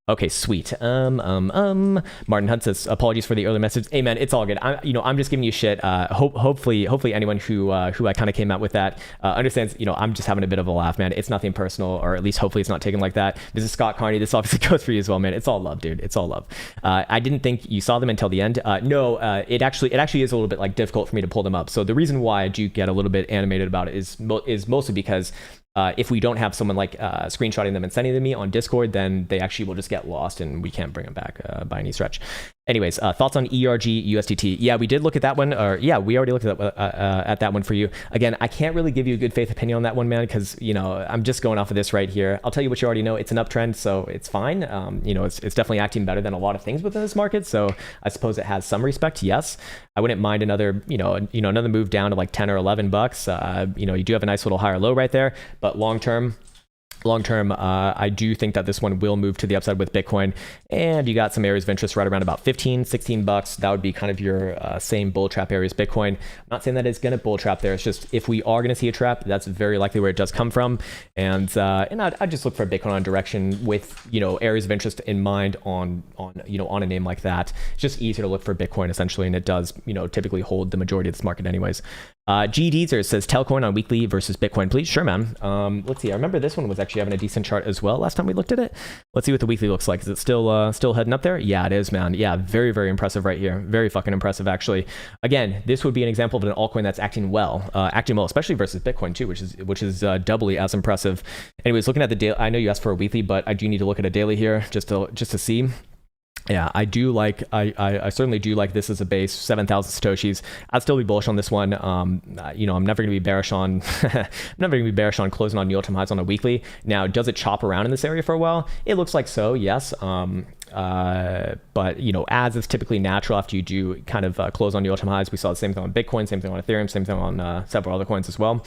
Okay, sweet. Martin Hunt says, apologies for the early message. Hey man, it's all good. I'm just giving you shit. Hopefully anyone who I kind of came out with that understands, I'm just having a bit of a laugh, man. It's nothing personal, or at least hopefully it's not taken like that. This is Scott Carney. This obviously goes for you as well, man. It's all love, dude. It's all love. I didn't think you saw them until the end. No, it actually is a little bit like difficult for me to pull them up. So the reason why I do get a little bit animated about it is mostly because if we don't have someone like screenshotting them and sending them to me on Discord, then they actually will just get lost and we can't bring them back by any stretch. Anyways, thoughts on ERG USDT? Yeah, we did look at that one. Yeah, we already looked at that one for you. Again, I can't really give you a good faith opinion on that one, man, because I'm just going off of this right here. I'll tell you what you already know. It's an uptrend, so it's fine. It's definitely acting better than a lot of things within this market. So I suppose it has some respect. Yes, I wouldn't mind another another move down to like 10 or 11 bucks. You do have a nice little higher low right there, but long term, I do think that this one will move to the upside with Bitcoin, and you got some areas of interest right around about 15, 16 bucks. That would be kind of your same bull trap areas Bitcoin. I'm not saying that it's going to bull trap there. It's just if we are going to see a trap, that's very likely where it does come from. And I'd just look for Bitcoin on direction with areas of interest in mind on a name like that. It's just easier to look for Bitcoin essentially, and it does typically hold the majority of this market anyways. G Deezer says Telcoin on weekly versus Bitcoin, please. Sure, man. Let's see. I remember this one was actually having a decent chart as well last time we looked at it. Let's see what the weekly looks like. Is it still heading up there? Yeah, it is, man. Yeah, very, very impressive right here. Very fucking impressive, actually. Again, this would be an example of an altcoin that's acting well, especially versus Bitcoin too, which is doubly as impressive. Anyways, looking at the daily, I know you asked for a weekly, but I do need to look at a daily here just to see. Yeah, I do like. I certainly do like this as a base. 7,000 satoshis. I'd still be bullish on this one. I'm never going to be bearish on. I'm never going to be bearish on closing on Neil-time highs on a weekly. Now, does it chop around in this area for a while? It looks like so. Yes. But as is typically natural after you do kind of close on Neil-time highs, we saw the same thing on Bitcoin, same thing on Ethereum, same thing on several other coins as well.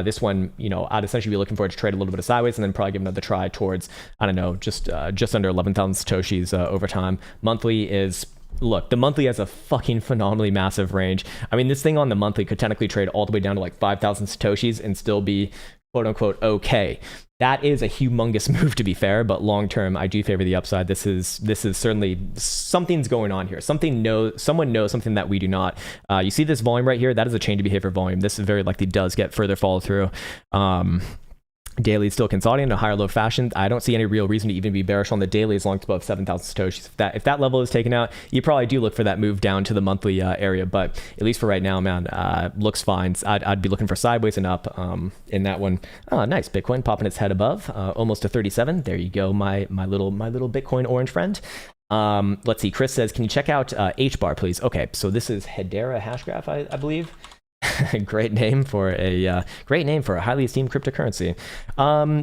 This one, I'd essentially be looking for it to trade a little bit of sideways and then probably give another try towards, I don't know, just under 11,000 satoshis over time. Monthly is, look, the monthly has a fucking phenomenally massive range. I mean, this thing on the monthly could technically trade all the way down to like 5,000 satoshis and still be quote unquote okay. That is a humongous move, to be fair, but long term, I do favor the upside. This is certainly something's going on here. Someone knows something that we do not. You see this volume right here? That is a change of behavior volume. This very likely does get further follow through. Daily is still consolidating in a higher low fashion. I don't see any real reason to even be bearish on the daily as long as it's above 7,000 satoshis. If that level is taken out, you probably do look for that move down to the monthly area. But at least for right now, man, looks fine. I'd be looking for sideways and up in that one. Oh, nice. Bitcoin popping its head above, almost to 37. There you go, my little Bitcoin orange friend. Let's see. Chris says, can you check out HBAR, please? Okay, so this is Hedera Hashgraph, I believe. Great name for a highly esteemed cryptocurrency.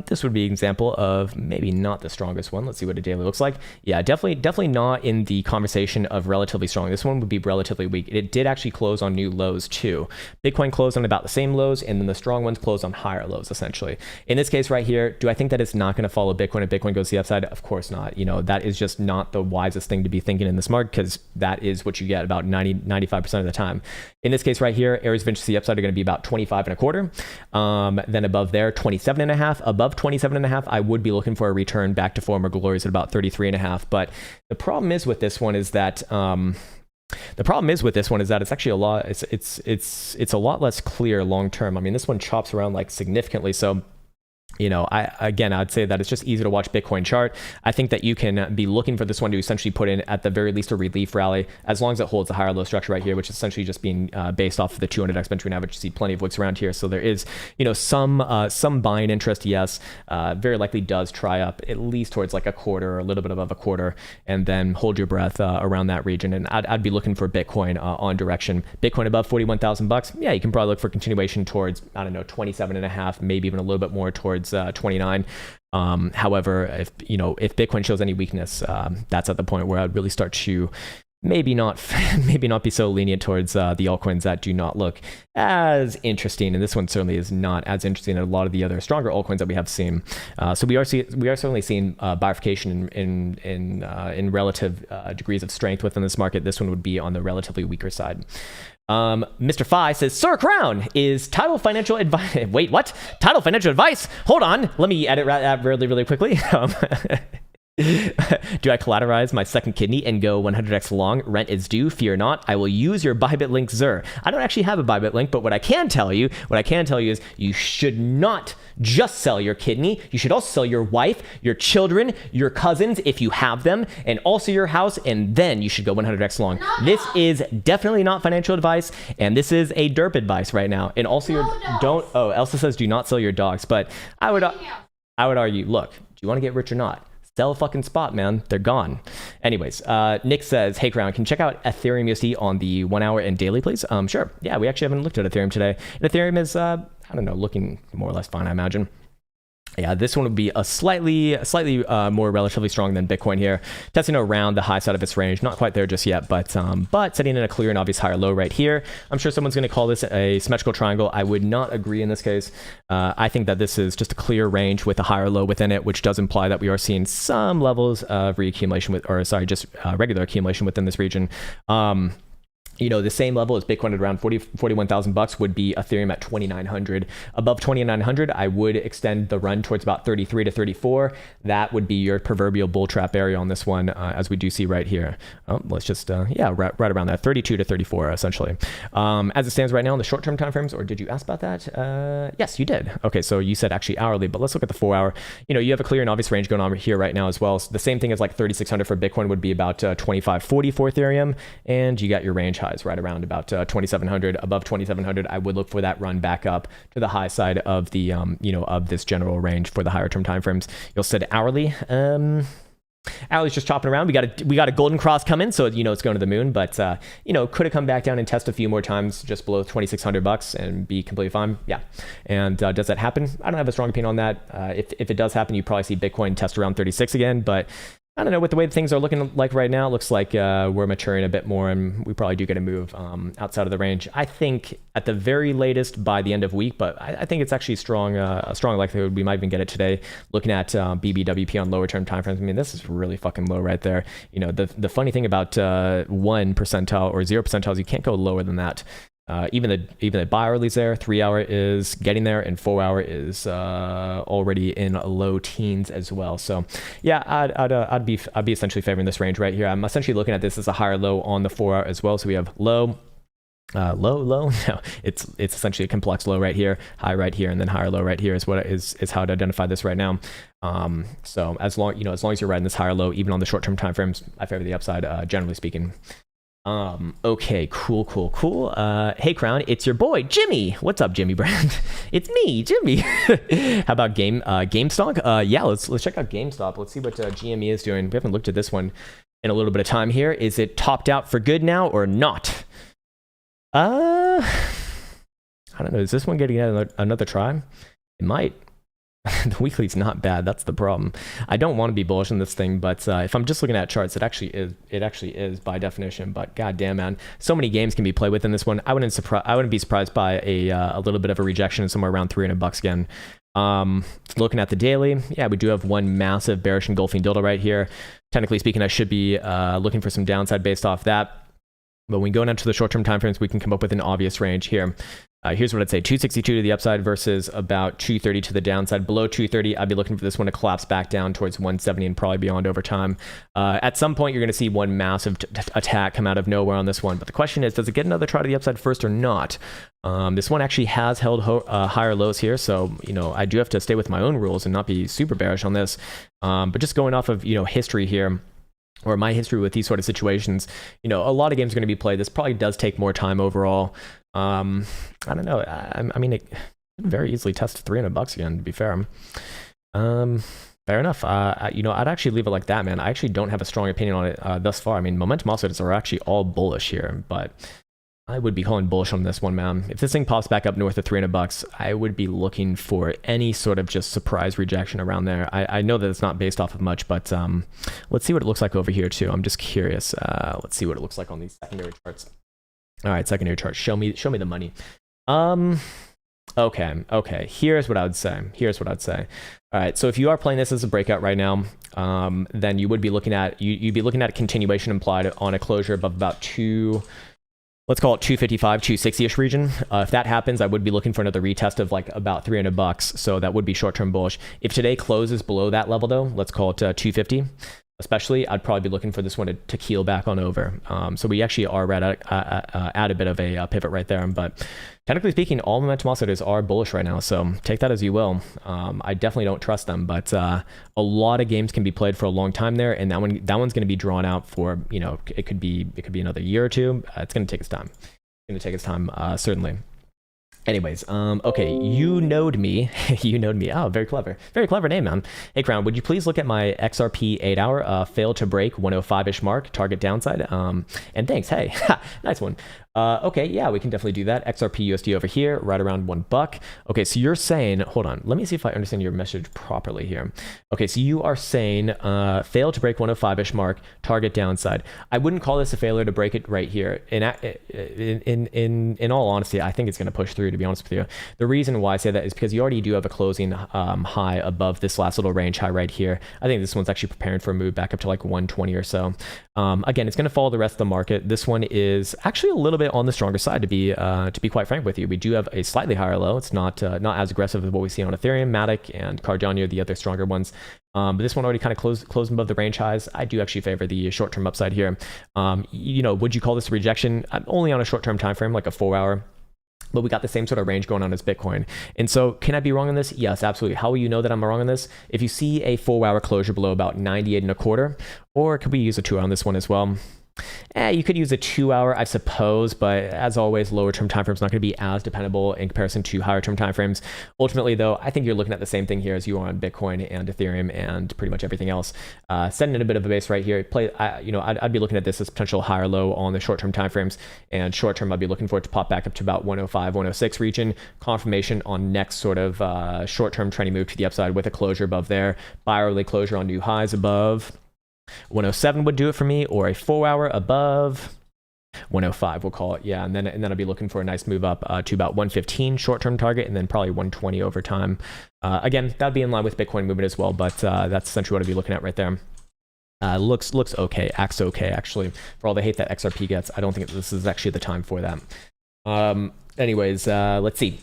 This would be an example of maybe not the strongest one. Let's see what a daily looks like. Yeah, definitely not in the conversation of relatively strong. This one would be relatively weak. It did actually close on new lows too. Bitcoin closed on about the same lows, and then the strong ones closed on higher lows essentially. In this case right here, do I think that it's not going to follow Bitcoin if Bitcoin goes to the upside? Of course not. That is just not the wisest thing to be thinking in this market, because that is what you get about 95% of the time. In this case right here, areas of interest to the upside are going to be about 25 and a quarter. Then above there, 27 and a half. Above 27 and a half, I would be looking for a return back to former glories at about 33 and a half. But the problem is with this one is that it's actually a lot. It's a lot less clear long term. I mean, this one chops around like significantly. So I'd say that it's just easy to watch Bitcoin chart. I think that you can be looking for this one to essentially put in at the very least a relief rally, as long as it holds a higher low structure right here, which is essentially just being based off of the 200 exponential average. You see plenty of wicks around here. So there is, some buying interest. Yes, very likely does try up at least towards like a quarter or a little bit above a quarter, and then hold your breath around that region. And I'd be looking for Bitcoin on direction. Bitcoin above 41,000 bucks. Yeah, you can probably look for continuation towards, I don't know, 27 and a half, maybe even a little bit more towards 29. However, if Bitcoin shows any weakness, that's at the point where I'd really start to maybe not be so lenient towards the altcoins that do not look as interesting. And this one certainly is not as interesting as a lot of the other stronger altcoins that we have seen. So we are certainly seeing bifurcation in relative degrees of strength within this market. This one would be on the relatively weaker side. Mr. Phi says, Sir Krown, is title financial advice? Wait, what? Title financial advice? Hold on. Let me edit that really quickly. Do I collateralize my second kidney and go 100x long? Rent is due. Fear not. I will use your Bybit link, Zur. I don't actually have a Bybit link, but what I can tell you is you should not just sell your kidney. You should also sell your wife, your children, your cousins, if you have them, and also your house, and then you should go 100x long. No. This is definitely not financial advice, and this is a derp advice right now. And also Elsa says do not sell your dogs, but I would argue, look, do you want to get rich or not? Sell a fucking spot, man. They're gone. Anyways, Nick says, hey, Krown, can you check out Ethereum USD on the 1 hour and daily, please? Sure. Yeah, we actually haven't looked at Ethereum today. And Ethereum is, looking more or less fine, I imagine. Yeah, this one would be a slightly more relatively strong than Bitcoin here, testing around the high side of its range. Not quite there just yet, but setting in a clear and obvious higher low right here. I'm sure someone's going to call this a symmetrical triangle. I would not agree in this case. I think that this is just a clear range with a higher low within it, which does imply that we are seeing some levels of regular accumulation within this region. The same level as Bitcoin at around 41,000 bucks would be Ethereum at 2,900. Above 2,900, I would extend the run towards about 33 to 34. That would be your proverbial bull trap area on this one, as we do see right here. Let's just, right around that, 32 to 34, essentially. As it stands right now in the short-term timeframes, or did you ask about that? Yes, you did. Okay, so you said actually hourly, but let's look at the 4 hour. You have a clear and obvious range going on here right now as well. So the same thing as like 3,600 for Bitcoin would be about 2,540 for Ethereum, and you got your range highs right around about 2,700. Above 2,700, I would look for that run back up to the high side of the of this general range for the higher term timeframes. You'll said hourly. Ali's just chopping around. We got a golden cross coming, so you know it's going to the moon. But you know, could it come back down and test a few more times just below $2,600 and be completely fine? Yeah. And does that happen? I don't have a strong opinion on that. If it does happen, you probably see Bitcoin test around 36 again. But I don't know, with the way things are looking like right now, it looks like we're maturing a bit more, and we probably do get a move outside of the range. I think at the very latest by the end of week, but I think it's actually a strong likelihood we might even get it today. Looking at BBWP on lower term timeframes, I mean, this is really fucking low right there. You know, the funny thing about 1 percentile or 0 percentiles, you can't go lower than that. Even the buy hourly's there, 3 hour is getting there, and 4 hour is already in low teens as well. So yeah, I'd be essentially favoring this range right here. I'm essentially looking at this as a higher low on the 4 hour as well. So we have low, no, it's essentially a complex low right here, high right here, and then higher low right here is what is how to identify this right now. So as long as you're riding this higher low, even on the short term time frames, I favor the upside, generally speaking. Okay, cool. Hey, Krown, it's your boy, Jimmy. What's up, Jimmy Brand? It's me, Jimmy. How about GameStop? Yeah, let's check out GameStop. Let's see what GME is doing. We haven't looked at this one in a little bit of time here. Is it topped out for good now or not? I don't know. Is this one getting another try? It might. The weekly's not bad. That's the problem. I don't want to be bullish on this thing, but if I'm just looking at charts, it actually is by definition. But goddamn, man, so many games can be played within this one. I wouldn't be surprised by a little bit of a rejection somewhere around $300 again. Looking at the daily, yeah, we do have one massive bearish engulfing dildo right here. Technically speaking, I should be looking for some downside based off that. But when we go down to the short-term timeframes, we can come up with an obvious range here. Here's what I'd say, 262 to the upside versus about 230 to the downside. Below 230, I'd be looking for this one to collapse back down towards 170 and probably beyond over time. At some point, you're going to see one massive attack come out of nowhere on this one. But the question is, does it get another try to the upside first or not? This one actually has held higher lows here. So, you know, I do have to stay with my own rules and not be super bearish on this. But just going off of, you know, history here, or my history with these sort of situations, you know, a lot of games are going to be played. This probably does take more time overall. I don't know. I mean, it could very easily test $300 again, to be fair. Fair enough. You know, I'd actually leave it like that, man. I actually don't have a strong opinion on it thus far. I mean, momentum oscillators are actually all bullish here, but I would be calling bullish on this one, man. If this thing pops back up north of $300, I would be looking for any sort of just surprise rejection around there. I know that it's not based off of much, but let's see what it looks like over here too. I'm just curious. Let's see what it looks like on these secondary charts. All right, secondary charts. Show me the money. Okay. Here's what I would say. All right, so if you are playing this as a breakout right now, then you would be looking at you'd be looking at a continuation implied on a closure above about let's call it 255, 260-ish region. If that happens, I would be looking for another retest of like about $300. So that would be short-term bullish. If today closes below that level though, let's call it 250. Especially, I'd probably be looking for this one to keel back on over. So we actually are at a bit of a pivot right there. But technically speaking, all momentum oscillators are bullish right now. So take that as you will. I definitely don't trust them. But a lot of games can be played for a long time there, and that one's going to be drawn out for, you know, it could be another year or two. It's going to take its time. It's going to take its time, certainly. Anyways, okay, you knowed me. Oh, very clever name, man. Hey, Krown, would you please look at my XRP 8 hour failed to break 105-ish mark, target downside? And thanks. Hey, nice one. Okay, yeah, we can definitely do that. XRP USD over here, right around $1. Okay, so you're saying, hold on, let me see if I understand your message properly here. Okay, so you are saying fail to break 105-ish mark, target downside. I wouldn't call this a failure to break it right here. In all honesty, I think it's going to push through, to be honest with you. The reason why I say that is because you already do have a closing high above this last little range high right here. I think this one's actually preparing for a move back up to like 120 or so. Again, it's going to follow the rest of the market. This one is actually a little bit on the stronger side, to be quite frank with you. We do have a slightly higher low. It's not as aggressive as what we see on Ethereum, Matic, and Cardano, the other stronger ones. But this one already kind of closed above the range highs. I do actually favor the short-term upside here. You know, would you call this a rejection? Only on a short-term time frame, like a 4 hour. But we got the same sort of range going on as Bitcoin. And so can I be wrong on this? Yes, absolutely. How will you know that I'm wrong on this? If you see a 4 hour closure below about 98 and a quarter, or could we use a 2 hour on this one as well? You could use a 2 hour, I suppose, but as always, lower term time frames not going to be as dependable in comparison to higher term time frames. Ultimately, though, I think you're looking at the same thing here as you are on Bitcoin and Ethereum and pretty much everything else. Setting in a bit of a base right here. I'd be looking at this as potential higher low on the short term time frames, and short term I'd be looking for it to pop back up to about 105, 106 region. Confirmation on next sort of short term trendy move to the upside with a closure above there. Bi-hourly closure on new highs above. 107 would do it for me, or a 4 hour above 105, we'll call it. Yeah, and then I'll be looking for a nice move up to about 115 short-term target, and then probably 120 over time. Again, that'd be in line with Bitcoin movement as well, but that's essentially what I'd be looking at right there. Looks okay, acts okay, actually. For all the hate that XRP gets, I don't think this is actually the time for that. Anyways, let's see.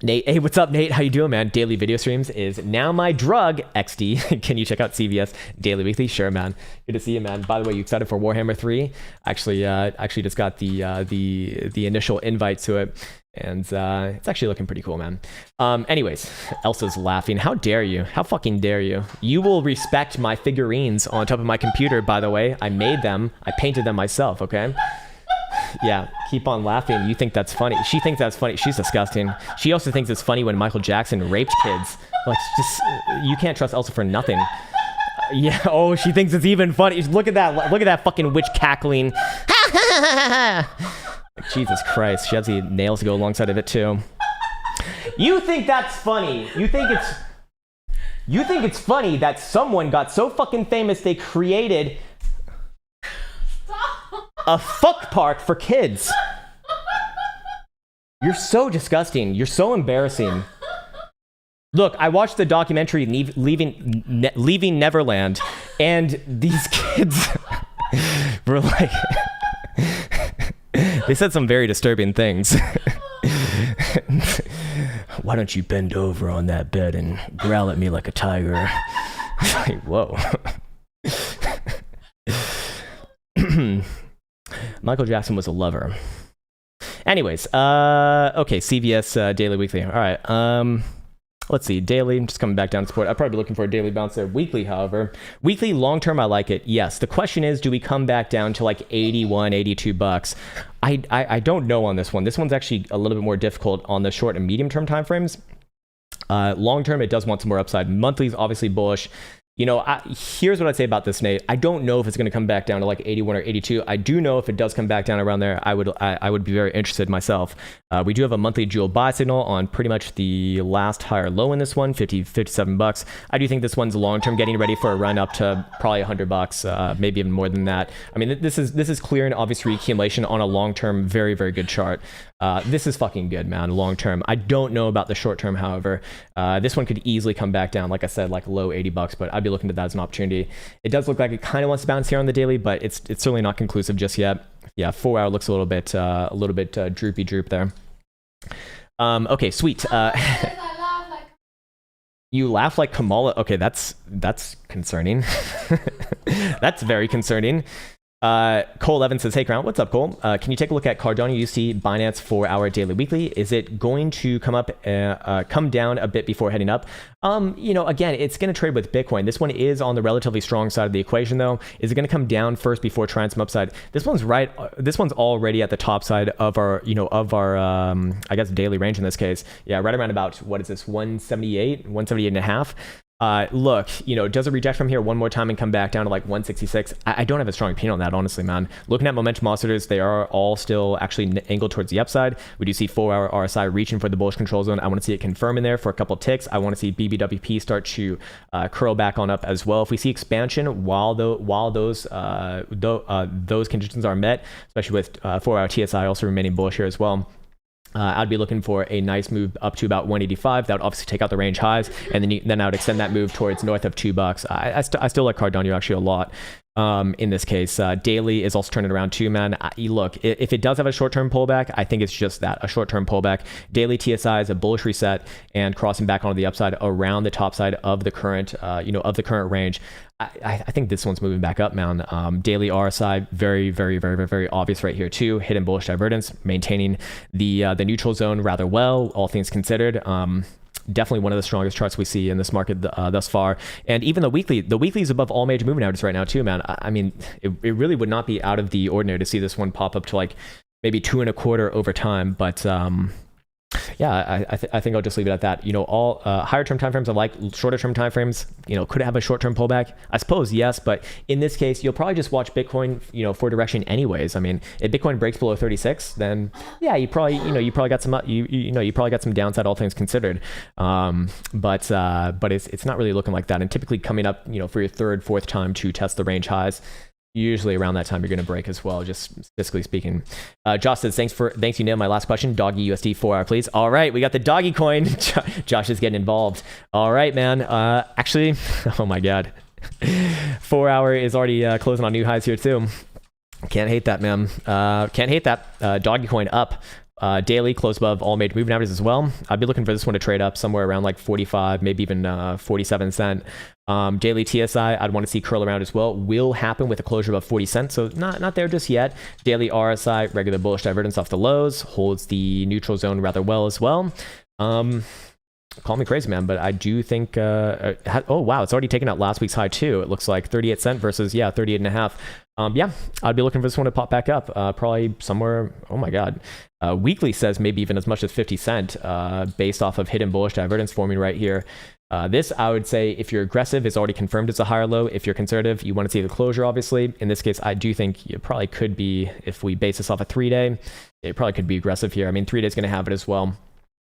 Nate, hey, what's up, Nate? How you doing, man? Daily video streams is now my drug, XD. Can you check out CVS Daily Weekly? Sure, man. Good to see you, man. By the way, you excited for Warhammer 3? Actually just got the initial invite to it, and it's actually looking pretty cool, man. Anyways, Elsa's laughing. How dare you? How fucking dare you? You will respect my figurines on top of my computer, by the way. I made them. I painted them myself, okay? Yeah, keep on laughing. You think that's funny. She thinks that's funny. She's disgusting. She also thinks it's funny when Michael Jackson raped kids. Like, just, you can't trust Elsa for nothing. Yeah, oh, she thinks it's even funny. Look at that. Look at that fucking witch cackling. Like, Jesus Christ. She has the nails to go alongside of it, too. You think that's funny. You think it's funny that someone got so fucking famous they created a fuck park for kids. You're so disgusting. You're so embarrassing. Look, I watched the documentary Leaving Neverland, and these kids were like, they said some very disturbing things. Why don't you bend over on that bed and growl at me like a tiger? Like, whoa. Michael Jackson was a lover. Anyways, okay, CVS Daily Weekly. All right, let's see, daily, I'm just coming back down to support. I'd probably be looking for a daily bounce there. Weekly, however. Weekly, long-term, I like it, yes. The question is, do we come back down to like 81, 82 bucks? I don't know on this one. This one's actually a little bit more difficult on the short and medium-term timeframes. Long-term, it does want some more upside. Monthly is obviously bullish. You know, here's what I'd say about this, Nate. I don't know if it's going to come back down to like 81 or 82. I do know if it does come back down around there, I would be very interested myself. We do have a monthly jewel buy signal on pretty much the last higher low in this one, 57 bucks. I do think this one's long-term, getting ready for a run up to probably 100 bucks, maybe even more than that. I mean, this is clear and obvious reaccumulation on a long-term, very, very good chart. This is fucking good, man, long-term. I don't know about the short-term, however. This one could easily come back down, like I said, like low 80 bucks, but I'd be looking at that as an opportunity. It does look like it kind of wants to bounce here on the daily, but it's certainly not conclusive just yet. Yeah, 4 hour looks a little bit droopy droop there. Okay, sweet. You laugh like Kamala. Okay, that's concerning. That's very concerning. Cole Evans says, hey Krown, what's up, Cole? Can you take a look at Cardano USD Binance 4 hour daily weekly? Is it going to come down a bit before heading up? You know, again, it's going to trade with Bitcoin. This one is on the relatively strong side of the equation, though. Is it going to come down first before trying some upside? This one's right. This one's already at the top side of our, I guess, daily range in this case. Yeah, right around about, what is this, 178 and a half. Look, does it reject from here one more time and come back down to like 166? I don't have a strong opinion on that, honestly, man. Looking at momentum oscillators, they are all still actually angled towards the upside. We do see 4 hour RSI reaching for the bullish control zone. I want to see it confirm in there for a couple ticks. I want to see BBWP start to curl back on up as well. If we see expansion while those conditions are met, especially with 4 hour TSI also remaining bullish here as well, I'd be looking for a nice move up to about 185. That would obviously take out the range highs, and then I would extend that move towards north of $2. I still like Cardano actually a lot. In this case, daily is also turning around too, man. Look, if it does have a short-term pullback, I think it's just that, a short-term pullback. Daily TSI is a bullish reset and crossing back onto the upside around the top side of the current, of the current range. I think this one's moving back up, man. Daily RSI, very, very, very, very, very obvious right here too. Hidden bullish divergence, maintaining the neutral zone rather well, all things considered. definitely one of the strongest charts we see in this market thus far. And even the weekly is above all major moving averages right now too, man. I mean, it really would not be out of the ordinary to see this one pop up to like maybe 2.25 over time, but yeah, I think I'll just leave it at that. You know, all higher term timeframes I like, shorter term timeframes, you know, could it have a short term pullback? I suppose yes, but in this case, you'll probably just watch Bitcoin, you know, for direction anyways. I mean, if Bitcoin breaks below 36, then yeah, you probably got some you probably got some downside, all things considered. But it's not really looking like that. And typically coming up, you know, for your third, fourth time to test the range highs, usually around that time you're going to break as well, just statistically speaking. Josh says, thanks you nailed my last question. Doggy USD 4 hour please. All right, we got the doggy coin. Josh is getting involved. All right, man. Actually, oh my god, 4 hour is already closing on new highs here too. Can't hate that, man. Can't hate that. Doggy coin up. Daily close above all major moving averages as well. I'd be looking for this one to trade up somewhere around like 45, maybe even 47 cent. Daily TSI, I'd want to see curl around as well. Will happen with a closure above 40 cents, so not there just yet. Daily RSI, regular bullish divergence off the lows, holds the neutral zone rather well as well. Call me crazy, man, but I do think, oh wow, it's already taken out last week's high too. It looks like 38 cent versus, yeah, 38 and a half. Yeah, I'd be looking for this one to pop back up, probably somewhere, oh my god. Weekly says maybe even as much as 50 cent, based off of hidden bullish divergence forming right here. This, I would say, if you're aggressive, is already confirmed as a higher low. If you're conservative, you want to see the closure, obviously. In this case, I do think you probably could be, if we base this off a 3-day, it probably could be aggressive here. I mean, 3 days going to have it as well.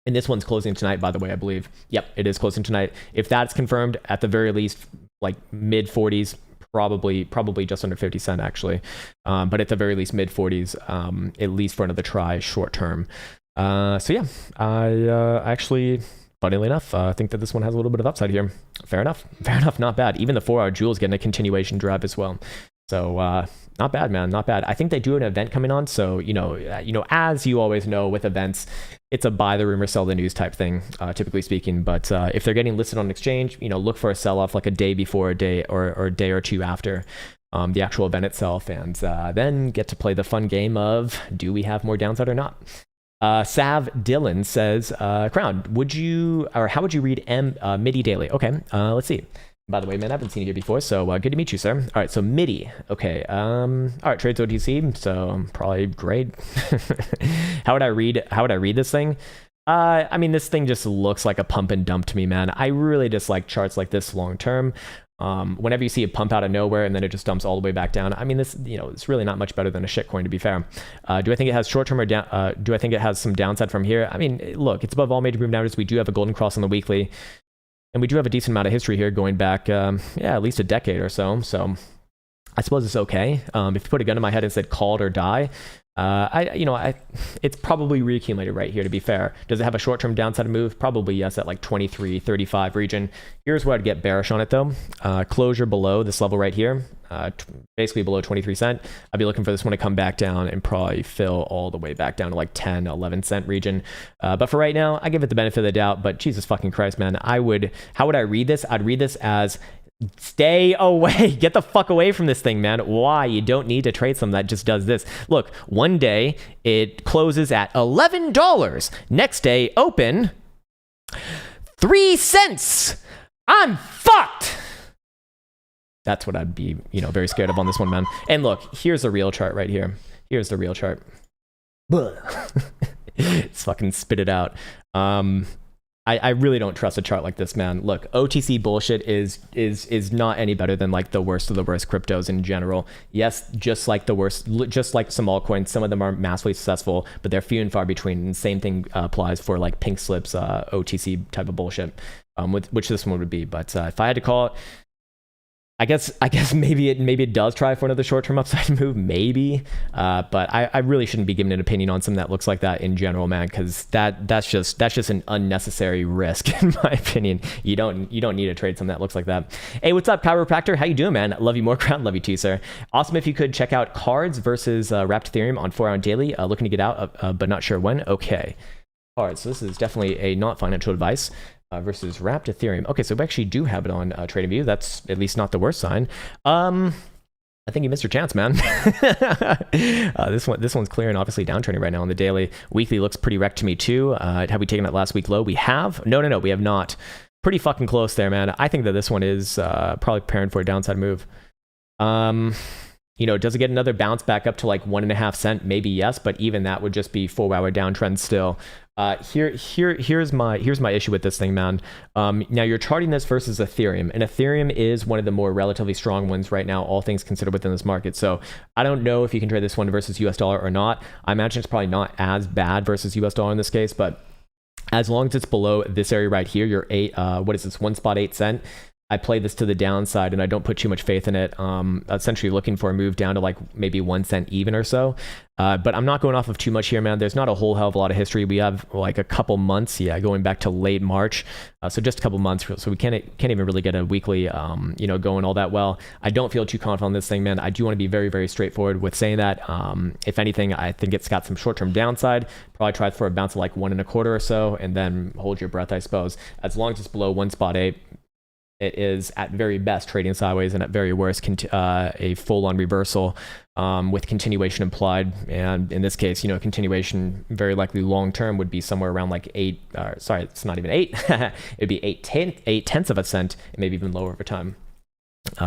And this one's closing tonight, by the way, I believe. Yep, it is closing tonight. If that's confirmed, at the very least, like mid 40s, probably just under 50 cent actually. But at the very least, mid 40s, at least for another try short term. So yeah, I actually, funnily enough, I think that this one has a little bit of upside here. Fair enough, not bad. Even the 4 hour Jules getting a continuation drive as well. So not bad, man, not bad. I think they do an event coming on, so you know, as you always know with events, it's a buy the rumor, sell the news type thing, typically speaking. But if they're getting listed on an exchange, you know, look for a sell off like a day before, a day or a day or two after the actual event itself, and then get to play the fun game of do we have more downside or not. Sav Dylan says, Krown, how would you read MIDI daily? Okay, let's see. By the way, man, I haven't seen you here before, so good to meet you, sir. All right, so MIDI. Okay. All right, trades OTC, so probably great. How would I read this thing? I mean, this thing just looks like a pump and dump to me, man. I really dislike charts like this long term. Whenever you see a pump out of nowhere and then it just dumps all the way back down, I mean, this, you know, it's really not much better than a shitcoin, to be fair. Do I think it has short term or down? Do I think it has some downside from here? I mean, look, it's above all major moving averages. We do have a golden cross on the weekly. And we do have a decent amount of history here going back, yeah, at least a decade or so. So I suppose it's okay. If you put a gun to my head and said call it or die, it's probably reaccumulated right here, to be fair. Does it have a short-term downside move? Probably yes, at like 23, 35 region. Here's where I'd get bearish on it though. Closure below this level right here, basically below 23 cent. I'd be looking for this one to come back down and probably fill all the way back down to like 10, 11 cent region. But for right now, I give it the benefit of the doubt, but Jesus fucking Christ, man. How would I read this? I'd read this as stay away. Get the fuck away from this thing, man. Why? You don't need to trade something that just does this. Look, one day it closes at $11. Next day open 3 cents. I'm fucked. That's what I'd be, very scared of on this one, man. And look, here's the real chart right here. Here's the real chart. It's fucking spit it out. I really don't trust a chart like this, man. Look, OTC bullshit is not any better than like the worst of the worst cryptos in general. Yes, just like some altcoins, some of them are massively successful, but they're few and far between. And same thing applies for like pink slips, OTC type of bullshit, which this one would be. But if I had to call it, I guess maybe it does try for another short-term upside move, maybe. But I really shouldn't be giving an opinion on something that looks like that in general, man, because that's just an unnecessary risk in my opinion. You don't need to trade something that looks like that. Hey, what's up, chiropractor? How you doing, man? Love you more, Crown. Love you too, sir. Awesome. If you could check out cards versus wrapped Ethereum on 4 hour daily. Looking to get out, but not sure when. Okay, cards. So this is definitely a not financial advice. Versus wrapped Ethereum. Okay, so we actually do have it on TradingView. That's at least not the worst sign. I think you missed your chance, man. This one's clear and obviously downtrending right now on the daily. Weekly looks pretty wrecked to me too. Have we taken that last week low? We have. No, we have not. Pretty fucking close there, man. I think that this one is probably preparing for a downside move. Does it get another bounce back up to like 1.5 cent? Maybe yes, but even that would just be 4-hour downtrend still. Here's my issue with this thing, man. Now you're charting this versus Ethereum, and Ethereum is one of the more relatively strong ones right now, all things considered within this market. So I don't know if you can trade this one versus US dollar or not. I imagine it's probably not as bad versus US dollar in this case, but as long as it's below this area right here, you're 1.8 cent. I play this to the downside and I don't put too much faith in it. Essentially looking for a move down to like maybe 1 cent even or so. But I'm not going off of too much here, man. There's not a whole hell of a lot of history. We have like a couple months, going back to late March. So just a couple months. So we can't even really get a weekly, going all that well. I don't feel too confident on this thing, man. I do want to be very, very straightforward with saying that. If anything, I think it's got some short-term downside. Probably try for a bounce of like 1.25 or so, and then hold your breath, I suppose. As long as it's below 1.8. It is at very best trading sideways, and at very worst a full-on reversal with continuation implied. And in this case, continuation very likely long-term would be somewhere around like it's not even 8. It'd be 8/10 of a cent, and maybe even lower over time.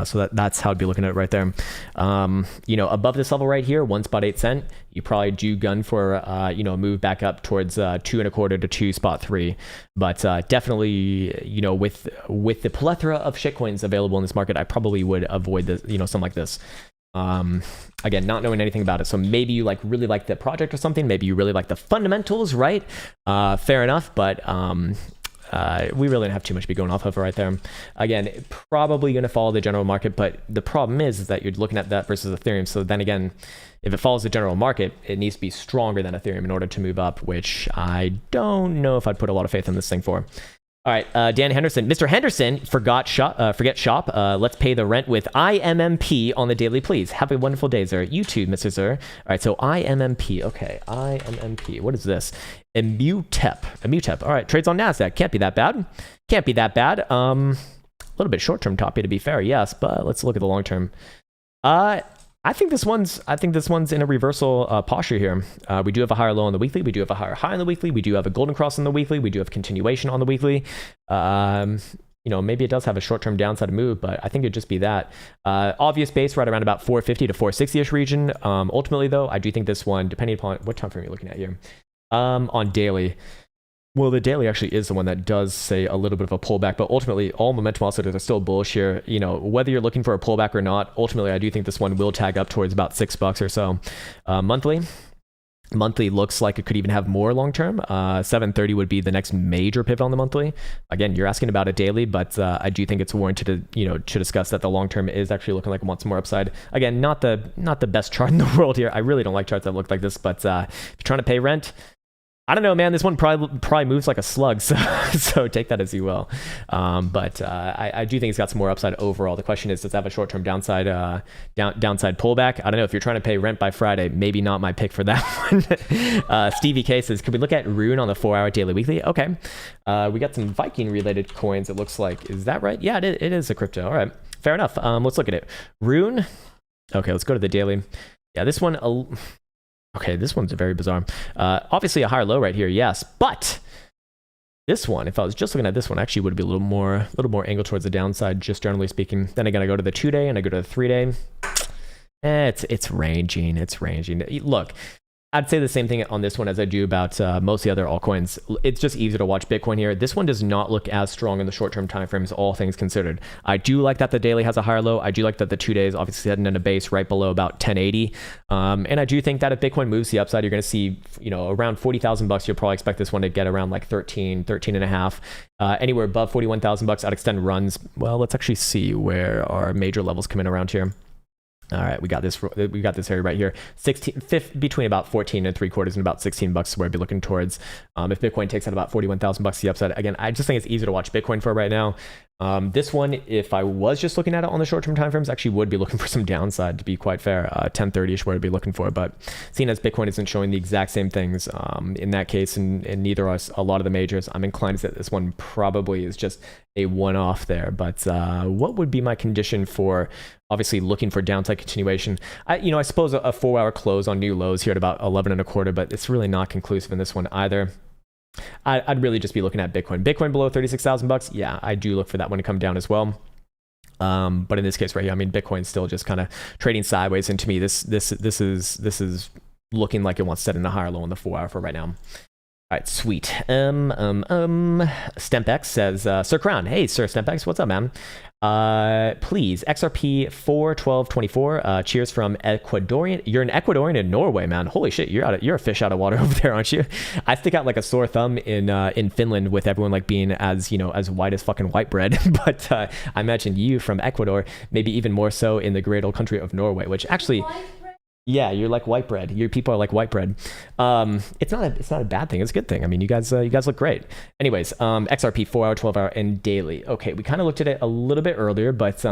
So that's how I'd be looking at it right there. Above this level right here, 1.8 cent, you probably do gun for a move back up towards 2.25 to 2.3. But definitely, with the plethora of shitcoins available in this market, I probably would avoid this, something like this. Again, not knowing anything about it. So maybe you really like the project or something. Maybe you really like the fundamentals, right? Fair enough, but we really don't have too much to be going off of right there. Again, probably going to follow the general market, but the problem is that you're looking at that versus Ethereum. So then again, if it follows the general market, it needs to be stronger than Ethereum in order to move up, which I don't know if I'd put a lot of faith in this thing for. All right, Dan Henderson. Mr. Henderson, forget shop. Let's pay the rent with IMMP on the daily, please. Have a wonderful day, sir. You too, Mr. Sir. All right, so IMMP. Okay, IMMP. What is this? Immutep. All right, trades on NASDAQ. Can't be that bad. A little bit short-term toppy, to be fair, yes, but let's look at the long-term. I think this one's in a reversal posture here. We do have a higher low on the weekly. We do have a higher high on the weekly. We do have a golden cross on the weekly. We do have continuation on the weekly. Maybe it does have a short-term downside move, but I think it'd just be that. Obvious base right around about 450 to 460-ish region. Ultimately, though, I do think this one, depending upon what time frame you're looking at here, on daily. Well, the daily actually is the one that does say a little bit of a pullback, but ultimately all momentum oscillators are still bullish here. Whether you're looking for a pullback or not, ultimately I do think this one will tag up towards about $6 or so. Monthly looks like it could even have more long term. 730 would be the next major pivot on the monthly. Again, you're asking about a daily, but I do think it's warranted to discuss that the long term is actually looking like it wants some more upside. Again, not the best chart in the world here. I really don't like charts that look like this, but if you're trying to pay rent, I don't know, man. This one probably moves like a slug, so take that as you will. But I do think it's got some more upside overall. The question is, does it have a short-term downside pullback? I don't know. If you're trying to pay rent by Friday, maybe not my pick for that one. Stevie K says, could we look at Krown on the 4-hour daily weekly? Okay. We got some Viking-related coins, it looks like. Is that right? Yeah, it is a crypto. All right. Fair enough. Let's look at it. Krown. Okay, let's go to the daily. Yeah, this one... Okay, this one's very bizarre. Obviously a higher low right here, yes, but this one, if I was just looking at this one, actually would be a little more angled towards the downside, just generally speaking. Then again, I go to the 2-day and I go to the 3-day. It's ranging. Look, I'd say the same thing on this one as I do about most of the other altcoins. It's just easier to watch Bitcoin here. This one does not look as strong in the short-term time frames, all things considered. I do like that the daily has a higher low. I do like that the 2 days obviously heading in a base right below about 1080. And I do think that if Bitcoin moves the upside, you're going to see, around $40,000. You'll probably expect this one to get around like 13 and a half. Anywhere above $41,000, I'd extend runs. Well, let's actually see where our major levels come in around here. All right, we got this area right here. Between about 14 and $0.75 and about $16 is where I'd be looking towards. If Bitcoin takes out about $41,000 the upside, again, I just think it's easier to watch Bitcoin for right now. This one, if I was just looking at it on the short-term time frames, actually would be looking for some downside, to be quite fair. 1030-ish where I'd be looking for, but seeing as Bitcoin isn't showing the exact same things in that case, and neither are a lot of the majors, I'm inclined to say this one probably is just a one-off there. But what would be my condition for obviously looking for downside continuation? I suppose a 4-hour close on new lows here at about 11 and a quarter, but it's really not conclusive in this one either. I'd really just be looking at Bitcoin. Bitcoin below 36,000 bucks. Yeah, I do look for that one to come down as well. But in this case right here, I mean, Bitcoin's still just kind of trading sideways, and to me, this is looking like it wants to set in a higher low on the 4-hour for right now. All right, sweet. StempX says, Sir Krown. Hey, Sir StempX, what's up, man? Please, XRP 41224. Cheers from Ecuadorian. You're an Ecuadorian in Norway, man. Holy shit, you're a fish out of water over there, aren't you? I stick out like a sore thumb in Finland with everyone like being as white as fucking white bread. But I imagine you from Ecuador, maybe even more so in the great old country of Norway, which actually. Yeah, you're like white bread. Your people are like white bread. It's not a bad thing. It's a good thing. I mean, you guys look great. Anyways, XRP 4-hour, 12-hour, and daily. Okay, we kind of looked at it a little bit earlier, but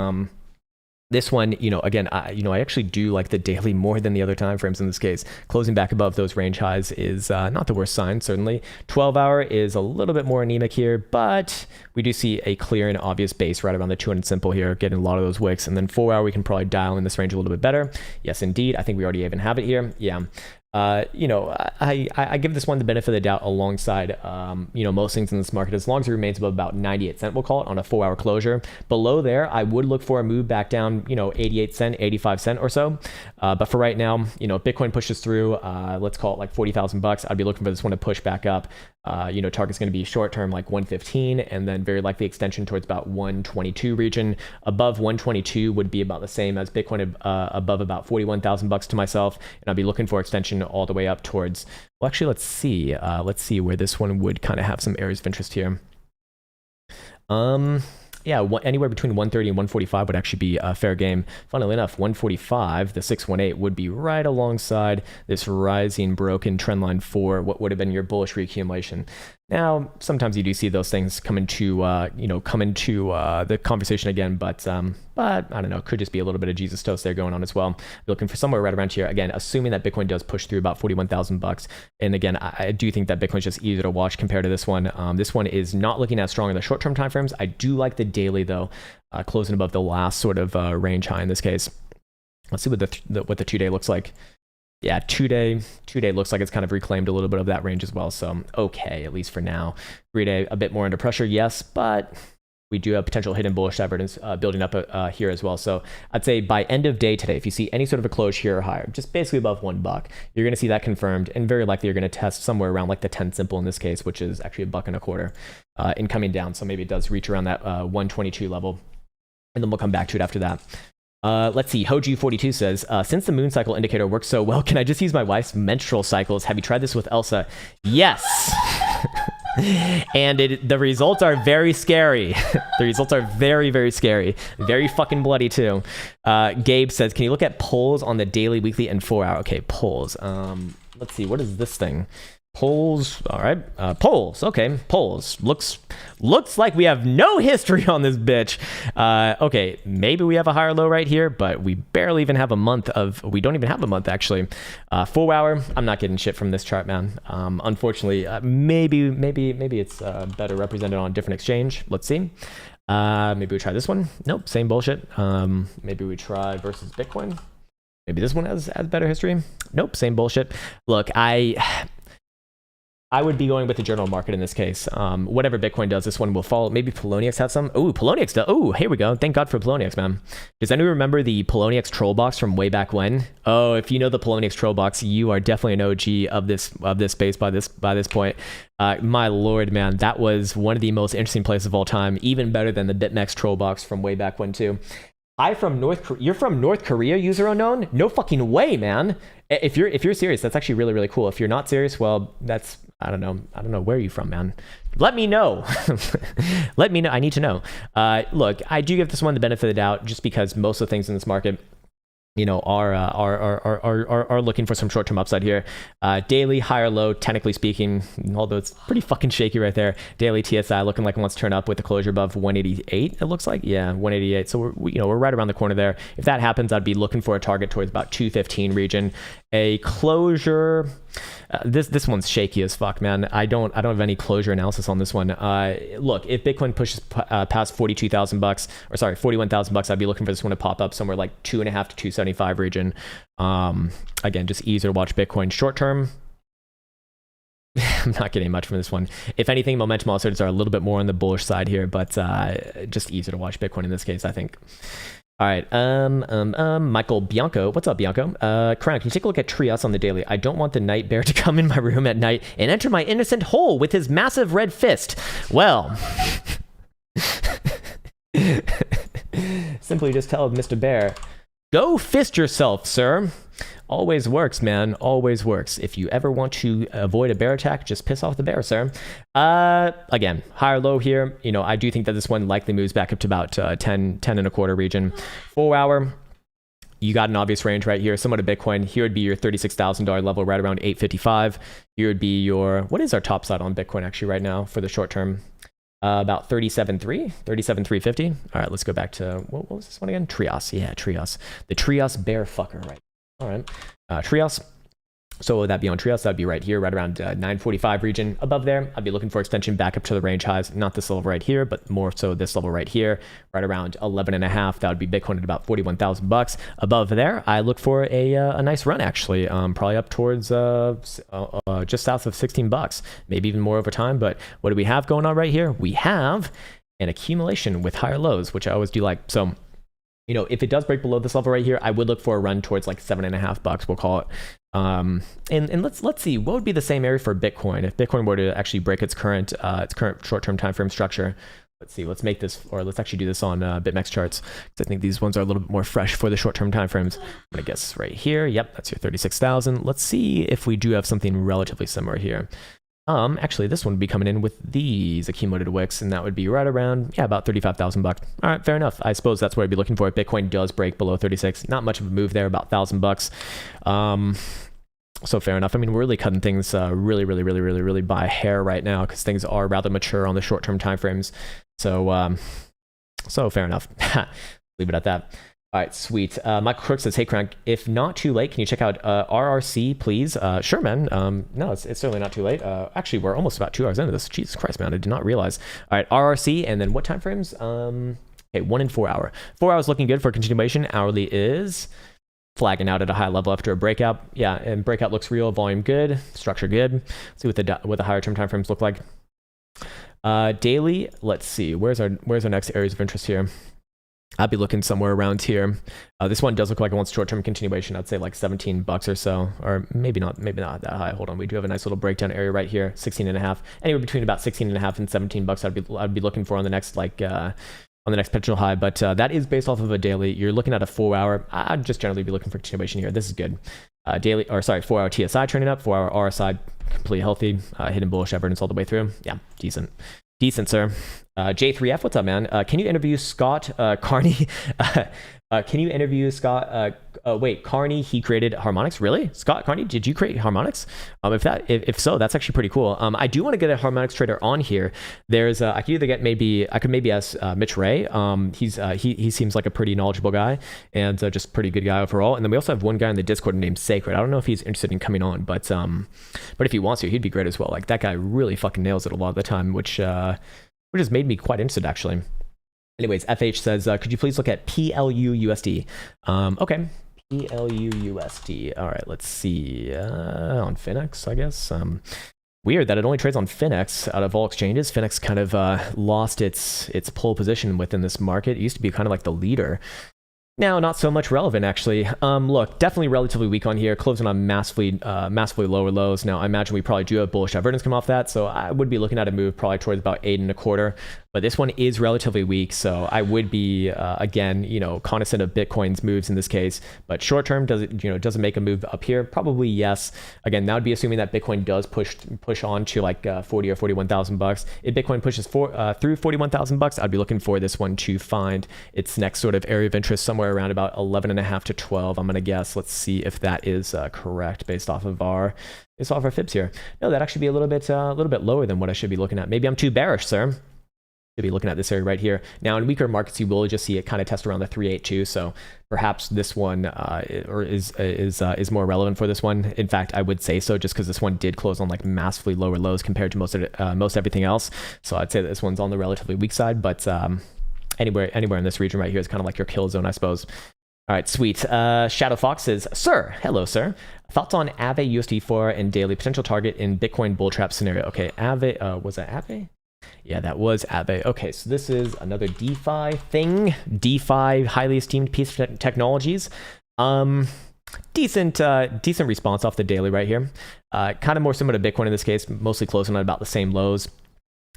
this one, again, I actually do like the daily more than the other time frames in this case. Closing back above those range highs is not the worst sign, certainly. 12-hour is a little bit more anemic here, but we do see a clear and obvious base right around the 200 simple here, getting a lot of those wicks. And then 4-hour, we can probably dial in this range a little bit better. Yes, indeed. I think we already even have it here. Yeah. I give this one the benefit of the doubt alongside, most things in this market, as long as it remains above about 98 cent, we'll call it, on a 4-hour closure. Below there, I would look for a move back down, 88 cent, 85 cent or so. But for right now, Bitcoin pushes through, let's call it like 40,000 bucks. I'd be looking for this one to push back up. Target's going to be short term, like 115, and then very likely extension towards about 122 region. Above 122 would be about the same as Bitcoin above about 41,000 bucks to myself. And I'd be looking for extension all the way up towards, well, actually, let's see where this one would kind of have some areas of interest here. Yeah, anywhere between 130 and 145 would actually be a fair game. Funnily enough, 145, the 618, would be right alongside this rising broken trend line for what would have been your bullish reaccumulation. Now, sometimes you do see those things come into the conversation again, but I don't know, could just be a little bit of Jesus toast there going on as well. Looking for somewhere right around here, again, assuming that Bitcoin does push through about 41,000 bucks. And again, I do think that Bitcoin's just easier to watch compared to this one. This one is not looking as strong in the short-term timeframes. I do like the daily though, closing above the last sort of range high in this case. Let's see what the 2-day looks like. Yeah, 2-day looks like it's kind of reclaimed a little bit of that range as well. So okay, at least for now. 3-day a bit more under pressure, yes, but we do have potential hidden bullish divergence building up here as well. So I'd say by end of day today, if you see any sort of a close here or higher, just basically above $1, you're going to see that confirmed, and very likely you're going to test somewhere around like the 10 simple in this case, which is actually $1.25 in coming down. So maybe it does reach around that 122 level, and then we'll come back to it after that. Let's see. Hoju42 says, since the moon cycle indicator works so well, can I just use my wife's menstrual cycles? Have you tried this with Elsa? Yes. And the results are very scary. The results are very, very scary. Very fucking bloody too. Gabe says, can you look at polls on the daily, weekly, and 4-hour? Okay, polls. Let's see. What is this thing? Polls. All right. Polls. Okay. Polls. Looks like we have no history on this bitch. Okay. Maybe we have a higher low right here, but we barely even have a month of, we don't even have a month actually. 4-hour. I'm not getting shit from this chart, man. Unfortunately, maybe it's better represented on a different exchange. Let's see. Maybe we try this one. Nope. Same bullshit. Maybe we try versus Bitcoin. Maybe this one has better history. Nope. Same bullshit. Look, I would be going with the general market in this case. Whatever Bitcoin does, this one will follow. Maybe Poloniex has some. Oh, Poloniex does. Oh, here we go. Thank God for Poloniex, man. Does anyone remember the Poloniex troll box from way back when? Oh, if you know the Poloniex troll box, you are definitely an OG of this space by this point. My lord, man, that was one of the most interesting plays of all time. Even better than the BitMEX troll box from way back when too. You're from North Korea, user unknown? No fucking way, man. If you're serious, that's actually really, really cool. If you're not serious, well, that's, I don't know where are you from, man. Let me know. Let me know. I need to know. Look, I do give this one the benefit of the doubt just because most of the things in this market, are looking for some short-term upside here. Daily higher low, technically speaking, although it's pretty fucking shaky right there. Daily TSI looking like it wants to turn up with the closure above 188. It looks like, yeah, 188. So we're right around the corner there. If that happens, I'd be looking for a target towards about 215 region. A closure. This one's shaky as fuck, man. I don't have any closure analysis on this one. Look, if Bitcoin pushes past 42,000 bucks, or sorry, 41,000 bucks, I'd be looking for this one to pop up somewhere like 2.5 to 275 region. Again, just easier to watch Bitcoin short term. I'm not getting much from this one. If anything, momentum oscillators are a little bit more on the bullish side here, but just easier to watch Bitcoin in this case, I think. All right, Michael Bianco. What's up, Bianco? Krown, can you take a look at Trias on the daily? I don't want the night bear to come in my room at night and enter my innocent hole with his massive red fist. Well, simply just tell Mr. Bear, go fist yourself, sir. Always works, man. Always works. If you ever want to avoid a bear attack, just piss off the bear, sir. Again, higher low here. I do think that this one likely moves back up to about 10 and a quarter region. 4 hour, you got an obvious range right here. Similar to Bitcoin, here would be your $36,000 level right around 855. Here would be your, what is our top side on Bitcoin actually right now for the short term? About 37,350. All right, let's go back to, what was this one again? Trias. Yeah, Trias. The Trias bear fucker, right? All right, Trias. So would that be on Trias? That'd be right here, right around 945 region. Above there, I'd be looking for extension back up to the range highs. Not this level right here, but more so this level right here, right around 11.5. That would be Bitcoin at about 41,000 bucks. Above there, I look for a nice run actually, probably up towards just south of 16 bucks, maybe even more over time. But what do we have going on right here? We have an accumulation with higher lows, which I always do like. So, if it does break below this level right here, I would look for a run towards like 7.5 bucks, we'll call it. And let's see, what would be the same area for Bitcoin if Bitcoin were to actually break its current short-term time frame structure. Let's see, let's make this, or let's actually do this on BitMEX charts, because I think these ones are a little bit more fresh for the short-term time frames. I'm gonna guess right here. Yep, that's your 36,000. Let's see if we do have something relatively similar here. Actually, this one would be coming in with these accumulated wicks, and that would be right around, yeah, about 35,000 bucks. All right, fair enough. I suppose that's what I'd be looking for if Bitcoin does break below 36. Not much of a move there, about 1,000 bucks. So fair enough. I mean, we're really cutting things really by hair right now because things are rather mature on the short-term timeframes. So, so fair enough. Leave it at that. All right, sweet. Michael Crook says, hey, Krown, if not too late, can you check out RRC, please? Sure, man. No, it's certainly not too late. Actually, we're almost about 2 hours into this. Jesus Christ, man. I did not realize. All right, RRC, and then what time frames? Okay, 1 and 4 hour. 4 hours looking good for continuation. Hourly is flagging out at a high level after a breakout. Yeah, and breakout looks real. Volume good. Structure good. Let's see what the higher term time frames look like. Daily, let's see. Where's our next areas of interest here? I'd be looking somewhere around here. This one does look like it wants short-term continuation. I'd say like 17 bucks or so, or maybe not that high. Hold on, we do have a nice little breakdown area right here, 16.5. Anywhere between about 16.5 and 17 bucks. I'd be looking for on the next on the next potential high. But that is based off of a daily. You're looking at a 4 hour. I'd just generally be looking for continuation here. This is good. 4 hour TSI trending up, 4 hour RSI completely healthy, hidden bullish evidence all the way through. Yeah, decent, sir. J3F, what's up, man? Can you interview Scott Carney? Can you interview Scott? Wait, Carney, he created harmonics. Really? Scott Carney, did you create harmonics? If so, that's actually pretty cool. I do want to get a harmonics trader on here. There's I could maybe ask Mitch Ray. He seems like a pretty knowledgeable guy and just a pretty good guy overall. And then we also have one guy in the Discord named Sacred. I don't know if he's interested in coming on, but if he wants to, he'd be great as well. Like that guy really fucking nails it a lot of the time, which has made me quite interested actually. Anyways, FH says, could you please look at PLUUSD? Okay, PLUUSD. All right, let's see. On Finex, I guess. Weird that it only trades on Finex out of all exchanges. Finex kind of lost its pole position within this market. It used to be kind of like the leader. Now, not so much relevant, actually. Look, definitely relatively weak on here, closing on massively lower lows. Now, I imagine we probably do have bullish evidence come off that, so I would be looking at a move probably towards about 8.25. but this one is relatively weak. So I would be, again, cognizant of Bitcoin's moves in this case. But short term, does it make a move up here? Probably yes. Again, that would be assuming that Bitcoin does push on to like 40 or 41,000 bucks. If Bitcoin pushes through 41,000 bucks, I'd be looking for this one to find its next sort of area of interest somewhere around about 11.5 to 12. I'm gonna guess. Let's see if that is correct based off of our fibs here. No, that'd actually be a little bit lower than what I should be looking at. Maybe I'm too bearish, sir. To be looking at this area right here. Now in weaker markets, you will just see it kind of test around the 382. So perhaps this one is more relevant for this one. In fact, I would say so, just because this one did close on like massively lower lows compared to most everything else. So I'd say that this one's on the relatively weak side, but anywhere in this region right here is kind of like your kill zone, I suppose. All right, sweet. Shadow Fox says, sir, hello, sir. Thoughts on Aave USD4 and daily potential target in Bitcoin bull trap scenario? Okay, Aave, was that Aave? Yeah, that was Aave. Okay, so this is another DeFi thing. DeFi, highly esteemed piece of technologies. Decent response off the daily right here. Kind of more similar to Bitcoin in this case, mostly closing at about the same lows.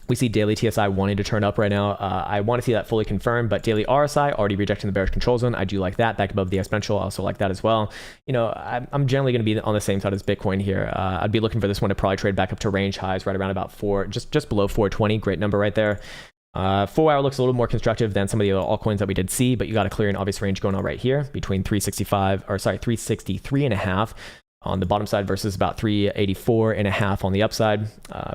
We see daily TSI wanting to turn up right now. I want to see that fully confirmed, but daily RSI already rejecting the bearish control zone. I do like that. Back above the exponential, I also like that as well. I'm generally going to be on the same side as Bitcoin here. I'd be looking for this one to probably trade back up to range highs right around about just below 420. Great number right there. 4-hour looks a little more constructive than some of the other altcoins that we did see, but you got a clear and obvious range going on right here between 363.5 on the bottom side versus about 384.5 on the upside.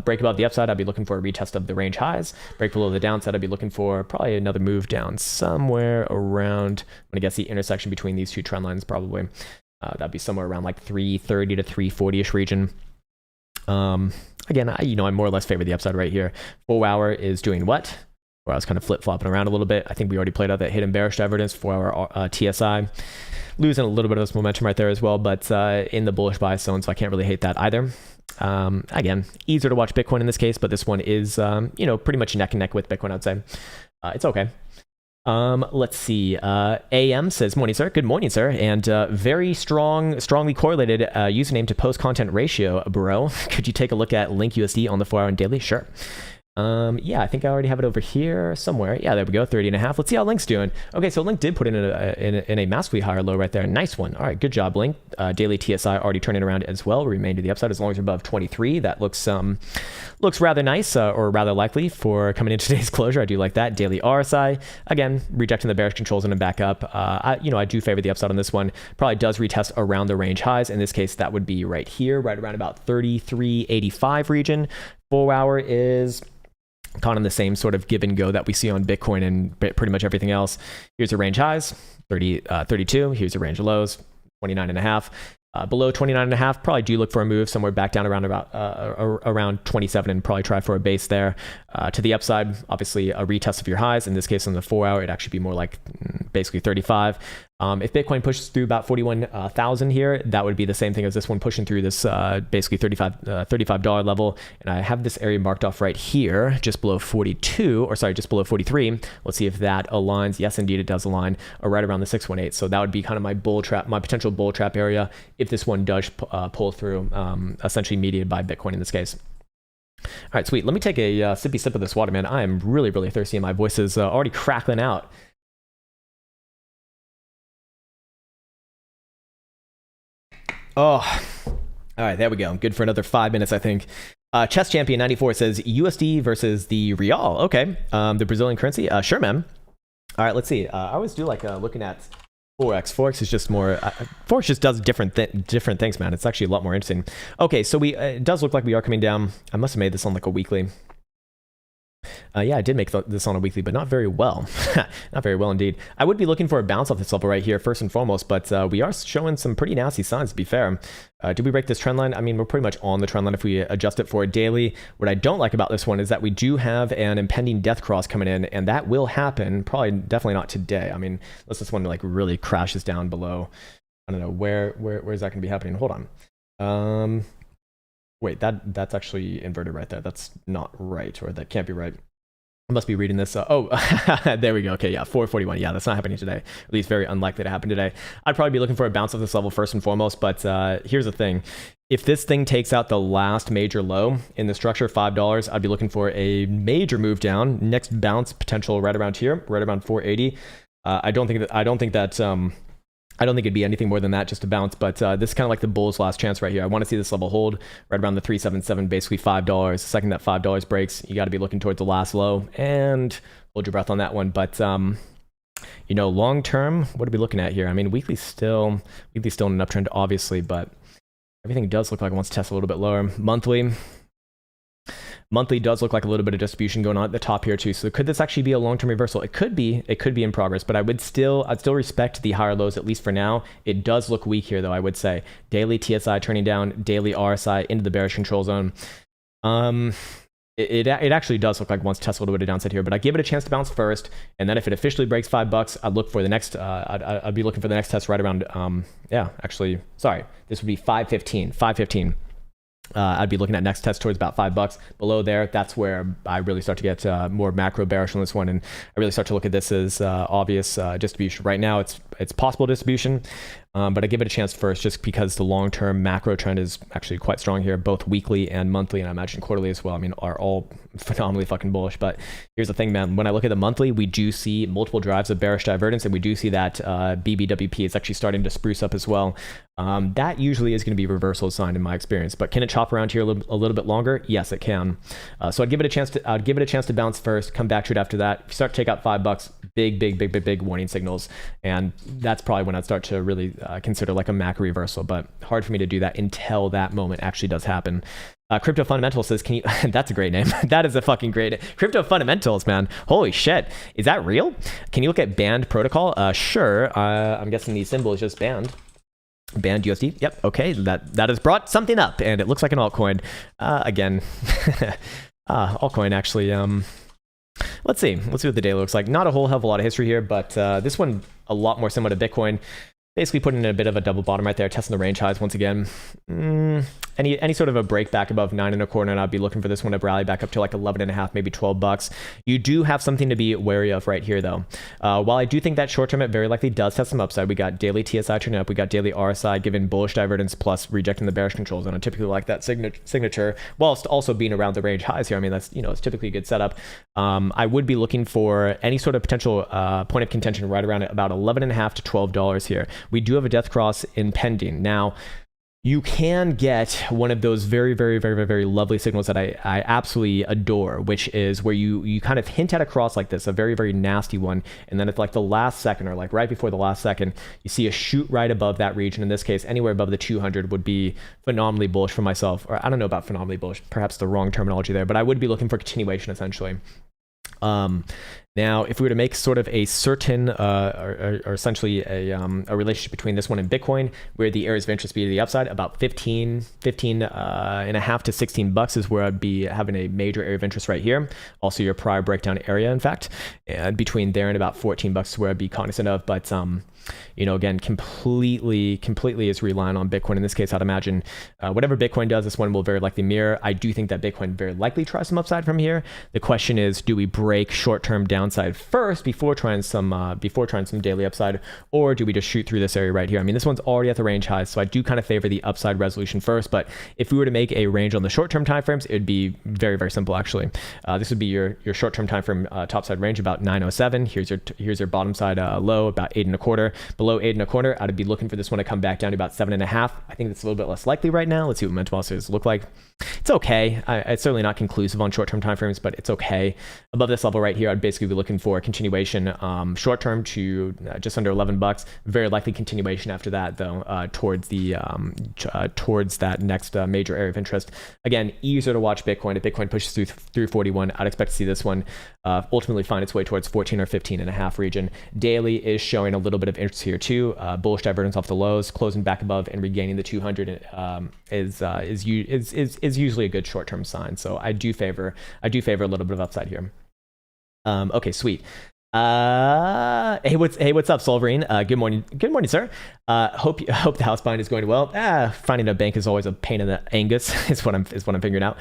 Break above the upside, I'd be looking for a retest of the range highs. Break below the downside, I'd be looking for probably another move down somewhere around, I'm gonna guess the intersection between these two trend lines probably. That'd be somewhere around like 330 to 340-ish region. Again, I more or less favor the upside right here. 4-hour is doing what? Where I was kind of flip-flopping around a little bit. I think we already played out that hidden bearish divergence, 4-hour TSI. Losing a little bit of this momentum right there as well, but in the bullish bias zone, so I can't really hate that either. Again, easier to watch Bitcoin in this case, but this one is, pretty much neck and neck with Bitcoin, I'd say. It's okay. Let's see. AM says, morning, sir. Good morning, sir. And very strongly correlated username to post content ratio, bro. Could you take a look at Link USD on the 4-hour and daily? Sure. Yeah, I think I already have it over here somewhere. Yeah, there we go, 30.5. Let's see how Link's doing. Okay, so Link did put in a massively higher low right there. Nice one. All right, good job, Link. Daily TSI already turning around as well. Remain to the upside as long as you're above 23. That looks rather nice, or rather likely for coming into today's closure. I do like that. Daily RSI, again, rejecting the bearish controls and back up. I do favor the upside on this one. Probably does retest around the range highs. In this case, that would be right here, right around about 33.85 region. 4-hour is kind of the same sort of give and go that we see on Bitcoin and pretty much everything else. Here's a range highs, 32. Here's a range of lows, 29.5. Below 29.5, probably do look for a move somewhere back down around 27 and probably try for a base there. To the upside, obviously a retest of your highs. In this case, on the 4-hour, it'd actually be more like basically 35. If Bitcoin pushes through about 41,000 here, that would be the same thing as this one pushing through this basically $35 level. And I have this area marked off right here, just below 42, or sorry, just below 43. Let's see if that aligns. Yes, indeed, it does align, or right around the 618. So that would be kind of my potential bull trap area if this one does pull through, essentially mediated by Bitcoin in this case. All right, sweet. Let me take a sippy sip of this water, man. I am really, really thirsty and my voice is already crackling out. Oh, all right, there we go. Good for another 5 minutes, I think. Chess Champion 94 says USD versus the Real. Okay, the Brazilian currency. Sure, man. All right, let's see. I always do like looking at Forex. Forex is just more. Forex just does different things, man. It's actually a lot more interesting. Okay, so it does look like we are coming down. I must have made this on like a weekly. Yeah, I did make this on a weekly, but not very well. Not very well indeed. I would be looking for a bounce off this level right here, first and foremost, but we are showing some pretty nasty signs, to be fair. Do we break this trend line? I mean, we're pretty much on the trend line if we adjust it for a daily. What I don't like about this one is that we do have an impending death cross coming in, and that will happen. Probably, definitely not today. I mean, unless this one like really crashes down below. I don't know, where is that going to be happening? Hold on. Wait, that's actually inverted right there. That's not right, or that can't be right. I must be reading this. Oh, there we go. Okay, yeah, 441. Yeah, that's not happening today. At least very unlikely to happen today. I'd probably be looking for a bounce off this level first and foremost, but here's the thing. If this thing takes out the last major low in the structure, $5, I'd be looking for a major move down. Next bounce potential right around here, right around 480. I don't think it'd be anything more than that, just to bounce, but this is kind of like the bull's last chance right here. I want to see this level hold right around the 377, basically $5. The second that $5 breaks, you got to be looking towards the last low and hold your breath on that one. But you know, long term, what are we looking at here? I mean, weekly still in an uptrend, obviously, but everything does look like it wants to test a little bit lower. Monthly does look like a little bit of distribution going on at the top here too. So could this actually be a long-term reversal? It could be in progress, but I'd still respect the higher lows, at least for now. It does look weak here though, I would say. Daily TSI turning down, daily RSI into the bearish control zone. It actually does look like it wants to test a little bit of downside here, but I give it a chance to bounce first, and then if it officially breaks $5, I'd look for the next. I'd be looking for the next test right around. This would be 515. I'd be looking at next test towards about $5 below there. That's where I really start to get more macro bearish on this one, and I really start to look at this as obvious distribution. Right now, it's possible distribution, but I give it a chance first, just because the long-term macro trend is actually quite strong here, both weekly and monthly, and I imagine quarterly as well. I mean, are all phenomenally fucking bullish. But here's the thing, man. When I look at the monthly, we do see multiple drives of bearish divergence, and we do see that BBWP is actually starting to spruce up as well. That usually is going to be a reversal sign in my experience, but can it chop around here a little bit longer? Yes, it can. So I'd give it a chance to bounce first, come back to it after that. If you start to take out $5, big warning signals, and that's probably when I'd start to really consider like a macro reversal, but hard for me to do that until that moment actually does happen. Crypto Fundamentals says, can you, that's a great name. That is a fucking great name. Crypto Fundamentals, man. Holy shit. Is that real? Can you look at band protocol? Sure. I'm guessing the symbol is just band. Band USD. Yep. Okay. That has brought something up, and it looks like an altcoin. Again, altcoin actually. Let's see what the day looks like. Not a whole hell of a lot of history here, but this one a lot more similar to Bitcoin. Basically putting in a bit of a double bottom right there, testing the range highs once again. Any sort of a break back above 9.25, and I'd be looking for this one to rally back up to like 11.5, maybe $12. You do have something to be wary of right here though. While I do think that short term it very likely does test some upside, we got daily TSI turning up, we got daily RSI given bullish divergence plus rejecting the bearish control zone. I typically like that signature, whilst also being around the range highs here. I mean, that's, you know, it's typically a good setup. I would be looking for any sort of potential point of contention right around about $11.5 to $12 here. We do have a death cross impending. Now, you can get one of those very lovely signals that I absolutely adore, which is where you kind of hint at a cross like this, a very nasty one, and then at like the last second, or like right before the last second, you see a shoot right above that region. In this case, anywhere above the 200 would be phenomenally bullish for myself. Or I don't know about phenomenally bullish, perhaps the wrong terminology there, but I would be looking for continuation essentially. Now, if we were to make sort of a certain, or essentially a relationship between this one and Bitcoin, where the areas of interest be to the upside, about 15 and a half to $16 is where I'd be having a major area of interest right here. Also your prior breakdown area, in fact, and between there and about $14 is where I'd be cognizant of. But you know, again, completely is relying on Bitcoin. In this case, I'd imagine whatever Bitcoin does, this one will very likely mirror. I do think that Bitcoin very likely tries some upside from here. The question is, do we break short-term downside first before trying some daily upside, or do we just shoot through this area right here? I mean, this one's already at the range highs, so I do kind of favor the upside resolution first. But if we were to make a range on the short-term timeframes, it would be very simple actually. This would be your short-term timeframe topside range about 907. Here's your bottom side low about 8.25. Below 8.25, I'd be looking for this one to come back down to about 7.5. I think that's a little bit less likely right now. Let's see what momentum oscillators look like. It's okay. It's certainly not conclusive on short-term timeframes, but it's okay. Above this level right here, I'd basically be looking for a continuation, short-term to just under $11. Very likely continuation after that, though, towards that next major area of interest. Again, easier to watch Bitcoin. If Bitcoin pushes through 41, I'd expect to see this one ultimately find its way towards 14 or 15.5 region. Daily is showing a little bit of interest here too. Bullish divergence off the lows, closing back above and regaining the 200 is usually a good short-term sign. So I do favor a little bit of upside here. Okay, sweet. What's up, Solverine? Good morning, sir. Hope the house buying is going well. Finding a bank is always a pain in the Angus. is what I'm figuring out.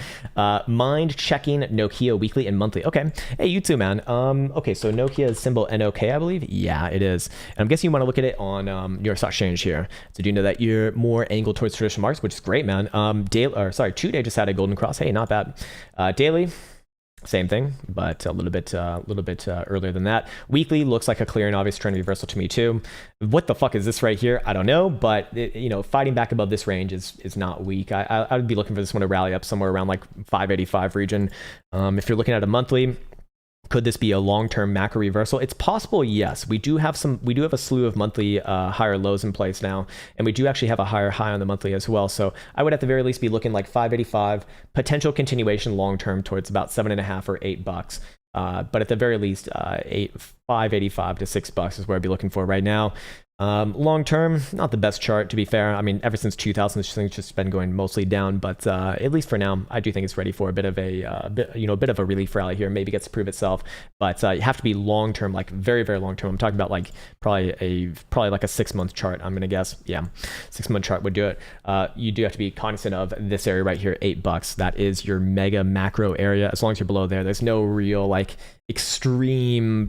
Mind checking Nokia weekly and monthly. Okay, hey, you too, man. Okay, so Nokia is symbol NOK, I believe. Yeah, it is. And I'm guessing you want to look at it on New York Stock Exchange here. So do you know that you're more angled towards traditional markets, which is great, man. 2-day just had a golden cross. Hey, not bad. Daily. Same thing, but a little bit earlier than that. Weekly looks like a clear and obvious trend reversal to me too. What the fuck is this right here? I don't know, but fighting back above this range is not weak. I would be looking for this one to rally up somewhere around like 585 region. If you're looking at a monthly, could this be a long-term macro reversal? It's possible, yes. We do have a slew of monthly higher lows in place now, and we do actually have a higher high on the monthly as well. So I would at the very least be looking like 585, potential continuation long-term towards about $7.5 or $8. But at the very least, 585 to $6 is where I'd be looking for right now. Long term, not the best chart, to be fair. I mean, ever since 2000, this thing's just been going mostly down, but at least for now, I do think it's ready for a bit of a bit of a relief rally here. Maybe gets to prove itself, but you have to be long term, like very, very long term. I'm talking about like probably like a 6-month chart. I'm gonna guess, yeah, 6-month chart would do it. You do have to be cognizant of this area right here, $8. That is your mega macro area. As long as you're below there, there's no real like extreme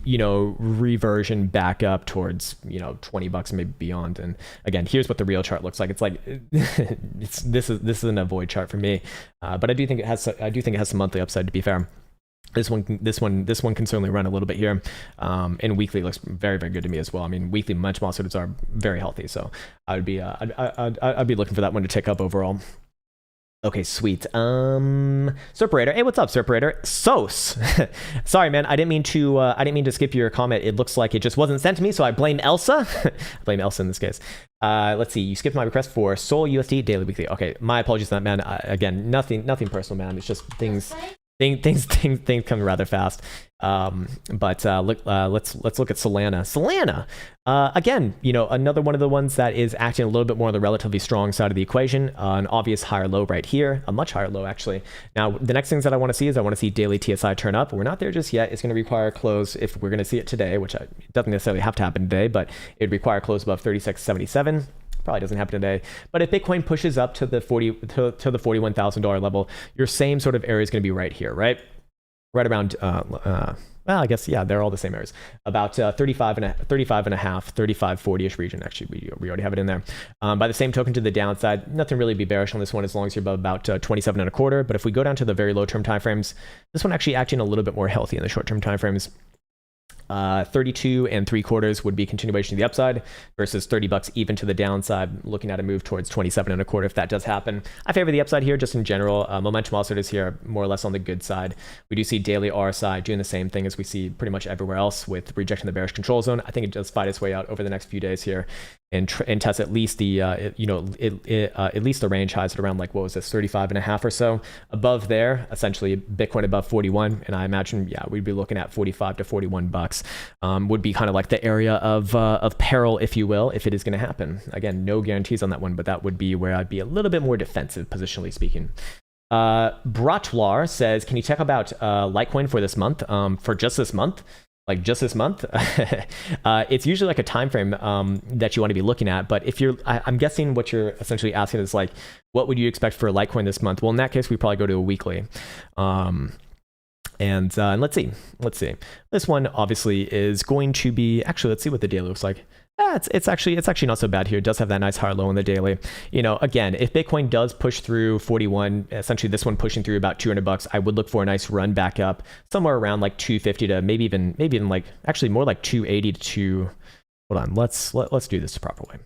reversion back up towards $20 and maybe beyond. And again, here's what the real chart looks like. It's like this is an avoid chart for me, but I do think it has some monthly upside, to be fair. This one can certainly run a little bit here, and weekly looks very, very good to me as well. I mean, weekly momentum oscillators are very healthy, so I'd be looking for that one to tick up overall. Okay, sweet. Serperator. Hey, what's up, Serperator? Sos. Sorry, man. I didn't mean to skip your comment. It looks like it just wasn't sent to me, so I blame Elsa. I blame Elsa in this case. Let's see. You skipped my request for Sol USD daily weekly. Okay, my apologies on that, man. Again, nothing personal, man. It's just things come rather fast. But let's look at Solana. Again, another one of the ones that is acting a little bit more on the relatively strong side of the equation. An obvious higher low right here, a much higher low actually. Now, the next things that I want to see is I want to see daily TSI turn up. We're not there just yet. It's going to require a close if we're going to see it today, which it doesn't necessarily have to happen today, but it would require a close above 36.77. Probably doesn't happen today, but if Bitcoin pushes up to the $41,000 level, your same sort of area is going to be right here, right around well, I guess, yeah, they're all the same areas, about 35 and a half, 35.40ish region. Actually, we already have it in there. By the same token, to the downside, nothing really be bearish on this one as long as you're above about 27 and a quarter. But if we go down to the very low term timeframes, this one actually acting a little bit more healthy in the short term timeframes. 32 and 3/4 would be continuation to the upside versus $30 even to the downside, looking at a move towards 27 and a quarter if that does happen. I favor the upside here just in general. Momentum oscillators here more or less on the good side. We do see daily RSI doing the same thing as we see pretty much everywhere else with rejecting the bearish control zone. I think it does fight its way out over the next few days here and test at least the at least the range highs at around, like, what was this, 35 and a half or so. Above there, essentially Bitcoin above 41, and I imagine, yeah, we'd be looking at 45 to $41. Would be kind of like the area of peril, if you will, if it is going to happen. Again, no guarantees on that one, but that would be where I'd be a little bit more defensive, positionally speaking. Bratwar says, can you check about Litecoin for this month? For just this month? Like just this month? It's usually like a time frame that you want to be looking at. But if I'm guessing what you're essentially asking is like, what would you expect for Litecoin this month? Well, in that case, we probably go to a weekly. And let's see. This one obviously is going to be, actually, let's see what the daily looks like. It's actually not so bad here. It does have that nice higher low in the daily. Again, if Bitcoin does push through 41, essentially this one pushing through about $200, I would look for a nice run back up somewhere around like 250 to maybe even like, actually more like 280 to hold on. Let's do this the proper way.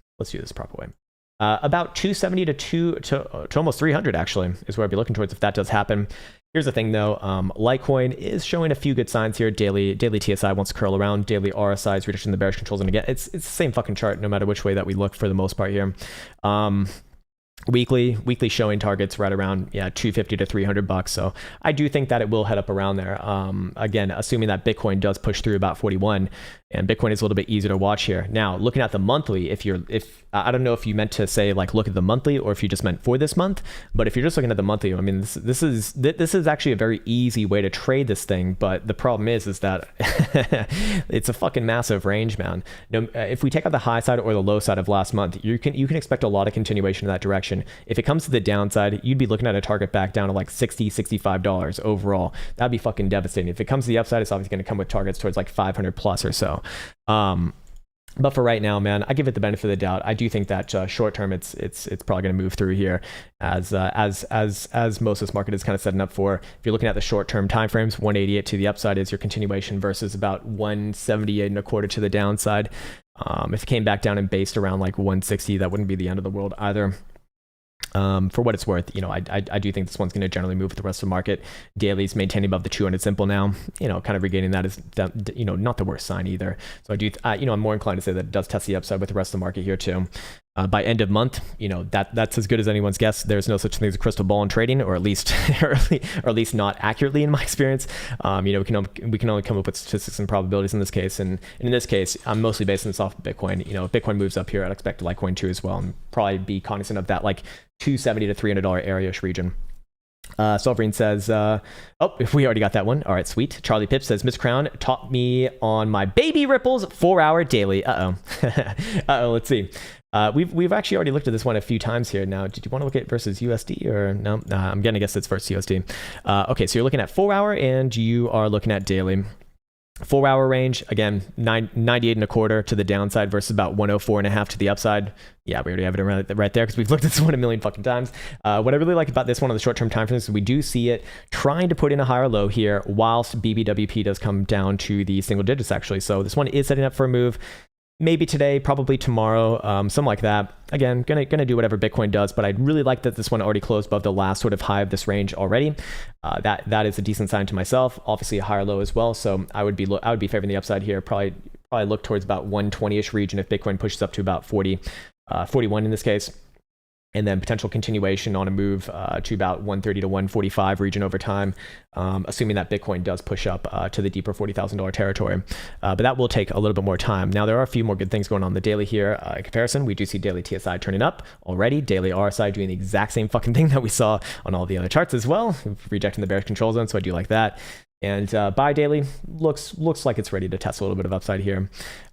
About 270 to almost 300 actually is where I'd be looking towards if that does happen. Here's the thing though, Litecoin is showing a few good signs here. Daily TSI wants to curl around. Daily RSI is reducing the bearish controls, and again, it's the same fucking chart no matter which way that we look for the most part here. Weekly showing targets right around 250 to $300. So I do think that it will head up around there. Again, assuming that Bitcoin does push through about 41. And Bitcoin is a little bit easier to watch here. Now, looking at the monthly, if I don't know if you meant to say like look at the monthly or if you just meant for this month, but if you're just looking at the monthly, I mean, this is actually a very easy way to trade this thing. But the problem is that it's a fucking massive range, man. No, if we take out the high side or the low side of last month, you can expect a lot of continuation in that direction. If it comes to the downside, you'd be looking at a target back down to like $60-$65 overall. That'd be fucking devastating. If it comes to the upside, it's obviously going to come with targets towards like 500 plus or so. But for right now, man, I give it the benefit of the doubt. I do think that short term, it's probably going to move through here, as most of this market is kind of setting up for. If you're looking at the short term timeframes, 188 to the upside is your continuation versus about 178 and a quarter to the downside. If it came back down and based around like 160, that wouldn't be the end of the world either. For what it's worth, you know, I do think this one's going to generally move with the rest of the market. Daily's maintaining above the 200 simple now, you know, kind of regaining that is, you know, not the worst sign either. So I do, you know, I'm more inclined to say that it does test the upside with the rest of the market here too. By end of month, you know, that's as good as anyone's guess. There's no such thing as a crystal ball in trading, or at least not accurately in my experience. You know, we can only come up with statistics and probabilities in this case. And in this case, I'm mostly basing this off of Bitcoin. You know, if Bitcoin moves up here, I'd expect Litecoin too as well, and probably be cognizant of that like $270 to $300 area-ish region. Sovereign says, oh, if we already got that one. All right, sweet. Charlie Pips says, Miss Krown taught me on my baby ripples 4-hour daily. Let's see. We've actually already looked at this one a few times here. Now, did you want to look at versus USD or no? I'm gonna guess it's versus USD. Okay, so you're looking at 4-hour and you are looking at daily. 4-hour range, again, 98 and a quarter to the downside versus about 104 and a half to the upside. Yeah, we already have it right there because we've looked at this one a million fucking times. What I really like about this one on the short-term time frames is we do see it trying to put in a higher low here whilst BBWP does come down to the single digits actually. So this one is setting up for a move. Maybe today, probably tomorrow, something like that. Again, gonna do whatever Bitcoin does, but I'd really like that this one already closed above the last sort of high of this range already. That is a decent sign to myself. Obviously a higher low as well, so I would be favoring the upside here. Probably look towards about 120-ish region if Bitcoin pushes up to about 41 in this case. And then potential continuation on a move to about 130 to 145 region over time, assuming that Bitcoin does push up to the deeper $40,000 territory. But that will take a little bit more time. Now, there are a few more good things going on the daily here. In comparison, we do see daily TSI turning up already, daily RSI doing the exact same fucking thing that we saw on all the other charts as well, rejecting the bearish control zone, so I do like that. And buy daily looks like it's ready to test a little bit of upside here.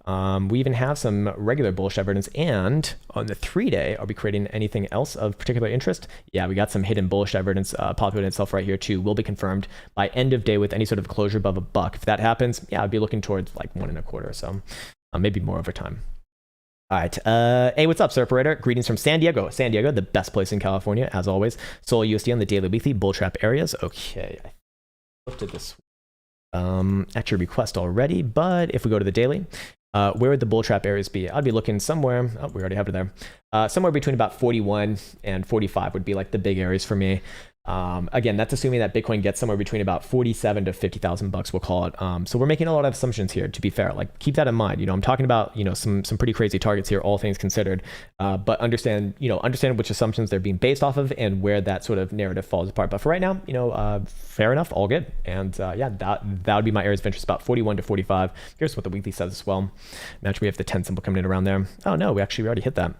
We even have some regular bullish evidence, and on the 3-day, are we creating anything else of particular interest? Yeah, we got some hidden bullish evidence populating itself right here too. Will be confirmed by end of day with any sort of closure above $1. If that happens, yeah, I'd be looking towards like 1.25 or so, maybe more over time. All right. Hey, what's up, Surferator? Greetings from San Diego. San Diego, the best place in California, as always. Sol USD on the daily, weekly bull trap areas. Okay. Looked at this at your request already, but if we go to the daily, where would the bull trap areas be? I'd be looking somewhere, oh, we already have it there, somewhere between about 41 and 45 would be like the big areas for me. Again, that's assuming that Bitcoin gets somewhere between about 47 to 50,000 bucks, we'll call it. So we're making a lot of assumptions here, to be fair. Like, keep that in mind. You know, I'm talking about, you know, some pretty crazy targets here, all things considered. But understand which assumptions they're being based off of and where that sort of narrative falls apart. But for right now, you know, fair enough, all good. And yeah, that would be my areas of interest, about 41 to 45. Here's what the weekly says as well. Imagine we have the 10 symbol coming in around there. Oh no, we already hit that.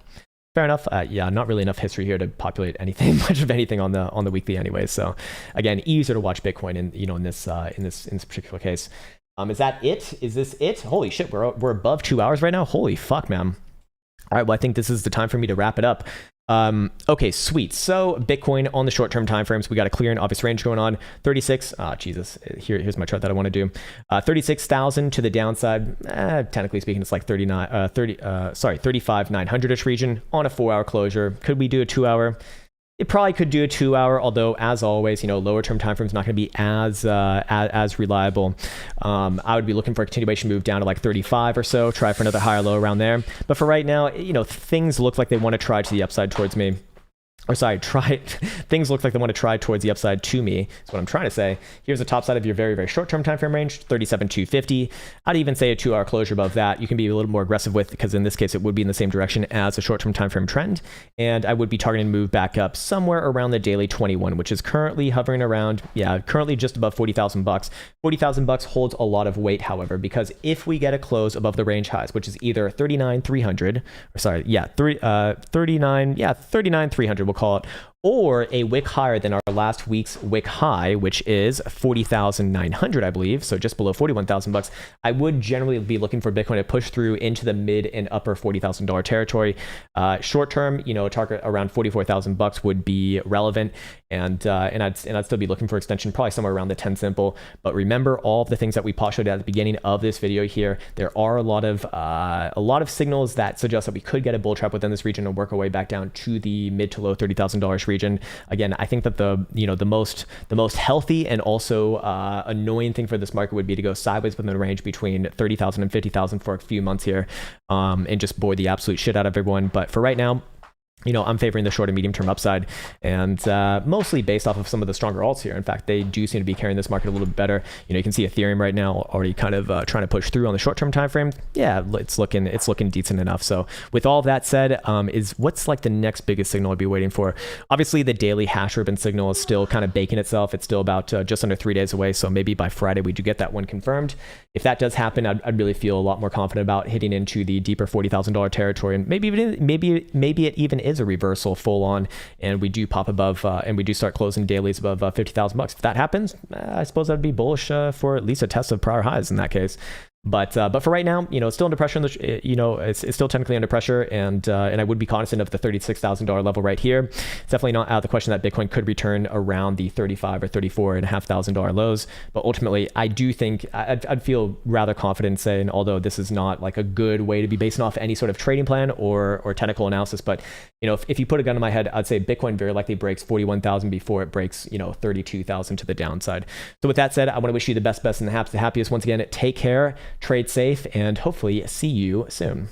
Fair enough. Yeah, not really enough history here to populate anything, much of anything on the weekly anyway. So again, easier to watch Bitcoin in this particular case. Is that it? Is this it? Holy shit, we're above 2 hours right now. Holy fuck, man. All right, well, I think this is the time for me to wrap it up. Okay, sweet. So Bitcoin on the short-term time frames, we got a clear and obvious range going on. 36. Jesus. Here's my chart that I want to do. 36,000 to the downside. Technically speaking, it's like 35,900-ish region on a 4-hour closure. Could we do a 2-hour? It probably could do a 2-hour, although as always, you know, lower term time frames not going to be as reliable. I would be looking for a continuation move down to like 35 or so, try for another higher low around there. But for right now, you know, things look like they want to try to the upside towards me. or sorry, things look like they want to try towards the upside to me. That's what I'm trying to say. Here's the top side of your very, very short-term time frame range, 37,250. I'd even say a 2-hour closure above that. You can be a little more aggressive with, because in this case, it would be in the same direction as a short-term time frame trend. And I would be targeting to move back up somewhere around the daily 21, which is currently hovering around, currently just above 40,000 bucks. 40,000 bucks holds a lot of weight, however, because if we get a close above the range highs, which is either 39,300, or sorry, 39,300, we'll call it, or a wick higher than our last week's wick high, which is 40,900, I believe, so just below 41,000 bucks, I would generally be looking for Bitcoin to push through into the mid and upper $40,000 territory. Short term, target around 44,000 bucks would be relevant, and I'd still be looking for extension probably somewhere around the 10 simple. But remember all of the things that we postulated at the beginning of this video here. There are a lot of signals that suggest that we could get a bull trap within this region and work our way back down to the mid to low $30,000 region. Again, I think that the most healthy and also annoying thing for this market would be to go sideways within the range between 30,000 and 50,000 for a few months here, and just bore the absolute shit out of everyone. But for right now, I'm favoring the short and medium term upside, and mostly based off of some of the stronger alts here. In fact, they do seem to be carrying this market a little bit better. You can see Ethereum right now already kind of trying to push through on the short term time frame. Yeah, it's looking decent enough. So with all of that said, is what's like the next biggest signal I'd be waiting for? Obviously, the daily hash ribbon signal is still kind of baking itself. It's still about just under 3 days away. So maybe by Friday we do get that one confirmed. If that does happen, I'd really feel a lot more confident about hitting into the deeper $40,000 territory, and maybe it even is a reversal full on, and we do pop above and we do start closing dailies above 50,000 bucks. If that happens, I suppose I'd be bullish for at least a test of prior highs in that case. But for right now, it's still under pressure. It's still technically under pressure, and I would be cognizant of the $36,000 level right here. It's definitely not out of the question that Bitcoin could return around the $35,000 or $34,500 lows. But ultimately, I do think I'd feel rather confident saying, although this is not like a good way to be basing off any sort of trading plan or technical analysis, but if you put a gun to my head, I'd say Bitcoin very likely breaks 41,000 before it breaks 32,000 to the downside. So with that said, I want to wish you the best and the happiest. Once again, take care. Trade safe, and hopefully see you soon.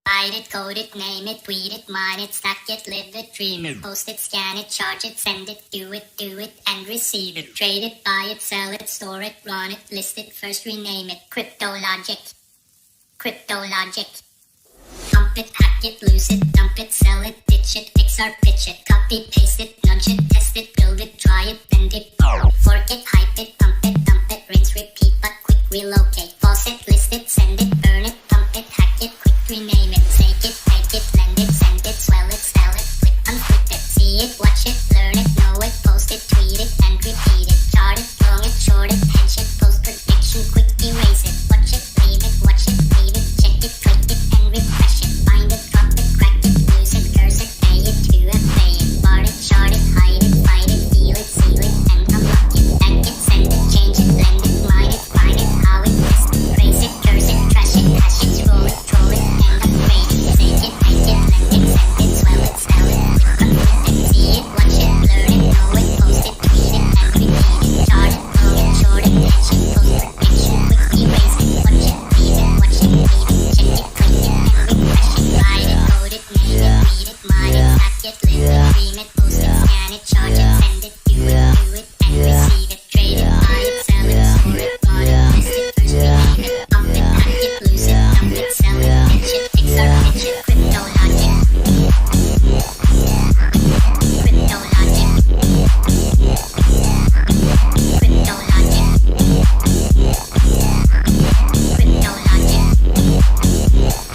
Write it, code it, name it, tweet it, mine it, stack it, live it, dream it, post it, scan it, charge it, send it, do it, and receive it. Trade it, buy it, sell it, store it, run it, list it, first rename it. Crypto logic. Pump it, hack it, lose it, dump it, sell it, ditch it, XR, pitch it, copy, paste it, nudge it, test it, build it, try it, bend it, fork it, hype it, pump it, dump it, rinse, repeat, but quick relocate. Pause it, list it, send it, burn it, pump it, hack it, quick rename it, take it, take it, lend it, send it, swell it, sell it, flip, unflip it, see it, watch it, learn it, know it, post it, tweet it, and repeat it, chart it, long it, short it, hedge it, post prediction, quick erase it, watch it, leave it, watch it, leave it, check it, click it, and refresh it, find it, drop it, crack it, use it, curse it, pay it, to it, pay it, bar it, chart it, hide it, fight it, deal it, seal it, and unlock it, back it, send it, change it, lend it, mine it, find it, how it, list it, praise it, curse it, trash it, hash it, scroll it, troll it, and upgrade it, take it, take it, lend it, send it, swell it, sell it, click on it, see it, watch it, learn it, know it, post it, tweet it, and repeat it, chart it, long it, short it, hedge it, post prediction, quick erase it, watch it, leave it, watch it, leave it, check it, click it, and refresh it, write it, code it, name it, read it, mine it, hack it, live it, dream it, post it, scan it, charge it.